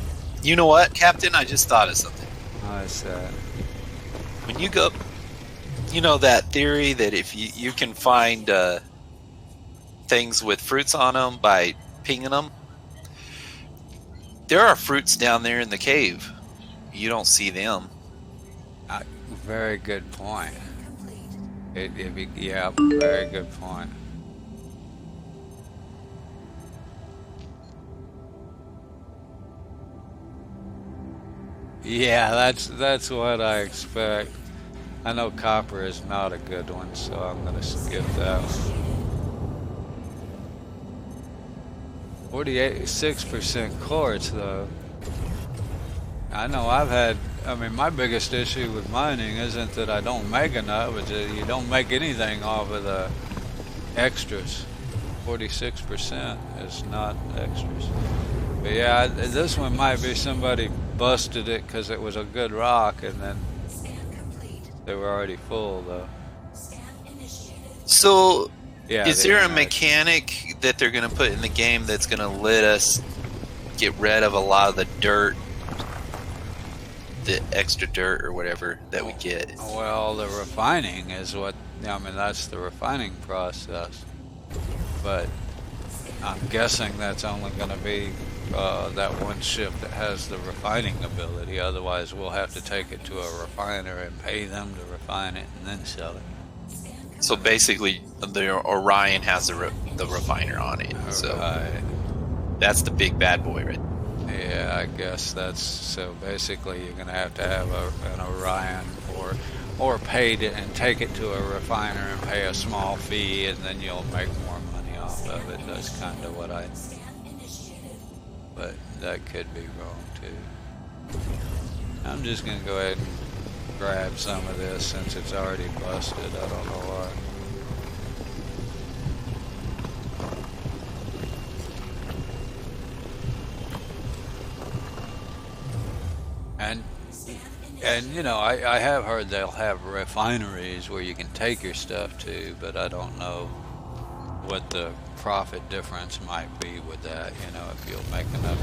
You know what, Captain? I just thought of something. I said, When you go, that theory that if you can find things with fruits on them by pinging them, there are fruits down there in the cave. You don't see them. very good point. Complete. Yeah, very good point. Yeah, that's what I expect. I know copper is not a good one, so I'm gonna skip that one. 6% quartz though. I know my biggest issue with mining isn't that I don't make enough, it's that you don't make anything off of the extras. 46% is not extras. But yeah, this one might be somebody busted it because it was a good rock and then Scan complete. they were already full though. Scan initiated. So, Yeah. is there a mechanic that they're going to put in the game that's going to let us get rid of a lot of the dirt, the extra dirt or whatever that we get? Well, the refining is that's the refining process. But I'm guessing that's only going to be that one ship that has the refining ability. Otherwise, we'll have to take it to a refiner and pay them to refine it and then sell it. So basically, the Orion has the refiner on it. So Right. that's the big bad boy, right? Yeah, I guess that's so. Basically, you're gonna have to have an Orion, or pay it and take it to a refiner and pay a small fee, and then you'll make more money off of it. That's kind of what I. But that could be wrong too. I'm just gonna go ahead and grab some of this since it's already busted. I don't know why. And you know, I have heard they'll have refineries where you can take your stuff to, but I don't know what the profit difference might be with that, you know, if you'll make enough.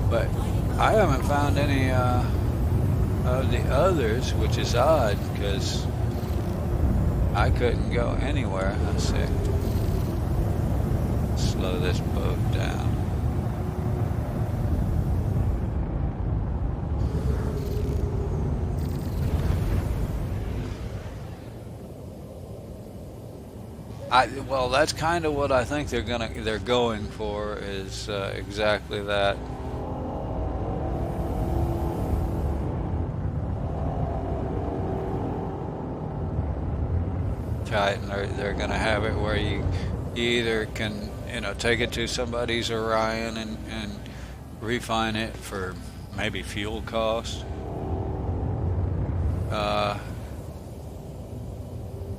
But I haven't found any of the others, which is odd because I couldn't go anywhere. Let's see. Slow this boat down. Well, that's kind of what I think they're going for is exactly that. Right, and they're going to have it where you either can, you know, take it to somebody's Orion and refine it for maybe fuel cost.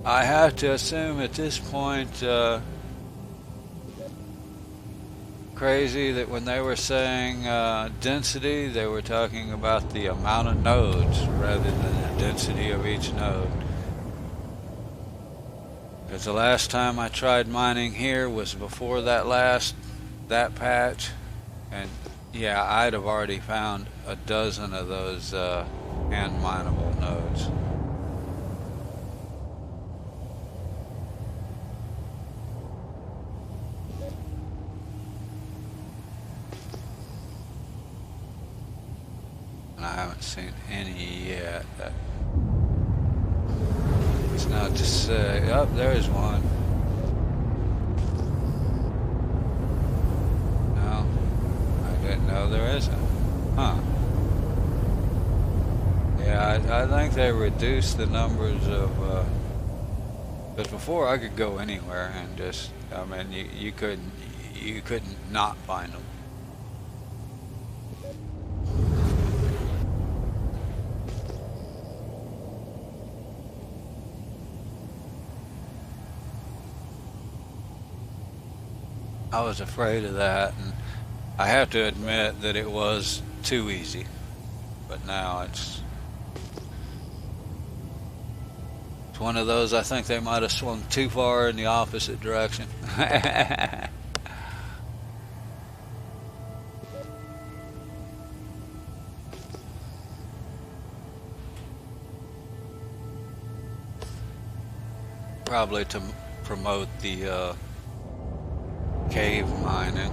I have to assume at this point, crazy that when they were saying density, they were talking about the amount of nodes rather than the density of each node. Because the last time I tried mining here was before that patch, and yeah, I'd have already found a dozen of those hand mineable nodes. And I haven't seen any yet. It's not to say, oh, there's one. No, I didn't know there isn't. Huh. Yeah, I think they reduced the numbers of, because before I could go anywhere and just, I mean, you couldn't not find them. I was afraid of that, and I have to admit that it was too easy. But now it's one of those I think they might have swung too far in the opposite direction. Probably to promote the cave mining.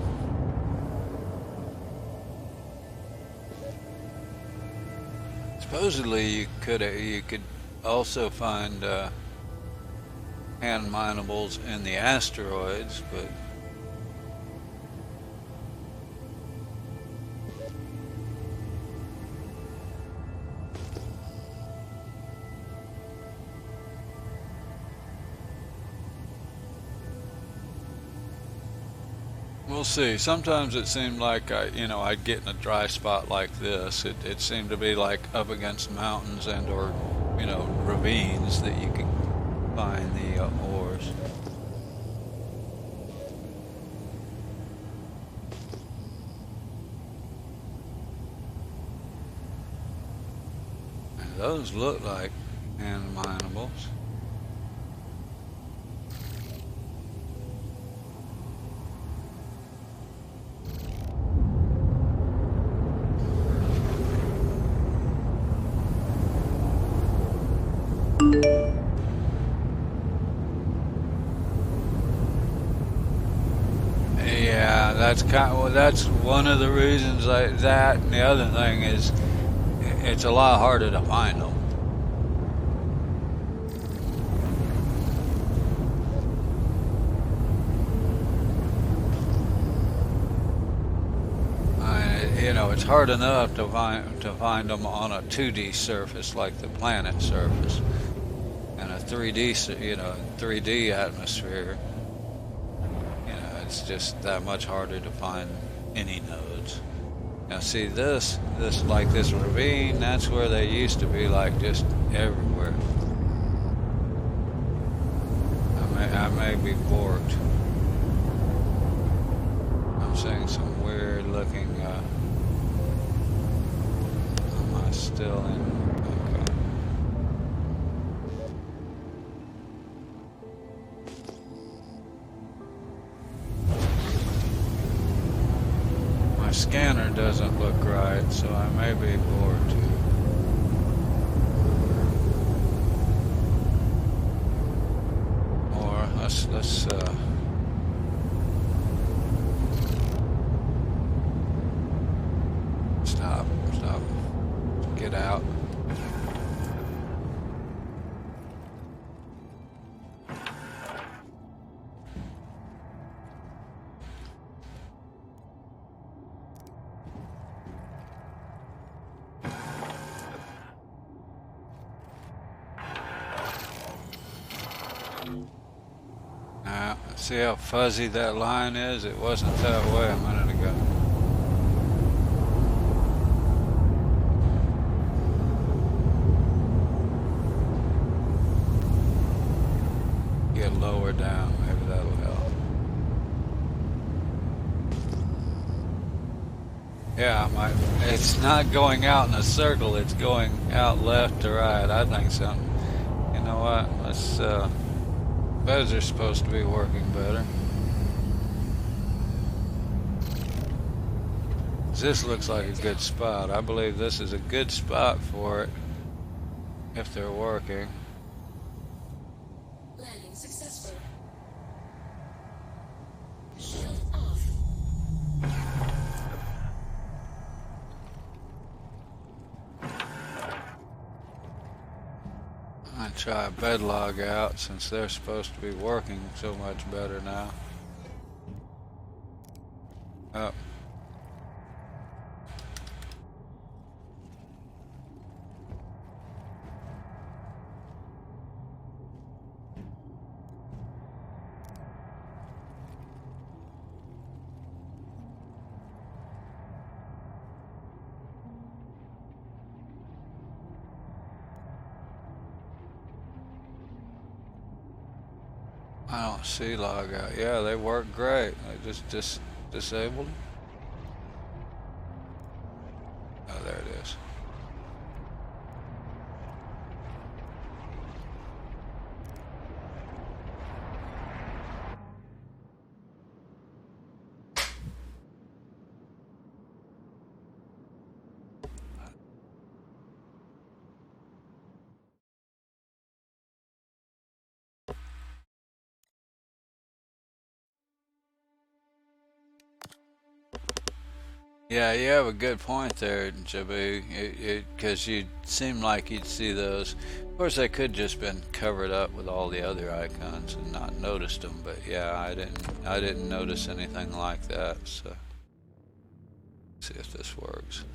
Supposedly you could also find hand minables in the asteroids, but we'll see. Sometimes it seemed like I'd get in a dry spot like this. It seemed to be like up against mountains and or ravines that you could find the ores. And those look like hand minables. that's one of the reasons that, and the other thing is it's a lot harder to find them. It's hard enough to find them on a 2D surface like the planet surface, and a 3D atmosphere. It's just that much harder to find any nodes. Now, see this ravine. That's where they used to be, like just everywhere. I may be borked. I'm seeing some weird looking. Am I still in? Okay. My scanner doesn't look right, so I may be bored too. Or let's stop, get out. Now, see how fuzzy that line is? It wasn't that way a minute ago. Get lower down, maybe that'll help. Yeah, it's not going out in a circle, it's going out left to right. I think so. You know what? Those are supposed to be working better. This looks like a good spot. I believe this is a good spot for it if they're working. Landing successful. Shield off. I try a bed log out since they're supposed to be working so much better now. Oh. I don't see log out. Yeah, they work great. I just disabled them. Oh, there it is. Yeah, you have a good point there, Jabu. Because you seem like you'd see those. Of course, they could just been covered up with all the other icons and not noticed them. But yeah, I didn't notice anything like that. So, let's see if this works.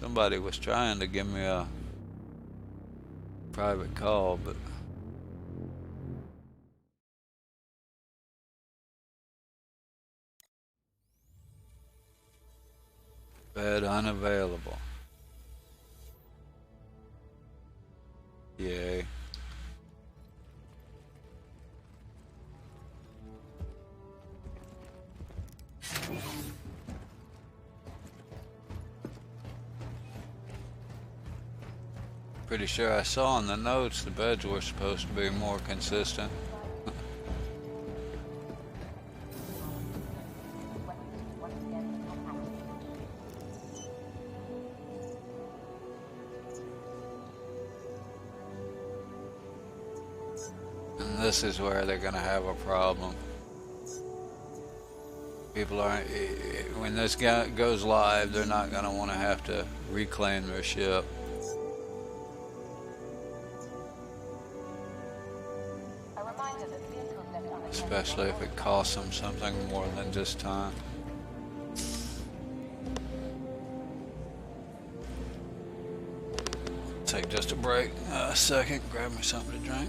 Somebody was trying to give me a private call, but. Bed unavailable. Yay. Pretty sure I saw in the notes the beds were supposed to be more consistent. And this is where they're gonna have a problem. People aren't. When this goes live, they're not going to want to have to reclaim their ship. A reminder that vehicles left unattended Especially if it costs them something more than just time. Take just a break, a second, grab me something to drink.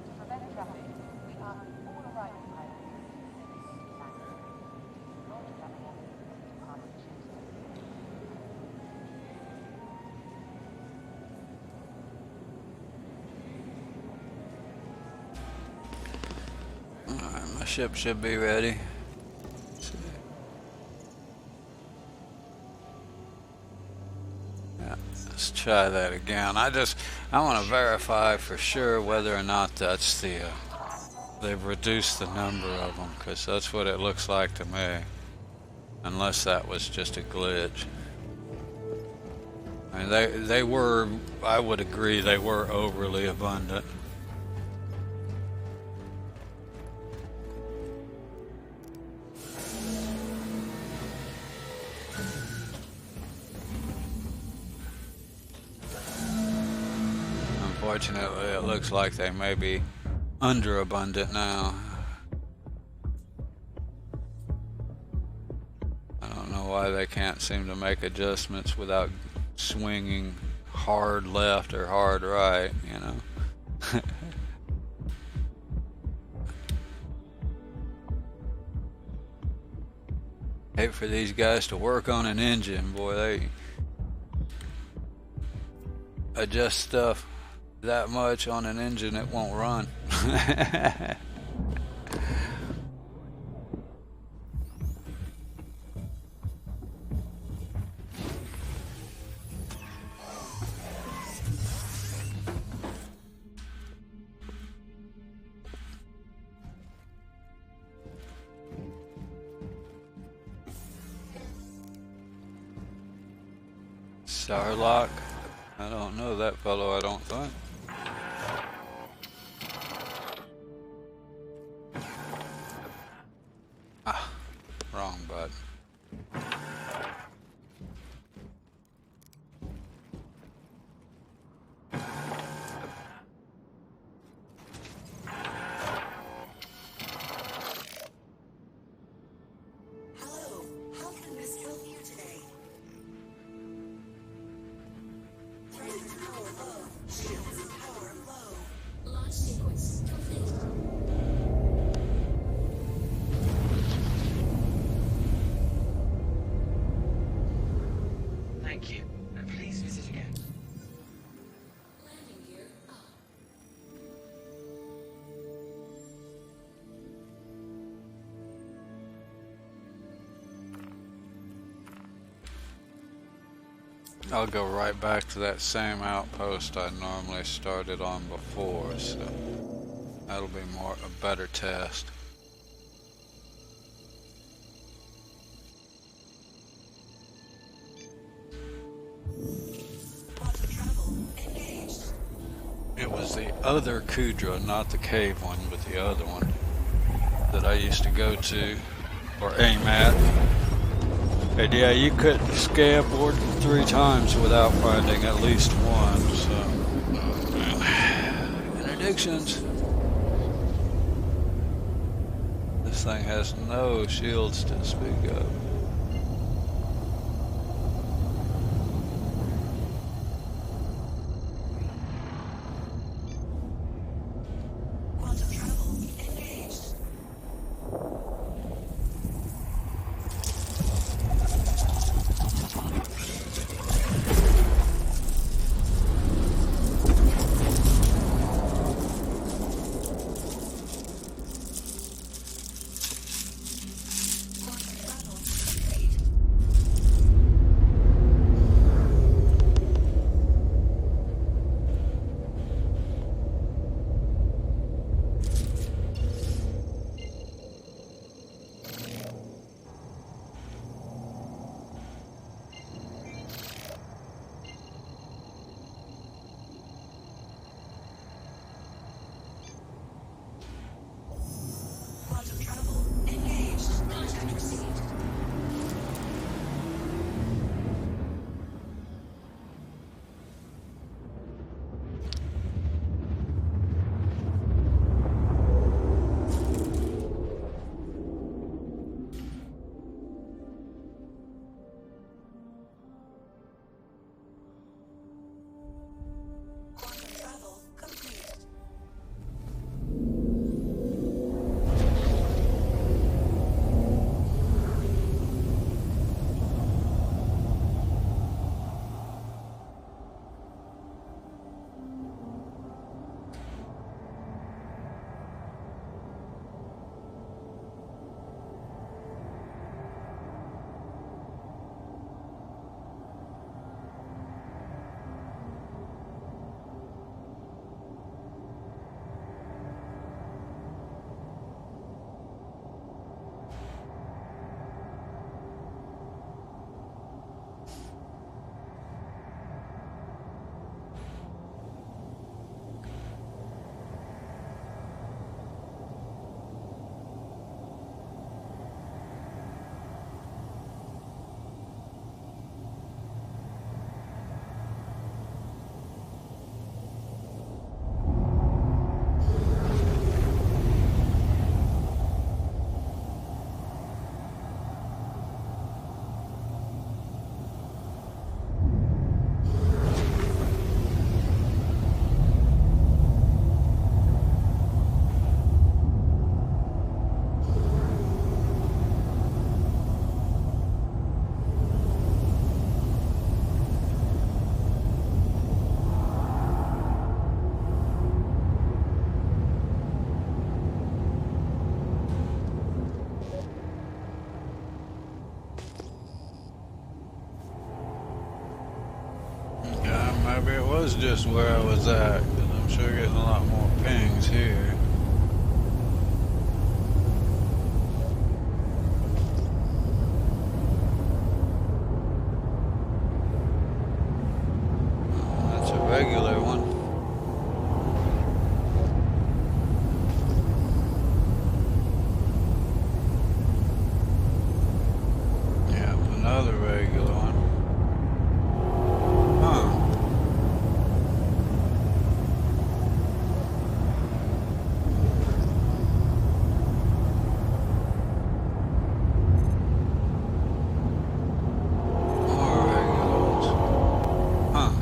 To prevent traffic, we ask all arriving pilots to land. Launch platform departing Tuesday. Alright, my ship should be ready. Yeah, let's try that again. I want to verify for sure whether or not that's the they've reduced the number of them, because that's what it looks like to me. Unless that was just a glitch. I mean, they were, I would agree, they were overly abundant. Unfortunately, it looks like they may be underabundant now. I don't know why they can't seem to make adjustments without swinging hard left or hard right, you know. Hate for these guys to work on an engine, boy. They adjust stuff that much on an engine, it won't run. Sarlacc? I don't know that fellow, I don't think. Ah, wrong button. Hello, how can Miss help you today? Training power low. Shields power low. Launch sequence complete. Thank you, and please visit again. Landing gear up. I'll go right back to that same outpost I normally started on before, so that'll be a better test. Auto travel engaged. It was the other Kudra, not the cave one, but the other one that I used to go to or aim at. And yeah, you couldn't scan more than 3 times without finding at least one, so. Interdictions. This thing has no shields to speak of. Quantum travel engaged. Quantum travel complete. Quantum travel engaged. Contact received. Quantum travel complete. Yeah, maybe it was just where I was at, because I'm sure getting a lot more pings here. That's a regular one. Yeah, another regular one. Huh. More regular ones. Huh.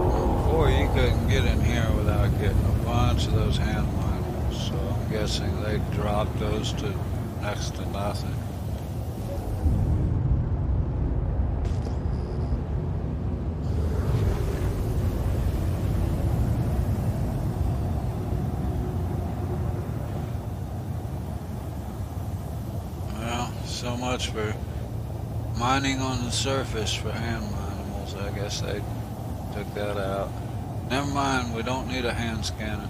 Well, before you couldn't get in here without getting a bunch of those hand miners, so I'm guessing they dropped those to next to nothing. Well, so much for mining on the surface for hand animals. I guess they took that out. Never mind, we don't need a hand scanner.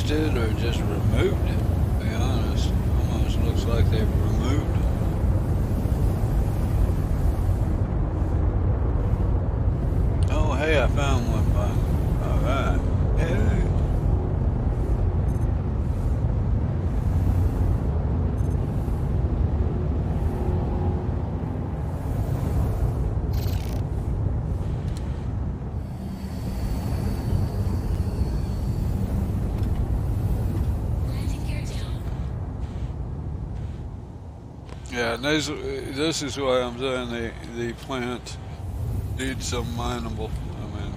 reduced it or just removed it, to be honest. Almost looks like they've removed it. Oh, hey, I found one finally. Alright. Hey. Landing gear down. Yeah, and this is why I'm saying the plant needs some mineable. I mean,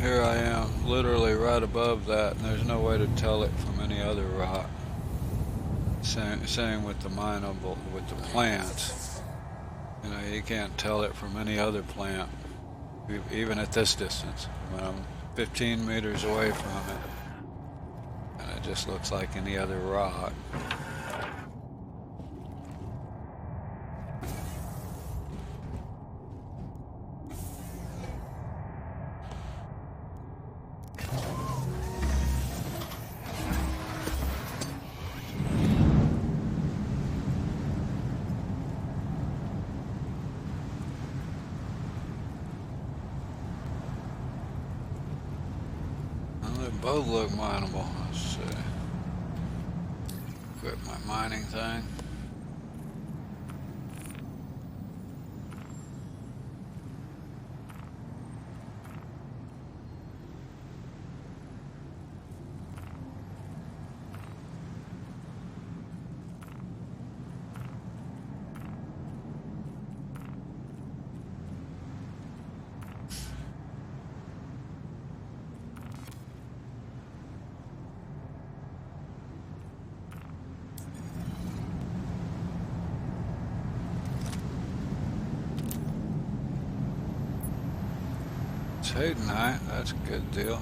here I am, literally right above that, and there's no way to tell it from any other rock. Same with the mineable, with the plants. You know, you can't tell it from any other plant, even at this distance. When I'm 15 meters away from it, and it just looks like any other rock. Well, they both look mineable. Let's see. Quit my mining thing. Titanite, that's a good deal.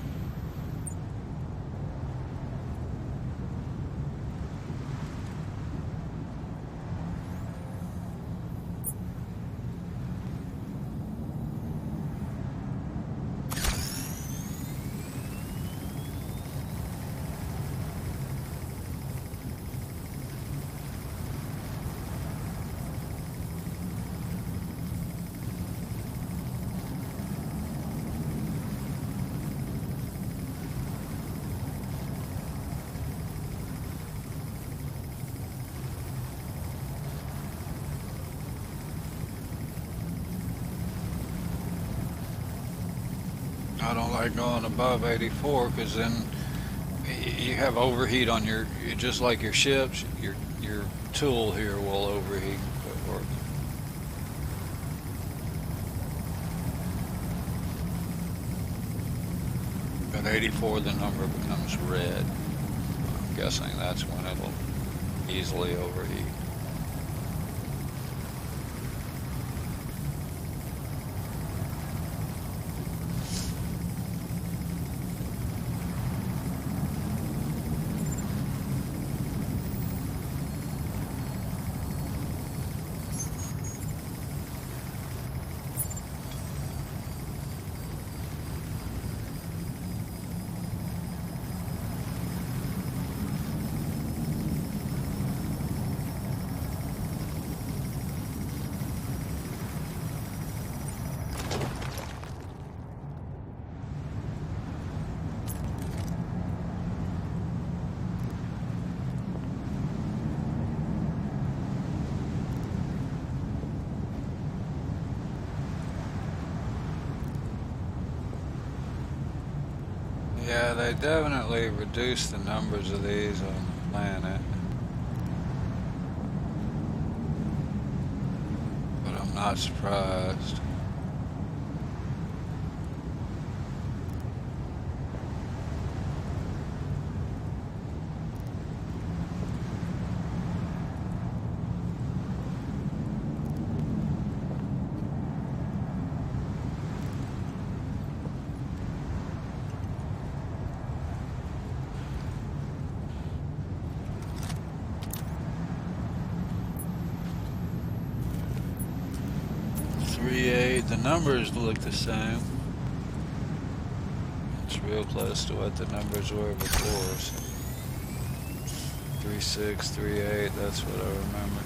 I don't like going above 84 because then you have overheat on your, just like your ships, your tool here will overheat. Or, at 84 the number becomes red. I'm guessing that's when it'll easily overheat. Yeah, they definitely reduced the numbers of these on the planet. But I'm not surprised. The numbers look the same. It's real close to what the numbers were before. So 3638, that's what I remember.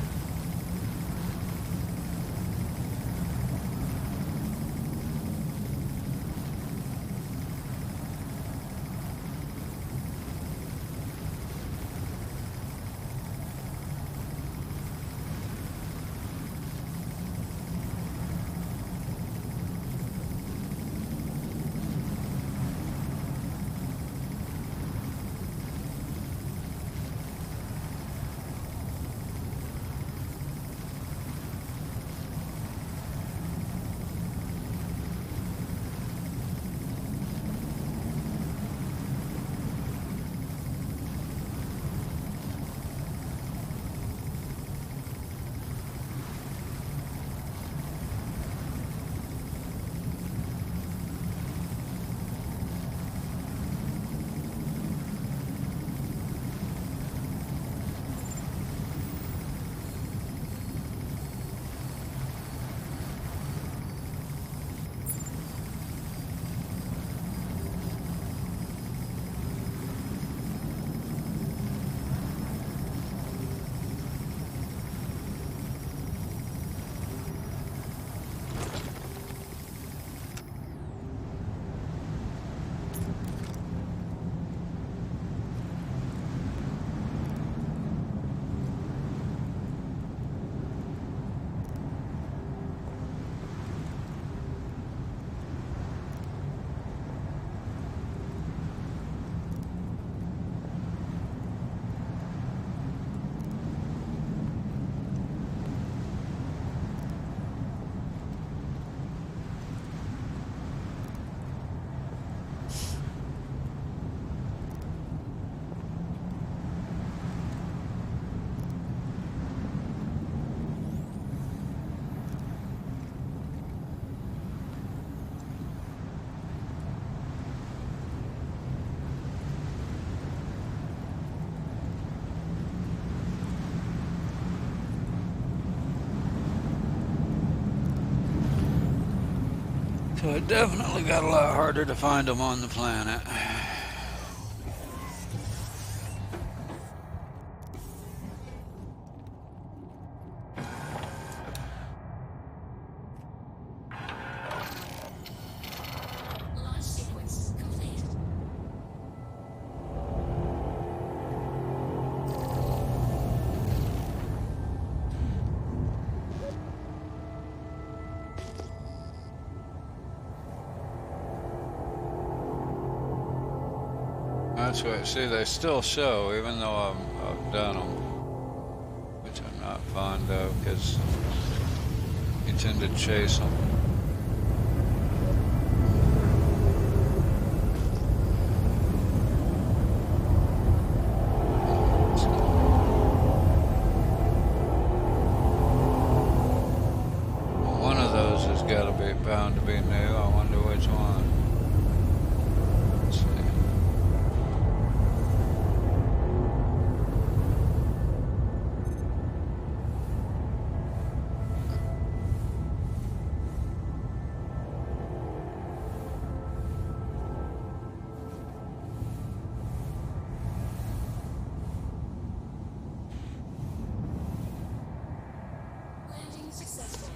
So it definitely got a lot harder to find them on the planet. Launch sequence complete. That's what, see, they still show, even though I've done them, which I'm not fond of, because you tend to chase them. One of those has got to be bound to be new. I wonder which one. Let's see. Landing successful.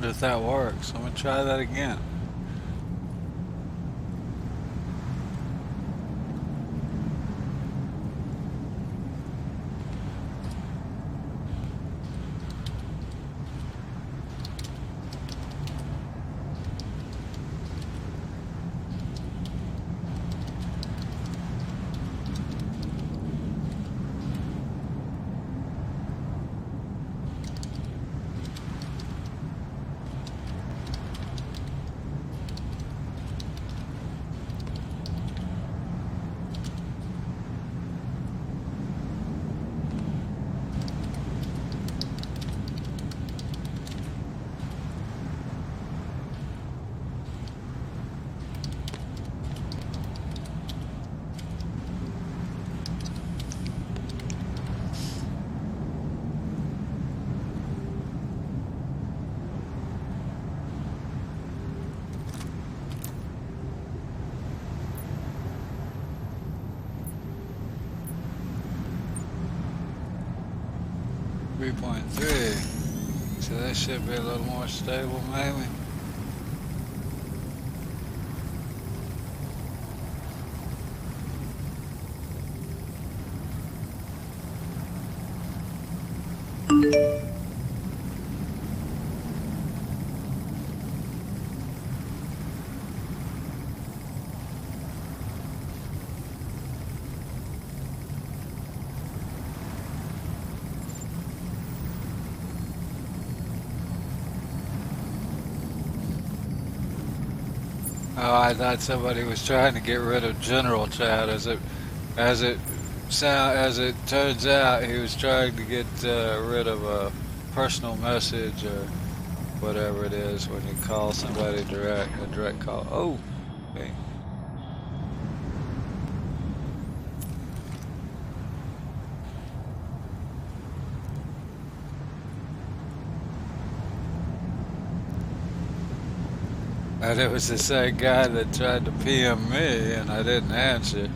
wonder if that works. I'm gonna try that again. .3. So that should be a little more stable, maybe. Oh, I thought somebody was trying to get rid of general chat. As it turns out, he was trying to get rid of a personal message or whatever it is when you call somebody direct, a direct call. Oh, okay. And it was the same guy that tried to PM me, and I didn't answer.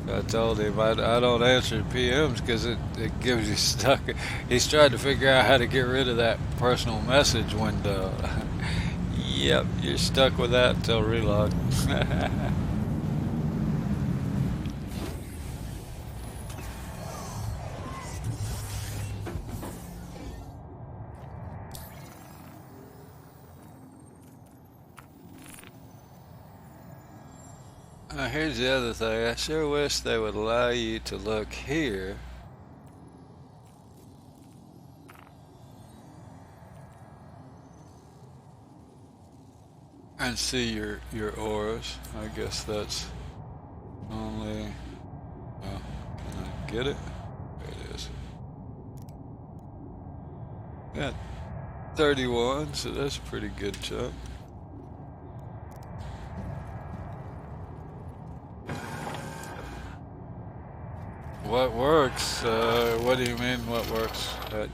I told him I don't answer PMs because it gives you stuck. He's trying to figure out how to get rid of that personal message window. Yep, you're stuck with that until relog. Here's the other thing. I sure wish they would allow you to look here. And see your auras. I guess that's only... Well, can I get it? There it is. Got 31, so that's a pretty good chunk. What works? What do you mean what works?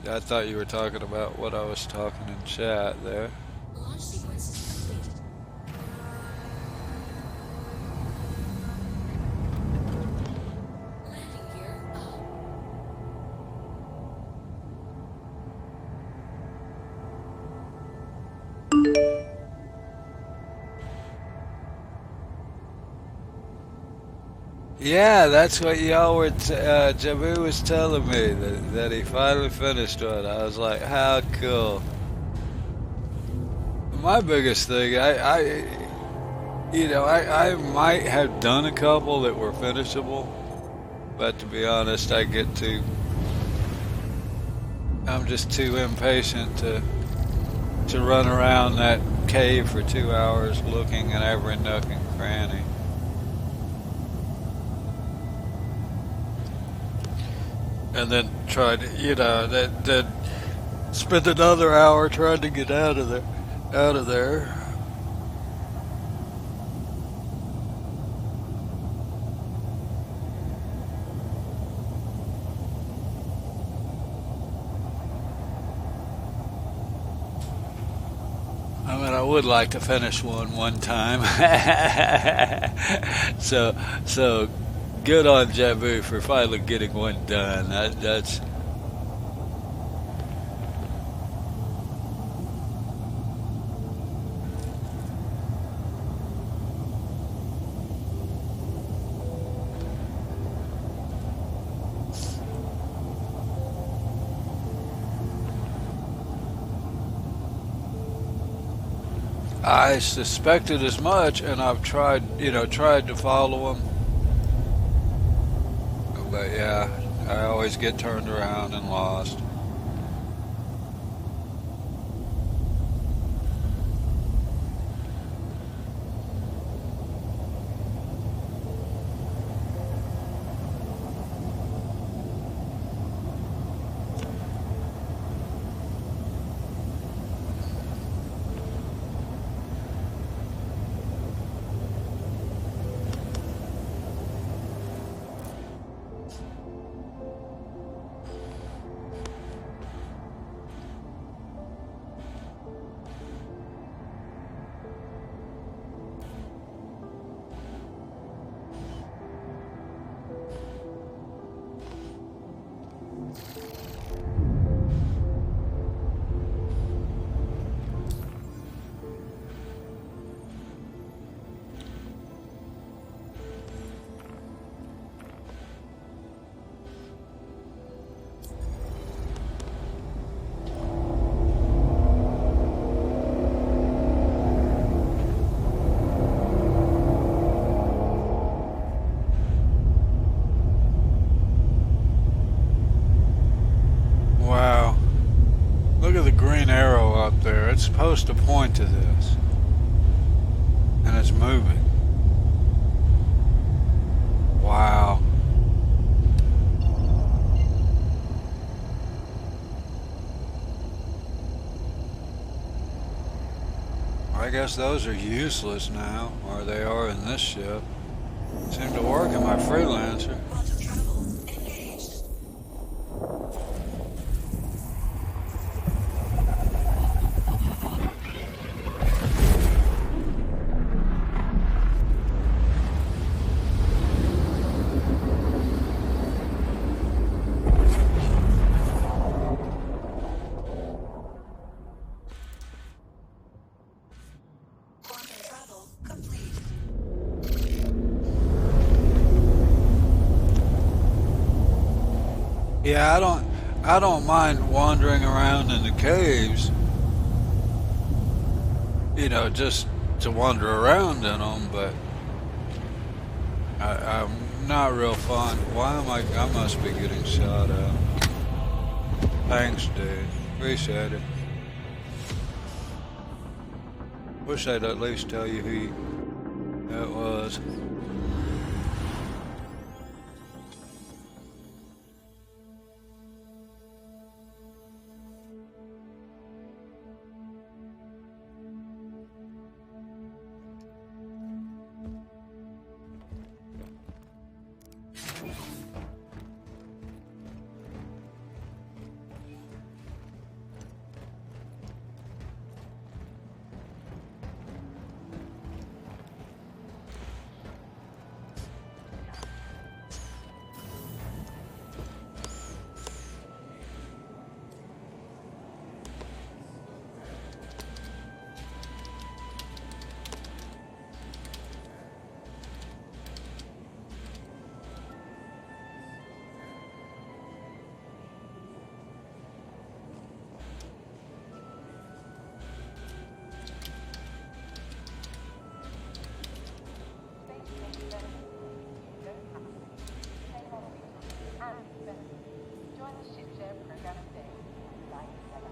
I thought you were talking about what I was talking in chat there. Launch sequence is complete. Landing gear up. Yeah, that's what y'all were, Jabu was telling me, that he finally finished one. I was like, how cool. My biggest thing, I might have done a couple that were finishable, but to be honest, I'm just too impatient to run around that cave for 2 hours looking at every nook and cranny. And then try to, then spend another hour trying to get out of there. I mean, I would like to finish one time. So good on Jabu for finally getting one done. I suspected as much, and I've tried to follow them. But yeah, I always get turned around and lost. Wow. Look at the green arrow up there. It's supposed to point to this. And it's moving. Wow. I guess those are useless now, or they are in this ship. Seem to work in my freelancer. Quantum travel engaged. Quantum travel complete. Yeah, I don't mind wandering around in the caves. Just to wander around in them, but I'm not real fond. Why am I must be getting shot at. Thanks, dude. Appreciate it. Wish I'd at least tell you who it was. Join the ship share program today. Line 7.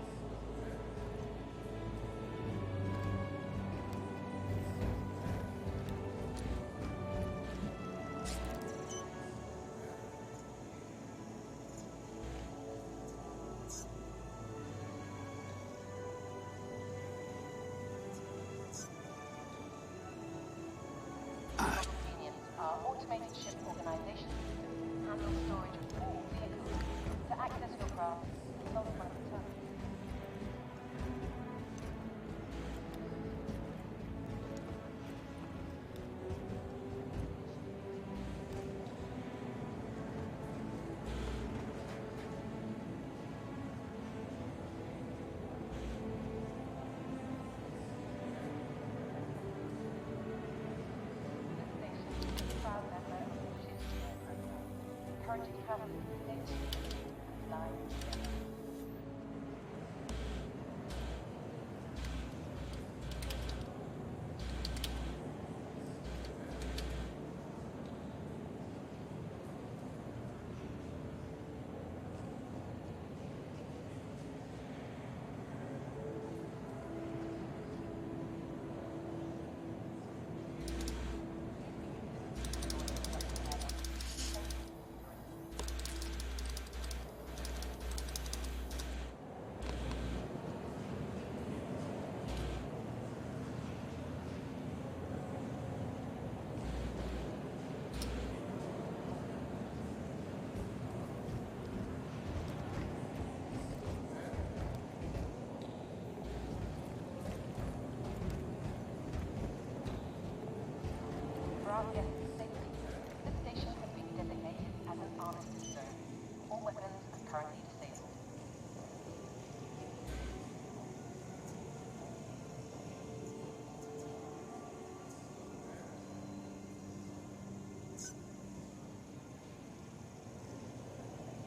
Convenience, our automated ship organization system handles storage of all vehicles. To access your craft, consult one of the terminals. This station is a proud member of the ship's share program. Currently traveling with stage line 7. currently disabled.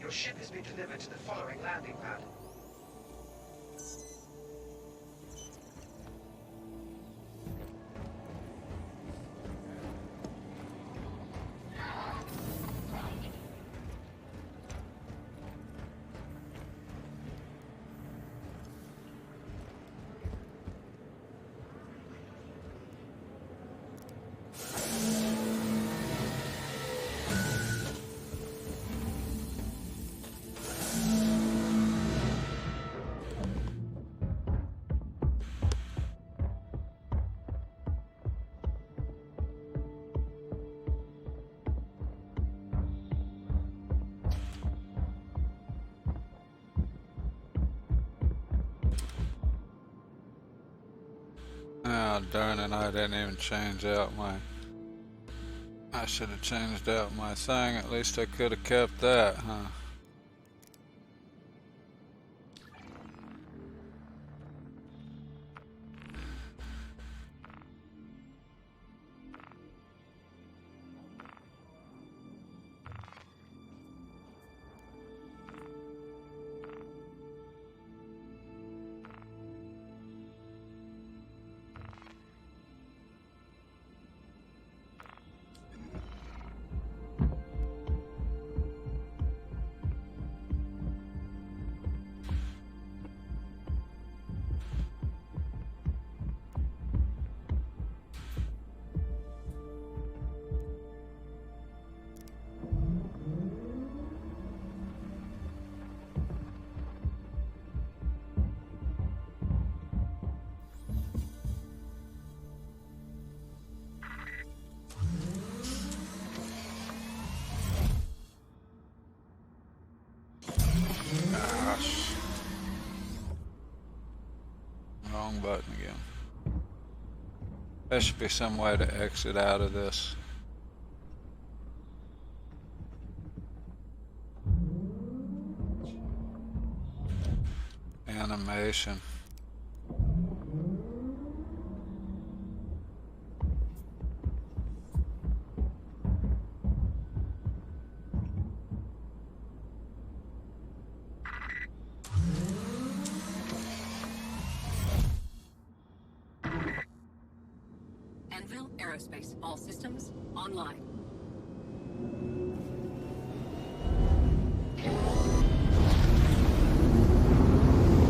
Your ship has been delivered to the following landing pad. Oh, darn it, I didn't even change out my... I should have changed out my thing. At least I could have kept that, huh? Gosh. Wrong button again. There should be some way to exit out of this. Animation. Anvil Aerospace, all systems online.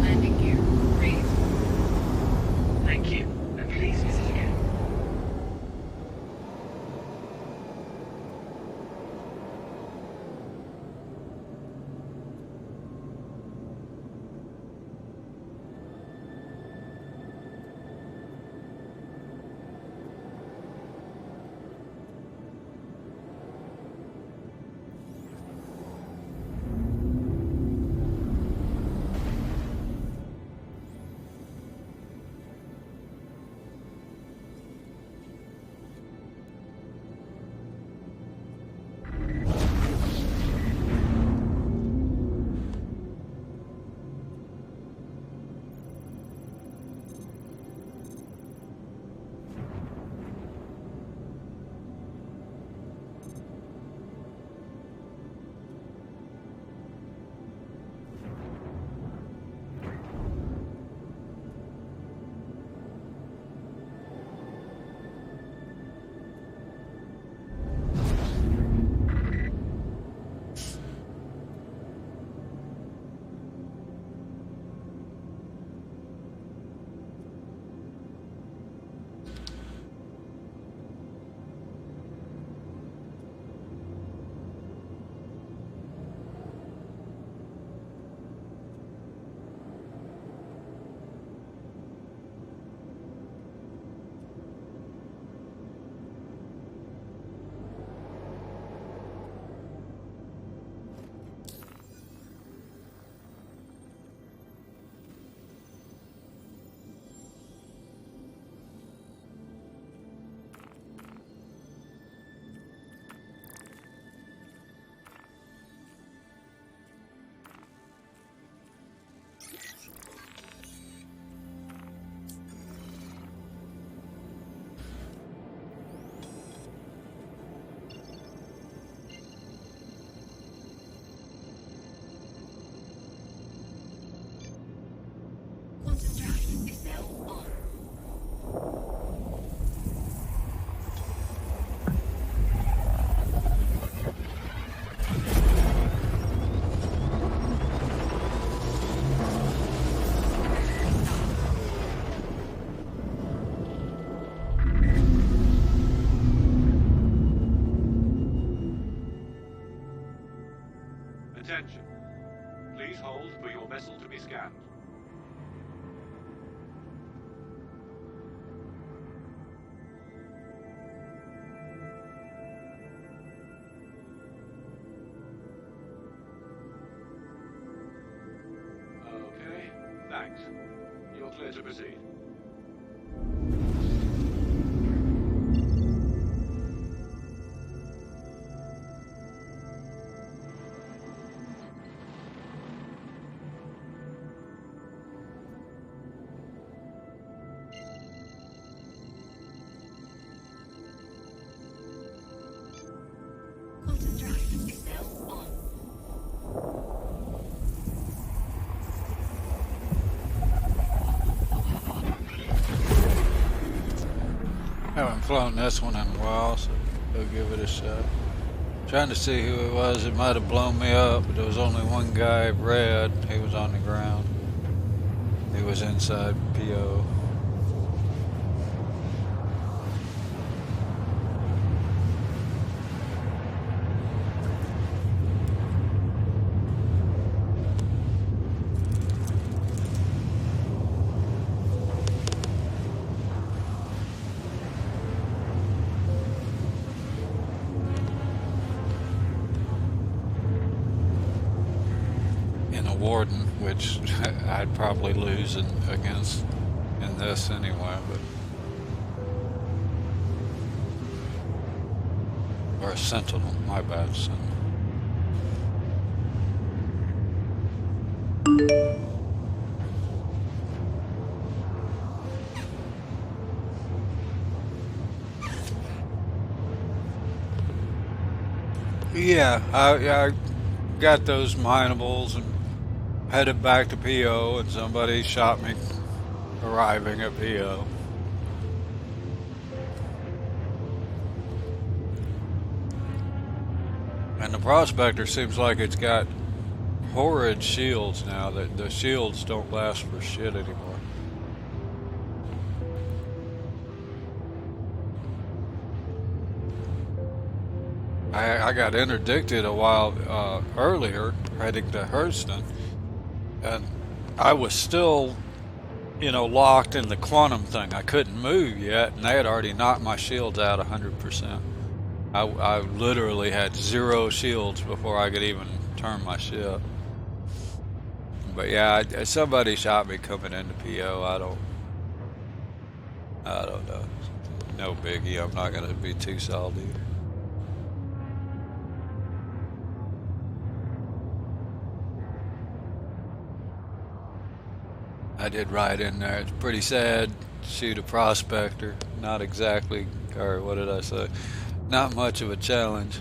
Landing gear raised. Thank you, and please visit again. Attention. Please hold for your vessel to be scanned. Okay, thanks. You're clear to proceed. Quantum drive is now on. Haven't flown this one in a while, so go give it a shot. Trying to see who it was. It might have blown me up, but there was only one guy, Red. He was on the ground. He was inside PO. In a Warden, which I'd probably lose against in this anyway, but or a Sentinel, my bad, Sentinel. Yeah, I got those minables and headed back to PO, and somebody shot me arriving at PO. And the Prospector seems like it's got horrid shields now. That the shields don't last for shit anymore. I got interdicted a while earlier, heading to Hurston, and I was still, locked in the quantum thing. I couldn't move yet, and they had already knocked my shields out 100%. I literally had 0 shields before I could even turn my ship. But yeah, somebody shot me coming into PO. I don't know. No biggie. I'm not gonna be too salty. I did ride in there. It's pretty sad. Shoot a Prospector. Not exactly, or what did I say? Not much of a challenge.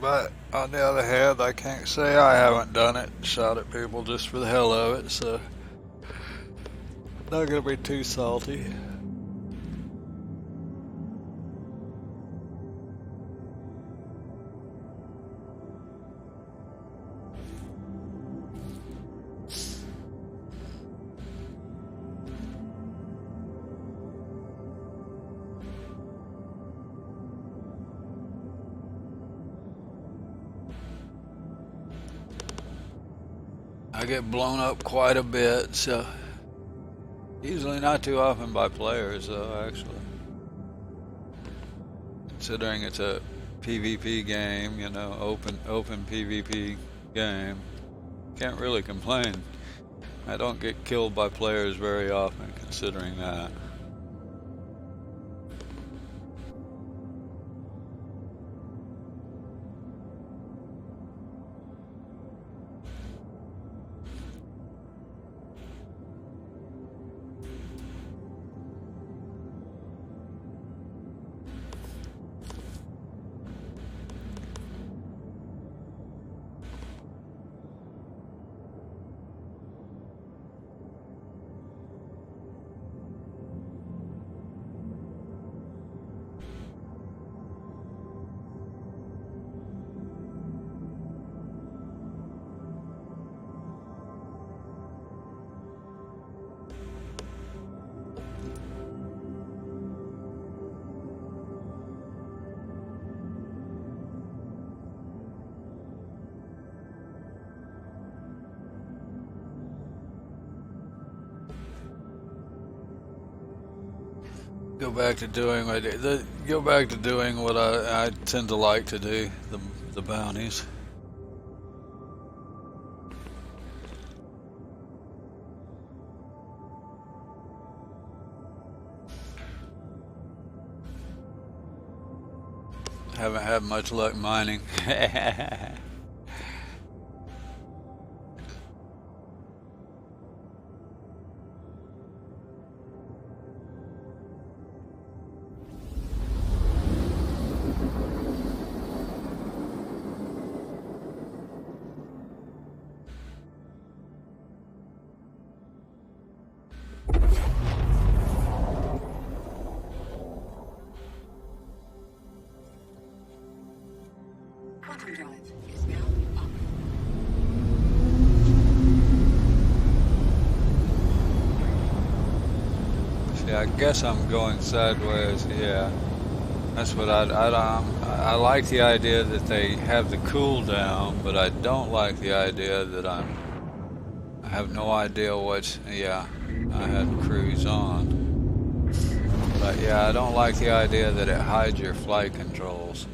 But on the other hand, I can't say I haven't done it. Shot at people just for the hell of it, so not gonna be too salty. I get blown up quite a bit, so usually not too often by players, though, actually. Considering it's a PvP game, you know, open PvP game, can't really complain. I don't get killed by players very often, considering that. Go back to doing what I tend to like to do, the bounties. Haven't had much luck mining. Quantum drive is now up. See, I guess I'm going sideways. Yeah, that's what I like the idea that they have the cooldown, but I don't like the idea that I have no idea what's. Yeah, I had cruise on. But yeah, I don't like the idea that it hides your flight controls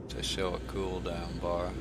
to show a cooldown bar.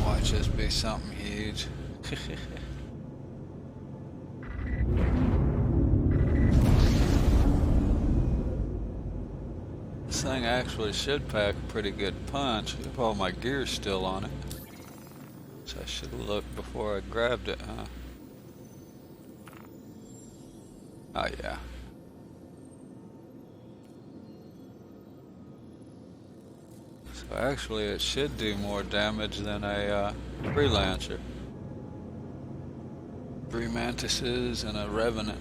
Watch this be something huge. This thing actually should pack a pretty good punch. If all my gear's still on it. So I should have looked before I grabbed it, huh? Oh yeah. So actually it should do more damage than a freelancer. 3 mantises and a revenant.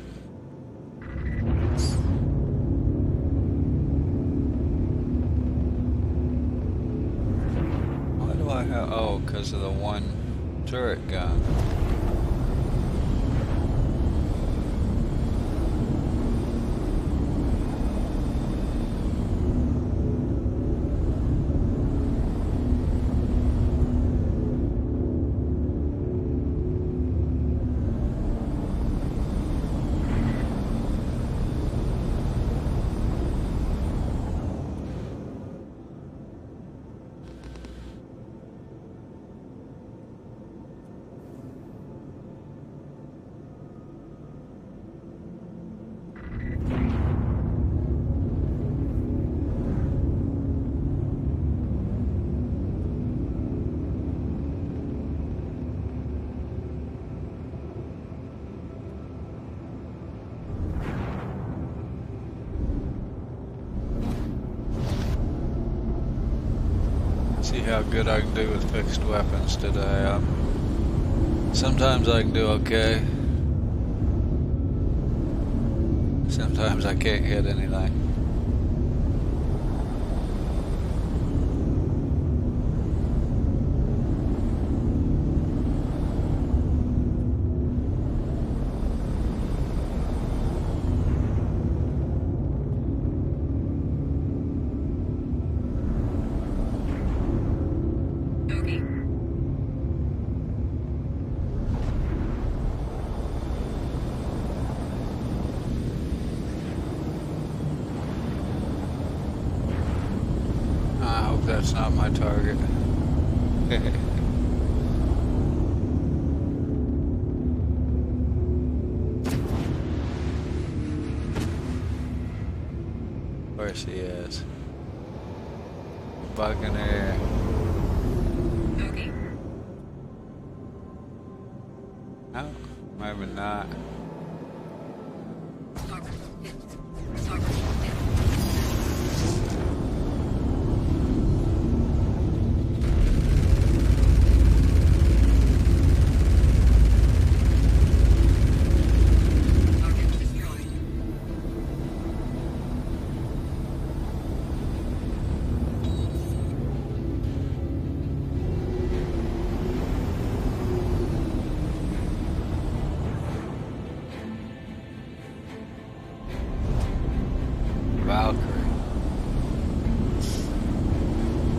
because of the one turret gun. See how good I can do with fixed weapons today. Sometimes I can do okay. Sometimes I can't hit anything. Okay. I hope that's not my target. Of course he is. Buccaneer. Okay. No, maybe not. Target hit. Target hit. Target destroyed. Valkyrie.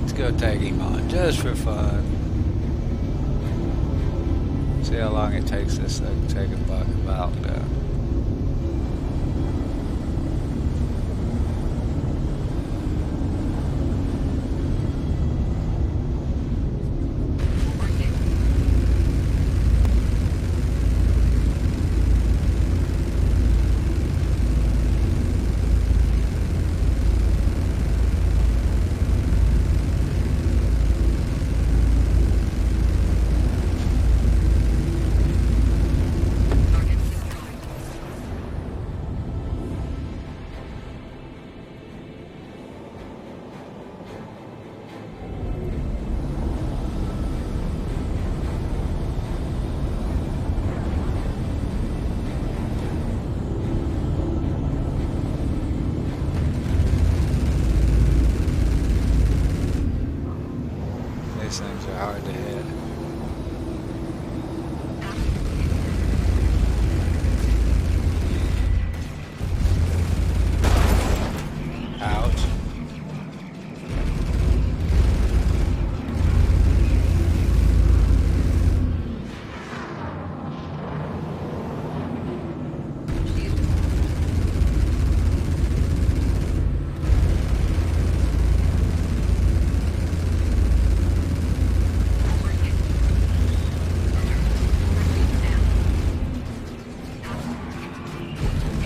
Let's go take him on just for fun. See how long it takes this thing to take a Valk down. Overkill. Target destroyed. These things are hard to hit. Ouch.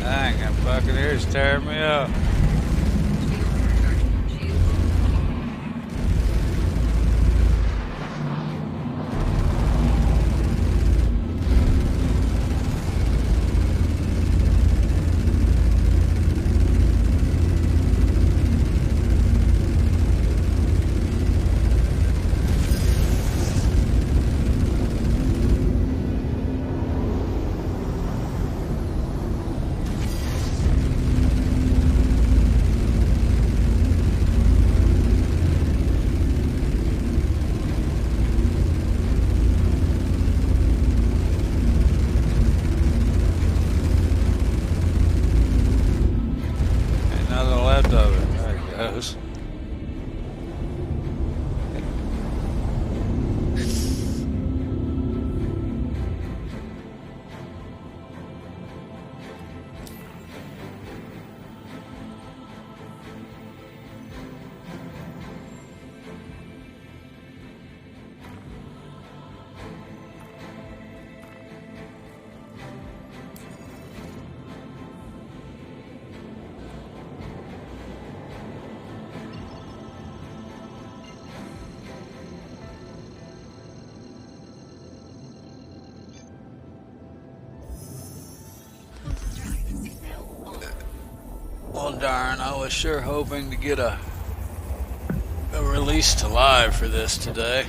Dang, that Buccaneer's tearing me up. Well, darn, I was sure hoping to get a release to live for this today.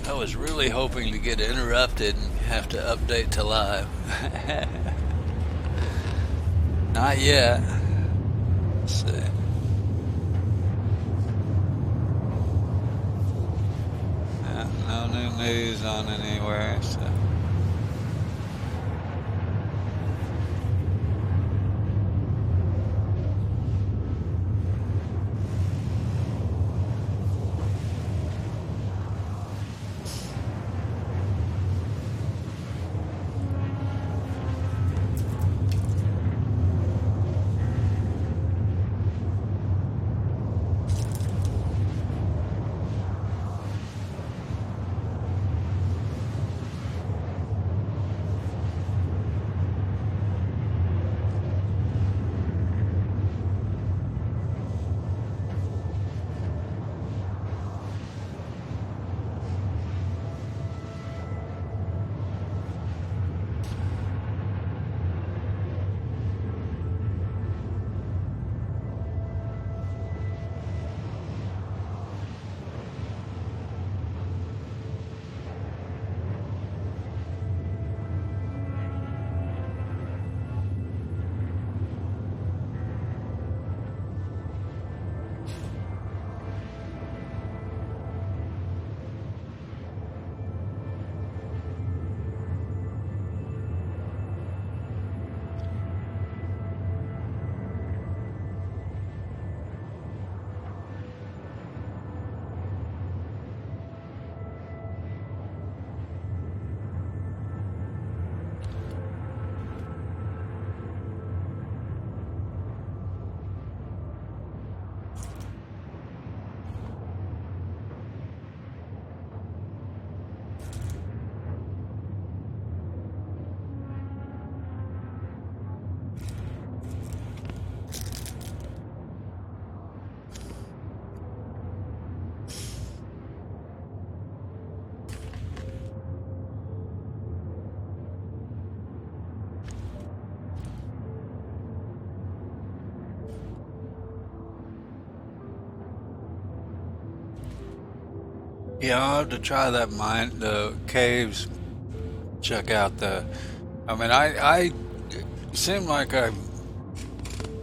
I was really hoping to get interrupted and have to update to live. Not yet. Let's see. No new news on anywhere, so. Yeah, I'll have to try that mine, the caves. Check out the. I mean, I seemed like I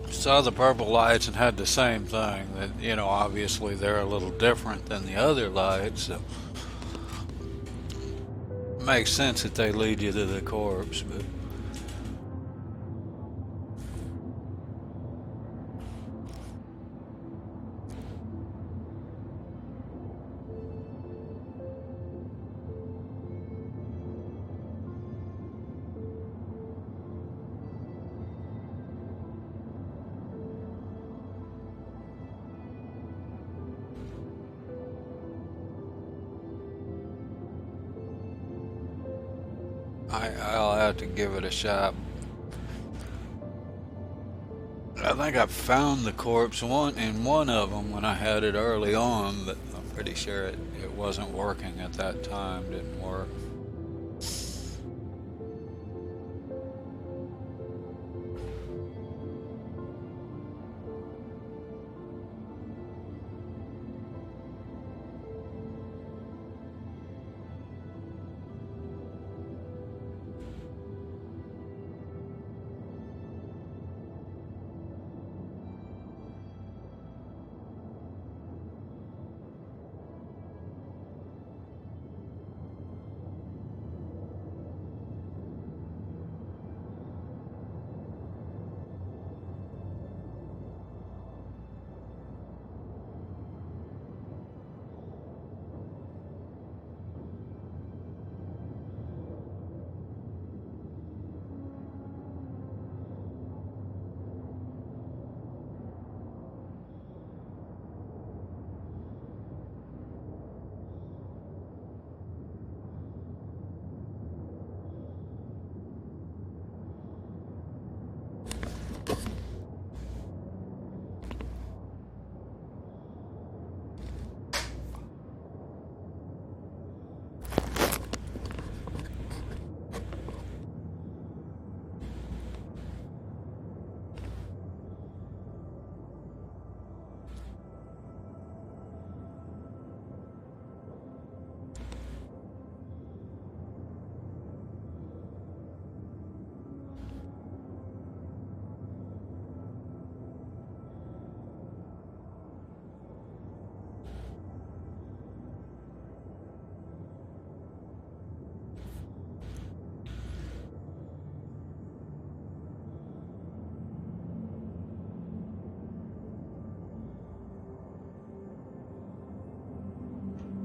saw the purple lights and had the same thing. That obviously they're a little different than the other lights. So it makes sense that they lead you to the corpse, but. I'll have to give it a shot. I think I found the corpse in one of them when I had it early on, but I'm pretty sure it wasn't working at that time. Didn't work.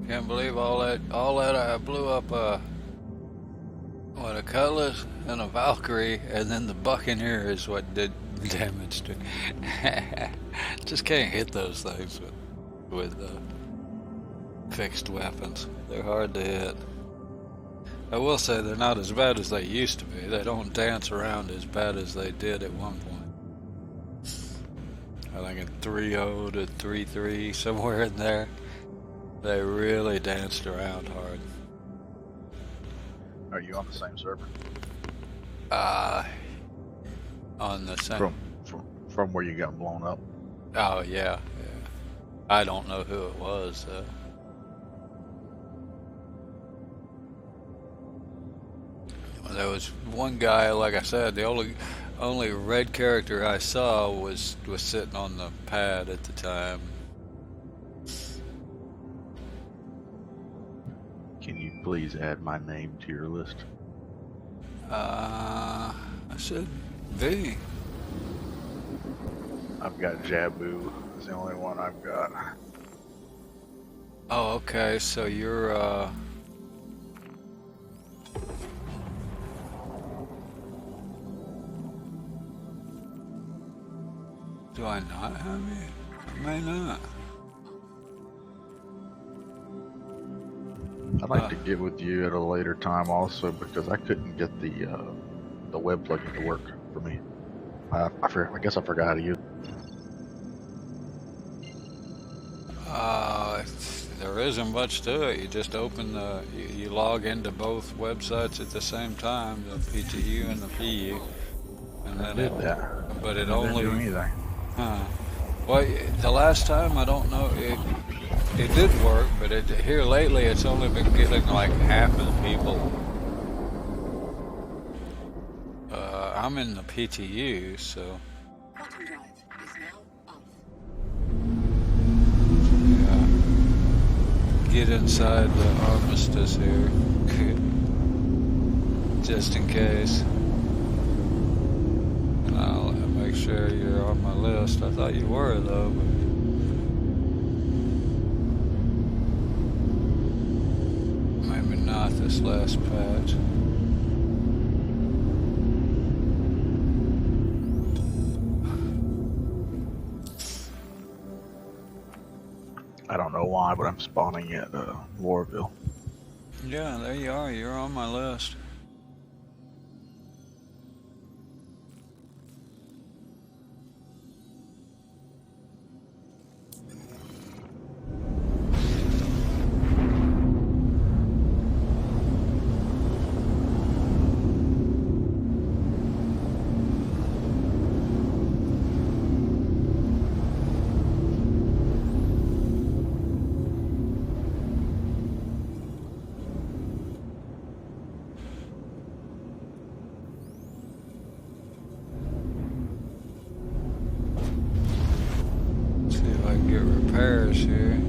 Can't believe all that I blew up a Cutlass and a Valkyrie, and then the Buccaneer is what did damage to. Just can't hit those things with fixed weapons. They're hard to hit. I will say they're not as bad as they used to be. They don't dance around as bad as they did at one point. I think in 3.0 to 3.3, somewhere in there, they really danced around hard. Are you on the same server? On the same. From where you got blown up? Oh yeah. I don't know who it was though. There was one guy, like I said, the only red character I saw was sitting on the pad at the time. Can you please add my name to your list? I said V. I've got Jabu. It's the only one I've got. Oh, okay. So you're do I not have you? I may not. I'd like to get with you at a later time also because I couldn't get the web plugin to work for me. I guess I forgot how to use it. There isn't much to it. You just open you log into both websites at the same time, the PTU and the PU, and then I did that. But it I only. didn't do anything. Huh. Well, the last time I don't know it did work, but here lately it's only been getting like half of the people. I'm in the PTU, so. Quantum drive is now off. Yeah. Get inside the armistice here, just in case. And I'll make sure you're on my list. I thought you were though. But maybe not this last patch. I don't know why, but I'm spawning at Warville. Yeah, there you are. You're on my list. See if I can get repairs here.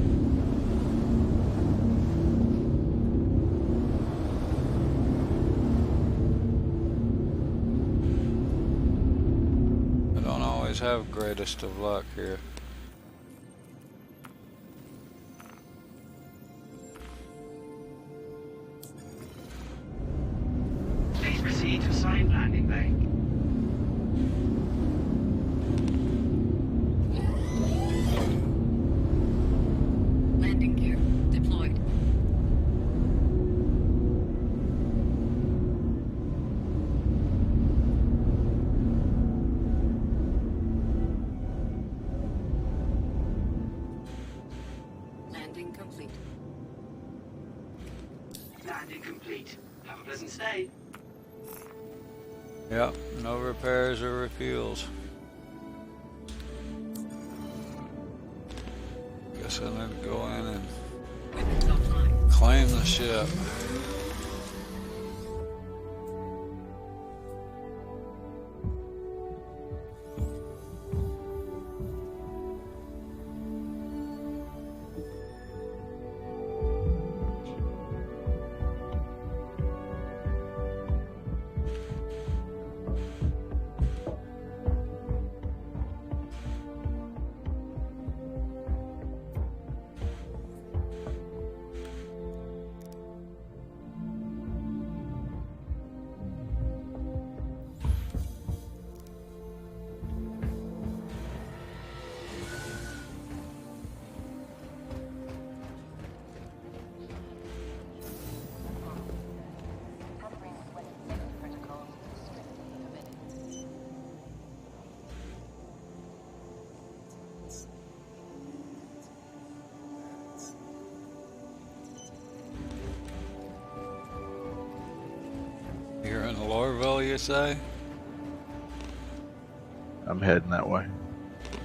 I don't always have greatest of luck here. Please proceed to assigned landing bay. Landing gear deployed. Landing complete. Landing complete. Have a pleasant stay. Yep, no repairs or refuels. Guess I need to go in and Weapons offline. claim the ship. Lorville, you say? I'm heading that way.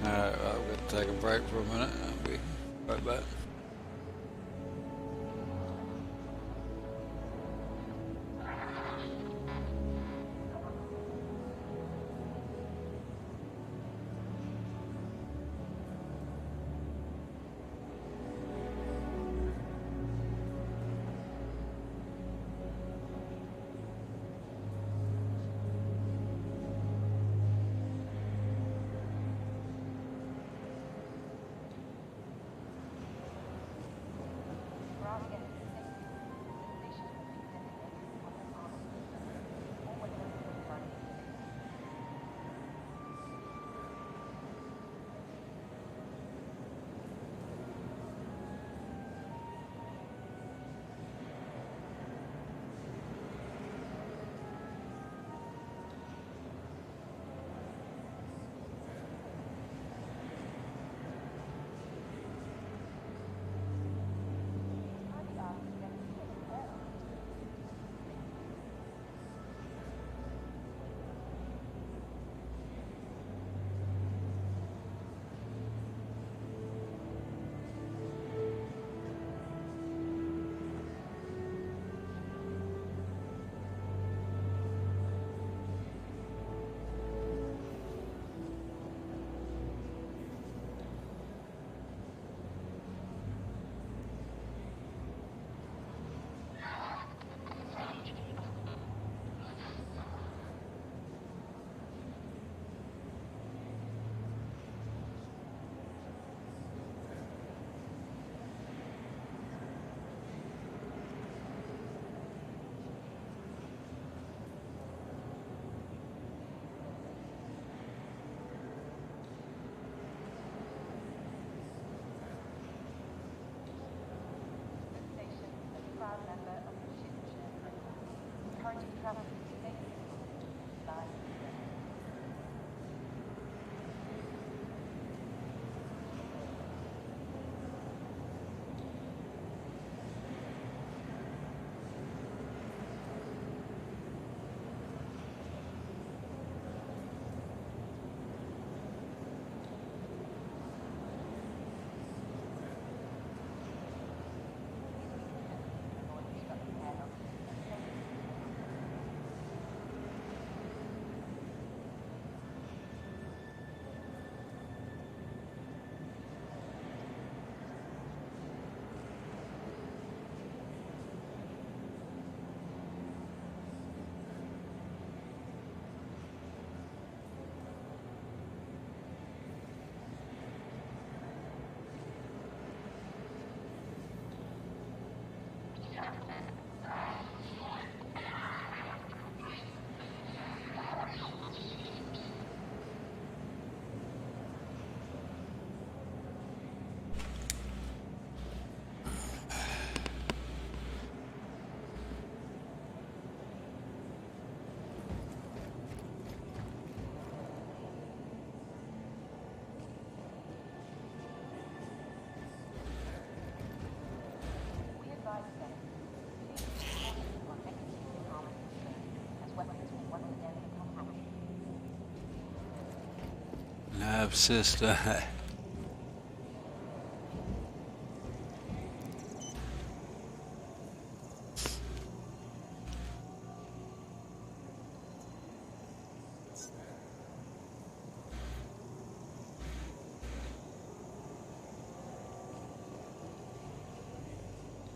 Alright, well, I'm gonna take a break for a minute and I'll be right back. Sister. A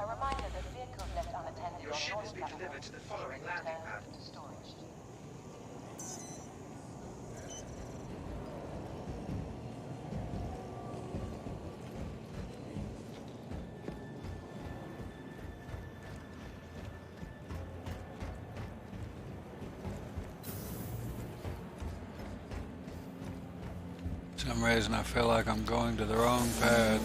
reminder that vehicles left unattended Your on ship has launch been delivered to the platforms following will be landing pad. returned to storage. For some reason I feel like I'm going to the wrong pad.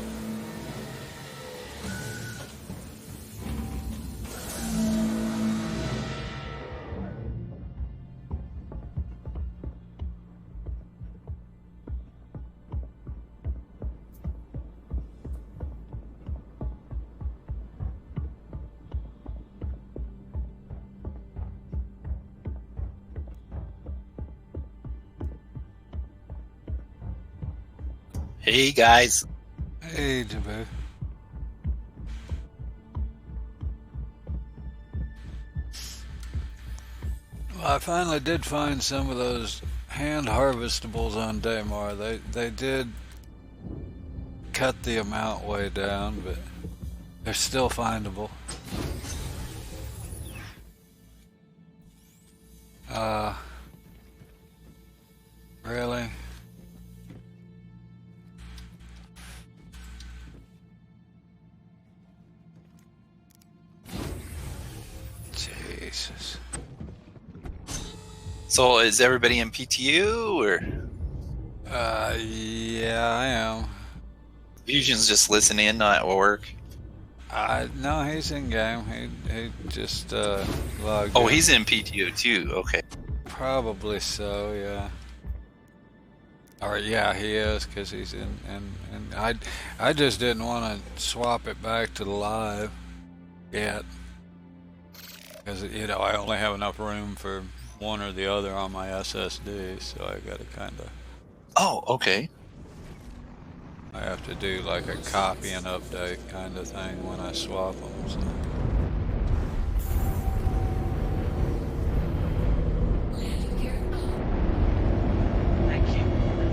Hey guys. Hey, Jabu. Well, I finally did find some of those hand harvestables on Daymar. They did cut the amount way down, but they're still findable. Really? Jesus. So is everybody in PTU or Yeah, I am. Fusion's just listening, not at work? No, he's in game. He just logged Oh, in. he's in PTU too. Okay. Probably so, yeah. Or yeah, he is because he's in. And I just didn't want to swap it back to the live yet because I only have enough room for one or the other on my SSD, so I got to kind of. Oh, okay. I have to do like a copy and update kind of thing when I swap them. So. Landing gear on. Thank you.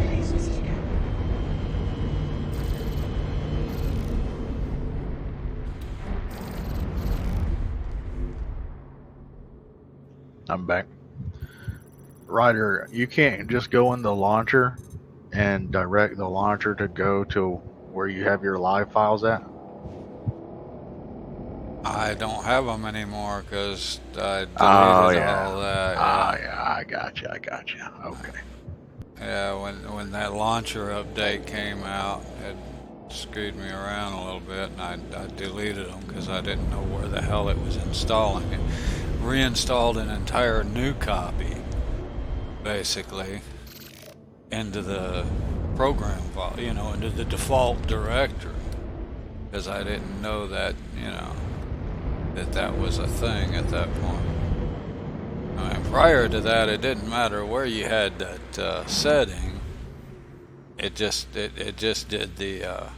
Please visit again. I'm back. Ryder, you can't just go in the launcher and direct the launcher to go to where you have your live files at? I don't have them anymore because I deleted Oh, yeah. all that. Yeah, I got you. Okay. Yeah, when that launcher update came out, it screwed me around a little bit, and I deleted them because I didn't know where the hell it was installing. It reinstalled an entire new copy, basically, into the program file, into the default directory, because I didn't know that, that was a thing at that point. I mean, prior to that, it didn't matter where you had that setting. It just did the.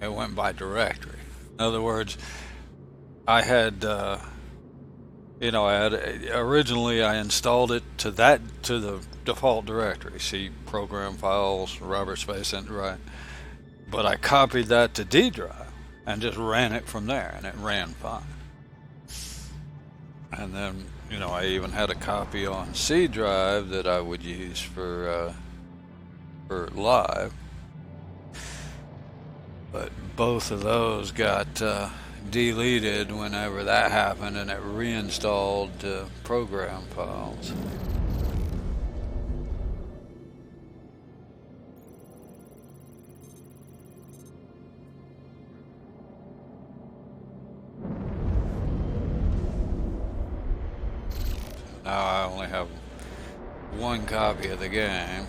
It went by directory. In other words, I had. Originally I installed it to the default directory. See program files, Robert Space and right. But I copied that to D drive and just ran it from there, and it ran fine. And then, I even had a copy on C drive that I would use for live. But both of those got deleted whenever that happened, and it reinstalled program files. Now I only have one copy of the game.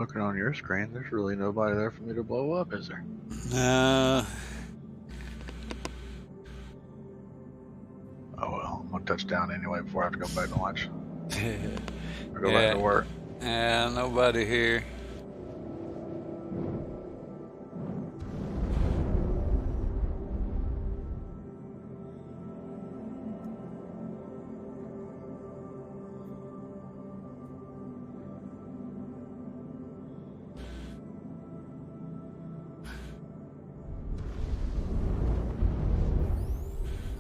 Looking on your screen, there's really nobody there for me to blow up, is there? No. Oh well, I'm gonna touch down anyway before I have to go back to lunch. Or go Yeah. back to work. Yeah, nobody here.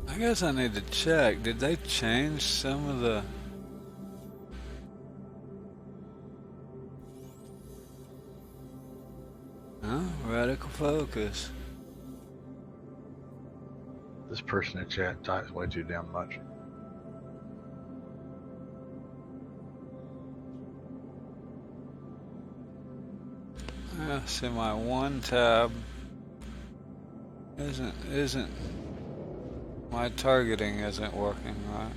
I guess I need to check. Did they change some of the... Oh, radical focus. This person in chat types way too damn much. Yeah, see my one tab isn't my targeting isn't working right.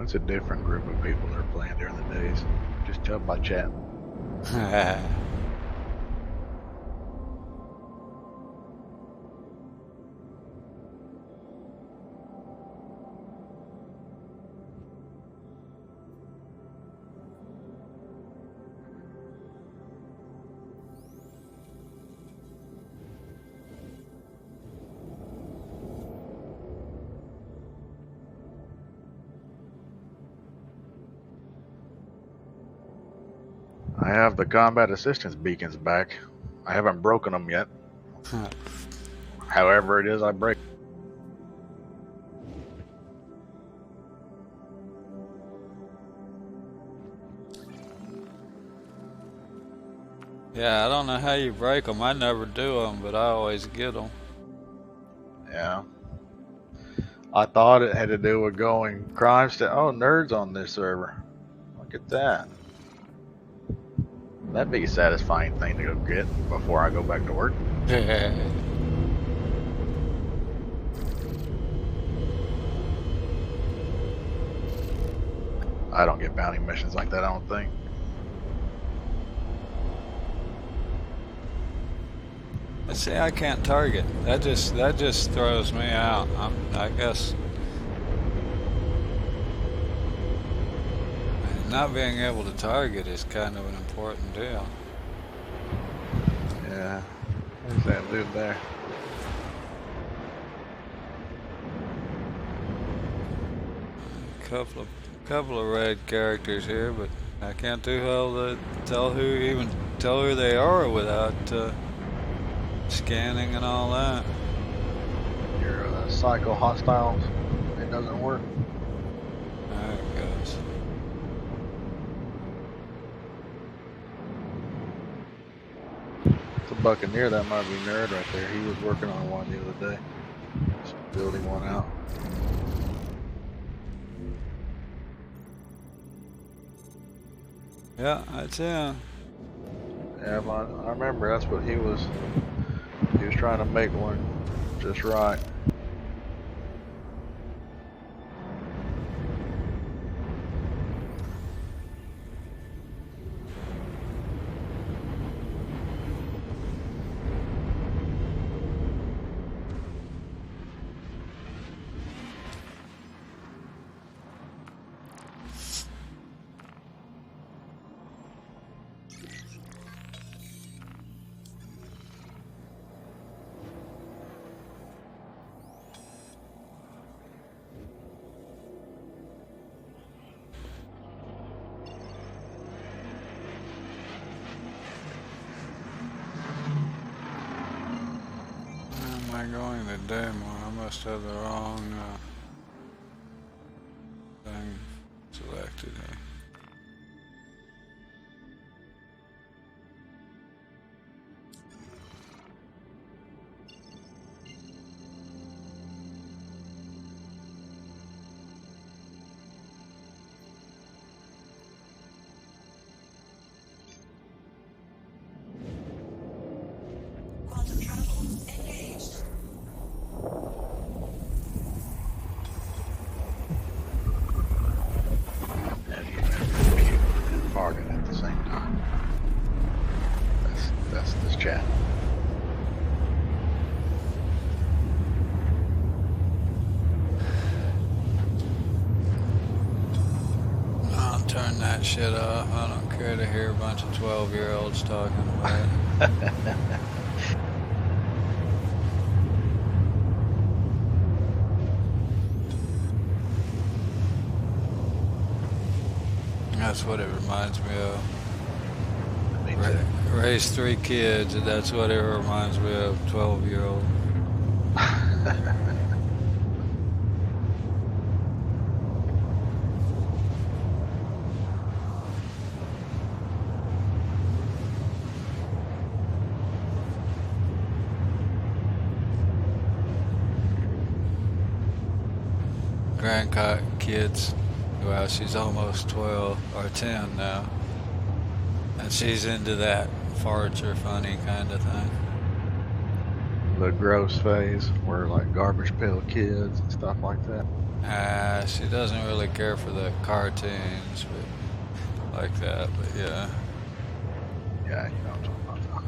It's a different group of people that are playing during the days. Just tell by chat. I have the combat assistance beacons back. I haven't broken them yet. However it is, I break. Yeah, I don't know how you break them. I never do them, but I always get them. Yeah. I thought it had to do with going crime oh, nerds on this server. Look at that. That'd be a satisfying thing to go get before I go back to work. I don't get bounty missions like that, I don't think. See, I can't target. That just throws me out. I guess not being able to target is kind of an important deal. Yeah. There's that dude there. Couple of red characters here, but I can't do well to tell who they are without scanning and all that. Your psycho hostiles, it doesn't work. There it goes. It's a buccaneer, that might be nerd right there. He was working on one the other day. Just building one out. Yeah, that's him. Yeah, I remember that's what he was trying to make one just right. am I going to demo? I must have the wrong thing selected here. Quantum travel engaged. Have you been computing and farting at the same time? That's this chat. I'll turn that shit off. I don't care to hear a bunch of 12-year-olds talking about it. That's what it reminds me of. Me too. Raised 3 kids, and that's what it reminds me of, 12-year-old. Grandkids. Well, she's almost 12 or 10 now. And she's into that farts are funny kind of thing. The gross phase, where like garbage pail kids and stuff like that. She doesn't really care for the cartoons but like that, but yeah. Yeah, you know what I'm talking about.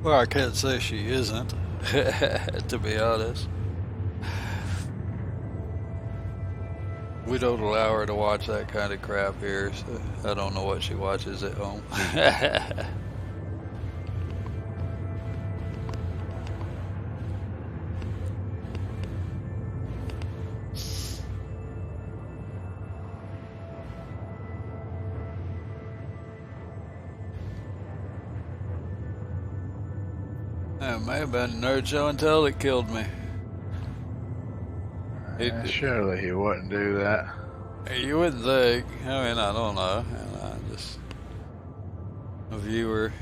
Well, I can't say she isn't, to be honest. We don't allow her to watch that kind of crap here, so I don't know what she watches at home. It may have been Nerd Show and Tell that killed me. Surely he wouldn't do that. You wouldn't think. I mean, I don't know. I'm just a viewer.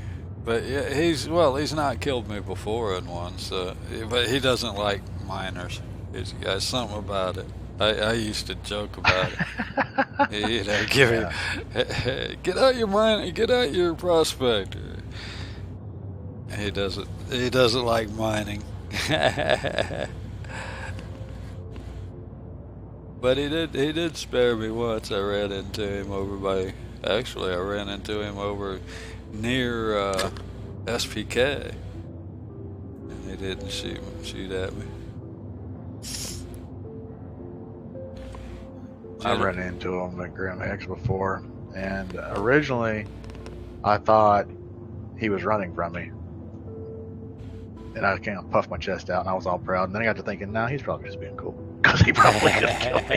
But yeah, he's not killed me before in one, so, but he doesn't like minors. He's got something about it. I used to joke about it. You know, get out your mine, get out your prospect. He doesn't like mining. But he did spare me once. I ran into him I ran into him over near SPK. And he didn't shoot at me. I ran into him at Grim X before, and originally I thought he was running from me. And I kind of puffed my chest out, and I was all proud. And then I got to thinking, nah, he's probably just being cool. Because he probably could have killed me.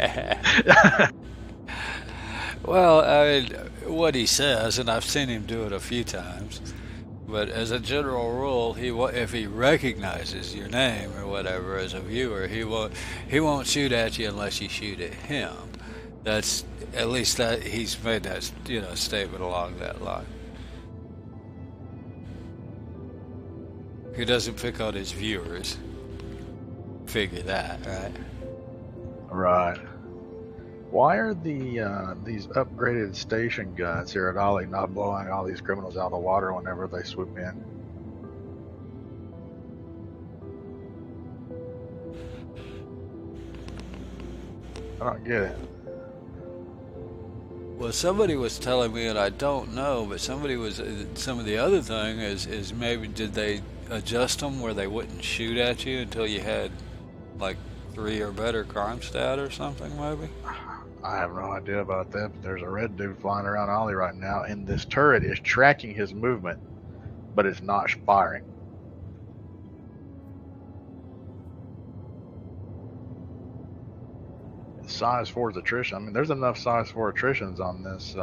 Well, I mean, what he says, and I've seen him do it a few times, but as a general rule, if he recognizes your name or whatever as a viewer, he won't shoot at you unless you shoot at him. That's at least that he's made that statement along that line. He doesn't pick on his viewers. Figure that, right? Right. Why are these upgraded station guns here at Ollie not blowing all these criminals out of the water whenever they swoop in? I don't get it. Well, somebody was telling me, and I don't know, but some of the other thing is maybe did they adjust them where they wouldn't shoot at you until you had like 3 or better crime stat or something, maybe? I have no idea about that, but there's a red dude flying around Ollie right now, and this turret is tracking his movement, but it's not firing. size 4's attrition. I mean, there's enough size 4 attritions on this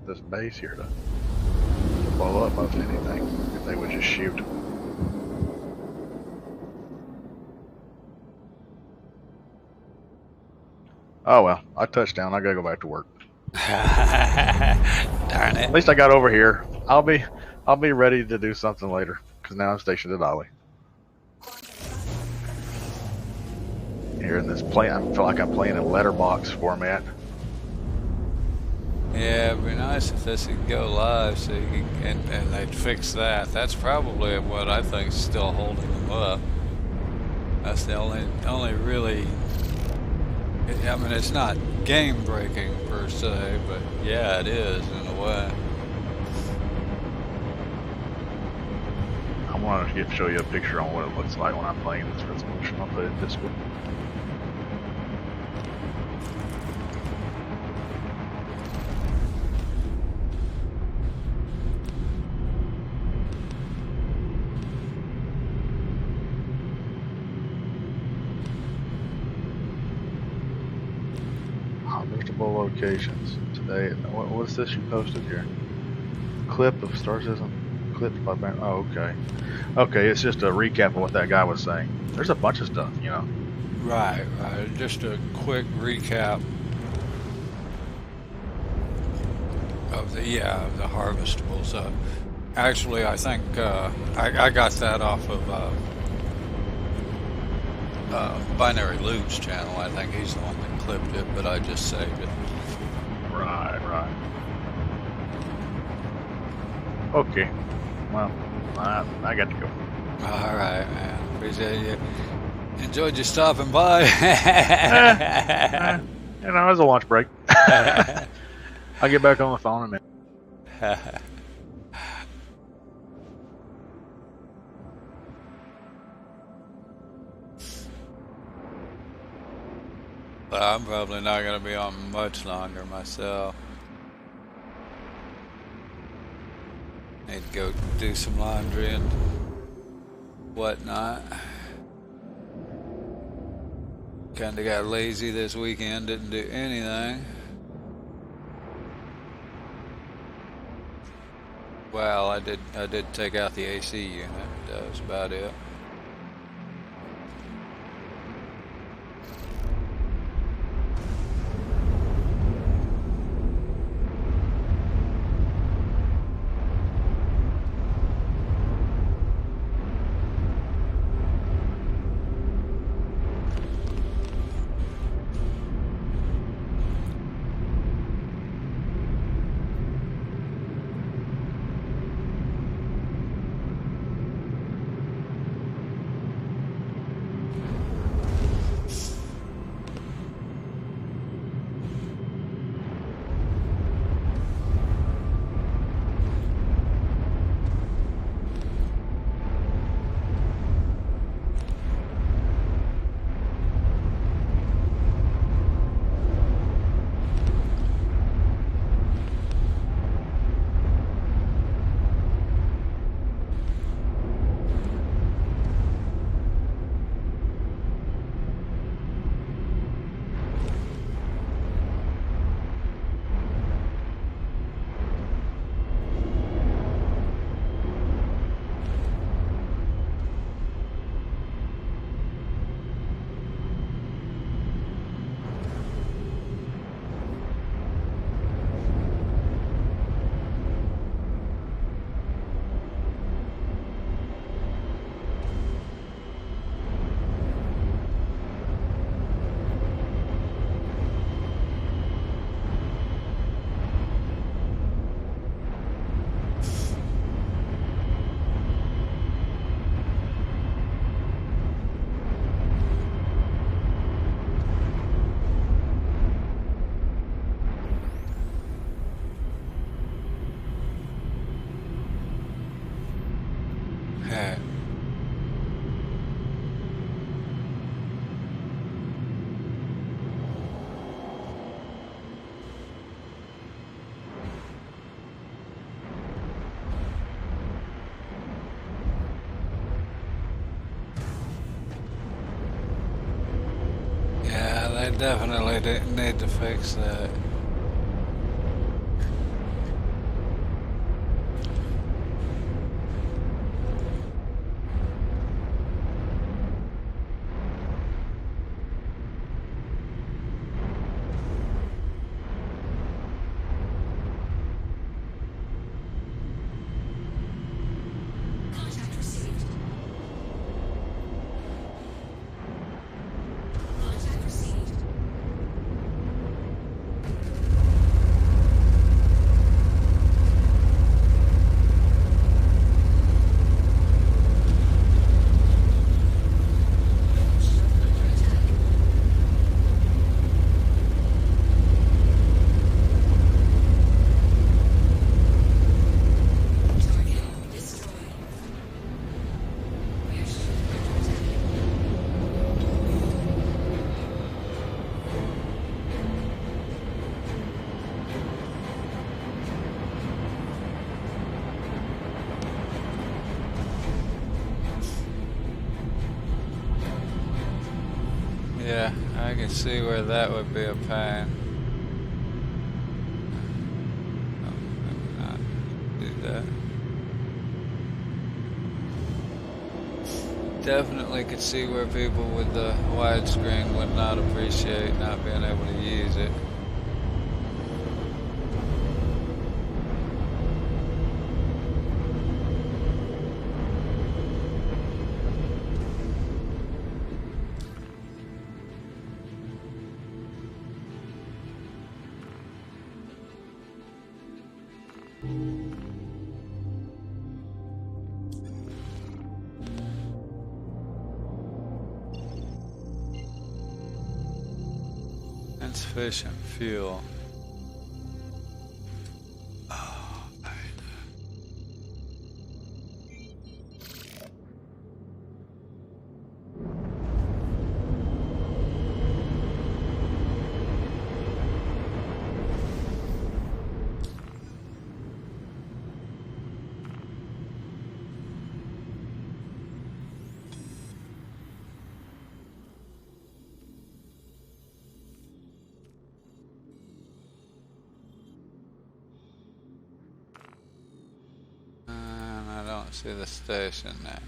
this base here to blow up most anything if they would just shoot. Oh well, I touched down. I gotta go back to work. Darn it. At least I got over here. I'll be ready to do something later because now I'm stationed at Ollie. Here in this play, I feel like I'm playing in letterbox format. Yeah, it'd be nice if this could go live so you can, and they'd fix that. That's probably what I think is still holding them up. That's the only really. I mean, it's not game breaking per se, but yeah, it is in a way. I want to show you a picture on what it looks like when I'm playing this resolution. I'll put it this way. Multiple locations today. What's this you posted here? Clip of Star System. Clips by band. Oh, okay. Okay, it's just a recap of what that guy was saying. There's a bunch of stuff, you know. Right. Just a quick recap of the harvestables. Actually, I think I got that off of Binary Luke's channel. I think he's the one that clipped it, but I just saved it. Right. Okay. Well, I got to go. All right, man. Appreciate you. Enjoyed you stopping by. You know, it was a lunch break. I'll get back on the phone in a minute. But I'm probably not going to be on much longer myself. Need to go do some laundry and whatnot. Kinda got lazy this weekend, didn't do anything. Well, I did take out the AC unit. That was about it. They definitely didn't need to fix that. Contact received. Contact received. Yeah, I can see where that would be a pain. Oh, maybe not do that. Definitely could see where people with the widescreen would not appreciate not being able to use it. Insufficient fuel. Oh, man. And I don't see the station now.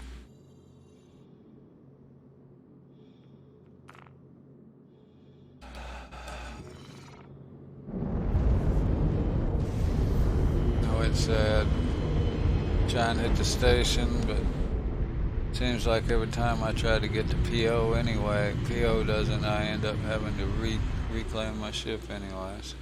I would say I'd try and hit the station, but seems like every time I try to get to PO anyway, PO doesn't, I end up having to reclaim my ship anyways.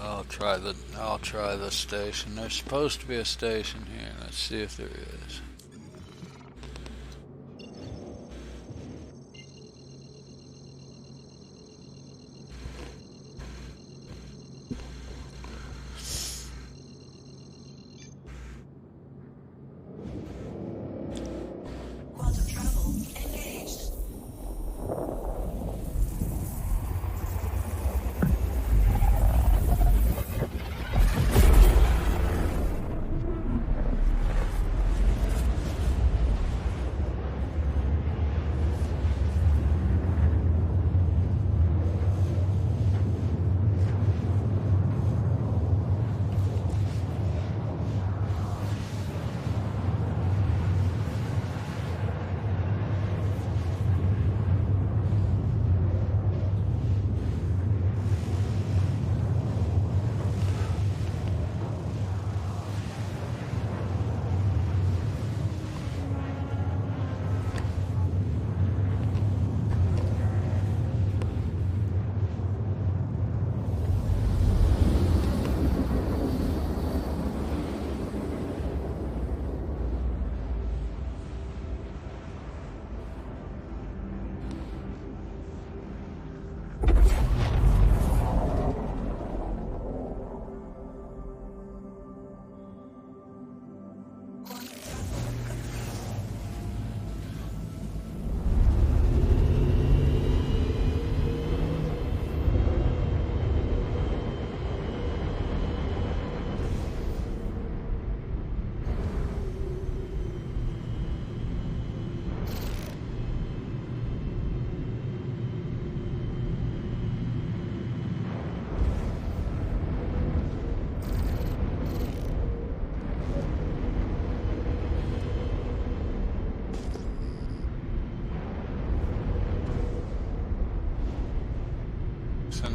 I'll try the station. There's supposed to be a station here. Let's see if there is. Quantum travel engaged.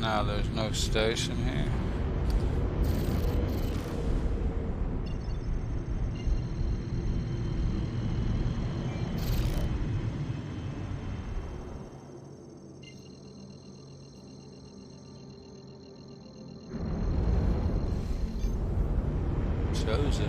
Now there's no station here. Shows it.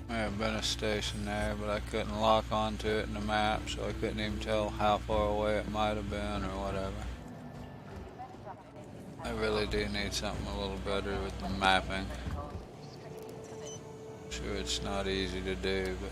May have been a station there, but I couldn't lock onto it in the map, so I couldn't even tell how far away it might have been or whatever. I really do need something a little better with the mapping. Sure, it's not easy to do, but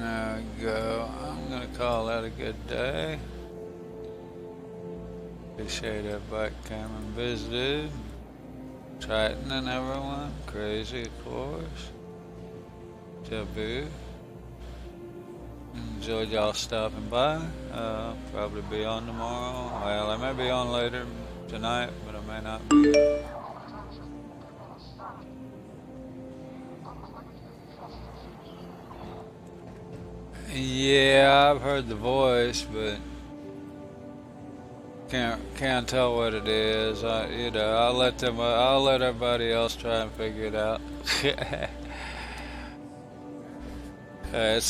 there we go. I'm gonna call that a good day. Appreciate everybody came and visited. Triton and everyone. Crazy, of course. Taboo. Enjoyed y'all stopping by. Probably be on tomorrow. Well, I may be on later tonight, but I may not be. Yeah, I've heard the voice, but can't tell what it is. I'll let everybody else try and figure it out. It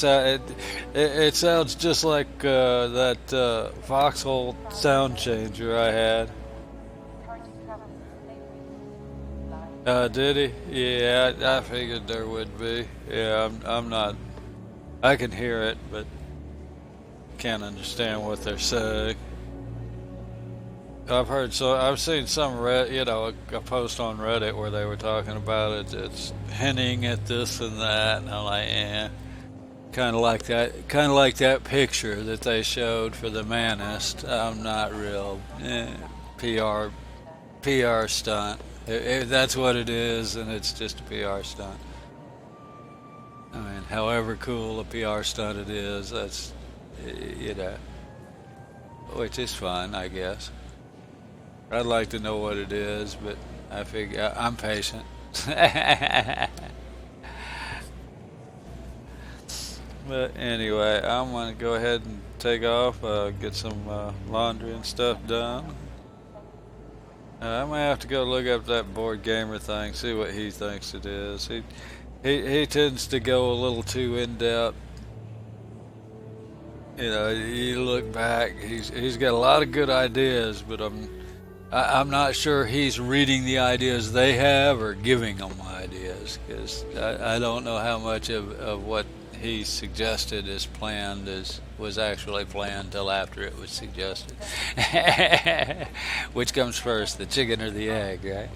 sounds just like that Foxhole sound changer I had. Did he? Yeah, I figured there would be. Yeah, I'm not. I can hear it, but can't understand what they're saying. I've seen some a post on Reddit where they were talking about it. It's hinting at this and that, and I'm like, kind of like that picture that they showed for the Manist. I'm not real PR stunt. That's what it is, and it's just a PR stunt. I mean, however cool a PR stunt it is, that's which is fun, I guess. I'd like to know what it is, but I figure I'm patient. But anyway, I'm gonna go ahead and take off, get some laundry and stuff done. I might have to go look up that board gamer thing, see what he thinks it is. He tends to go a little too in depth. You look back, he's got a lot of good ideas, but I'm not sure he's reading the ideas they have or giving them ideas, because I don't know how much of what he suggested was actually planned till after it was suggested. Which comes first, the chicken or the egg, right?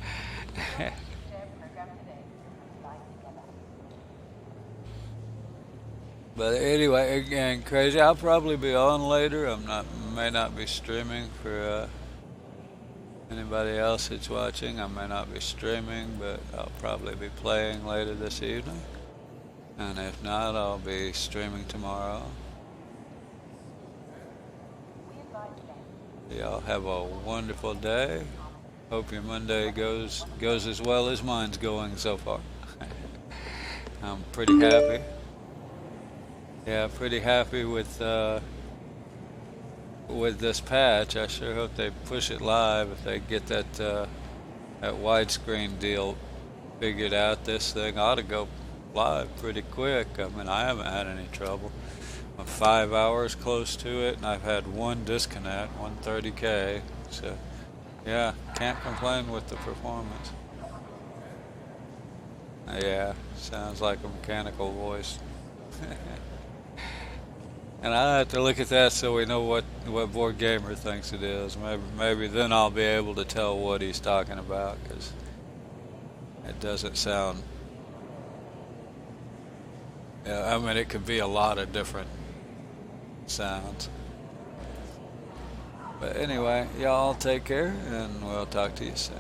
But anyway, again, crazy. I'll probably be on later. May not be streaming for Anybody else that's watching, I may not be streaming, but I'll probably be playing later this evening. And if not, I'll be streaming tomorrow. Y'all have a wonderful day. Hope your Monday goes as well as mine's going so far. I'm pretty happy. Yeah, pretty happy with this patch. I sure hope they push it live. If they get that widescreen deal figured out, this thing ought to go live pretty quick. I mean, I haven't had any trouble. I'm 5 hours close to it, and I've had one disconnect, 130K. So, yeah, can't complain with the performance. Yeah, sounds like a mechanical voice. And I have to look at that so we know what Board Gamer thinks it is. Maybe then I'll be able to tell what he's talking about, because it doesn't sound. Yeah, I mean, it could be a lot of different sounds. But anyway, y'all take care, and we'll talk to you soon.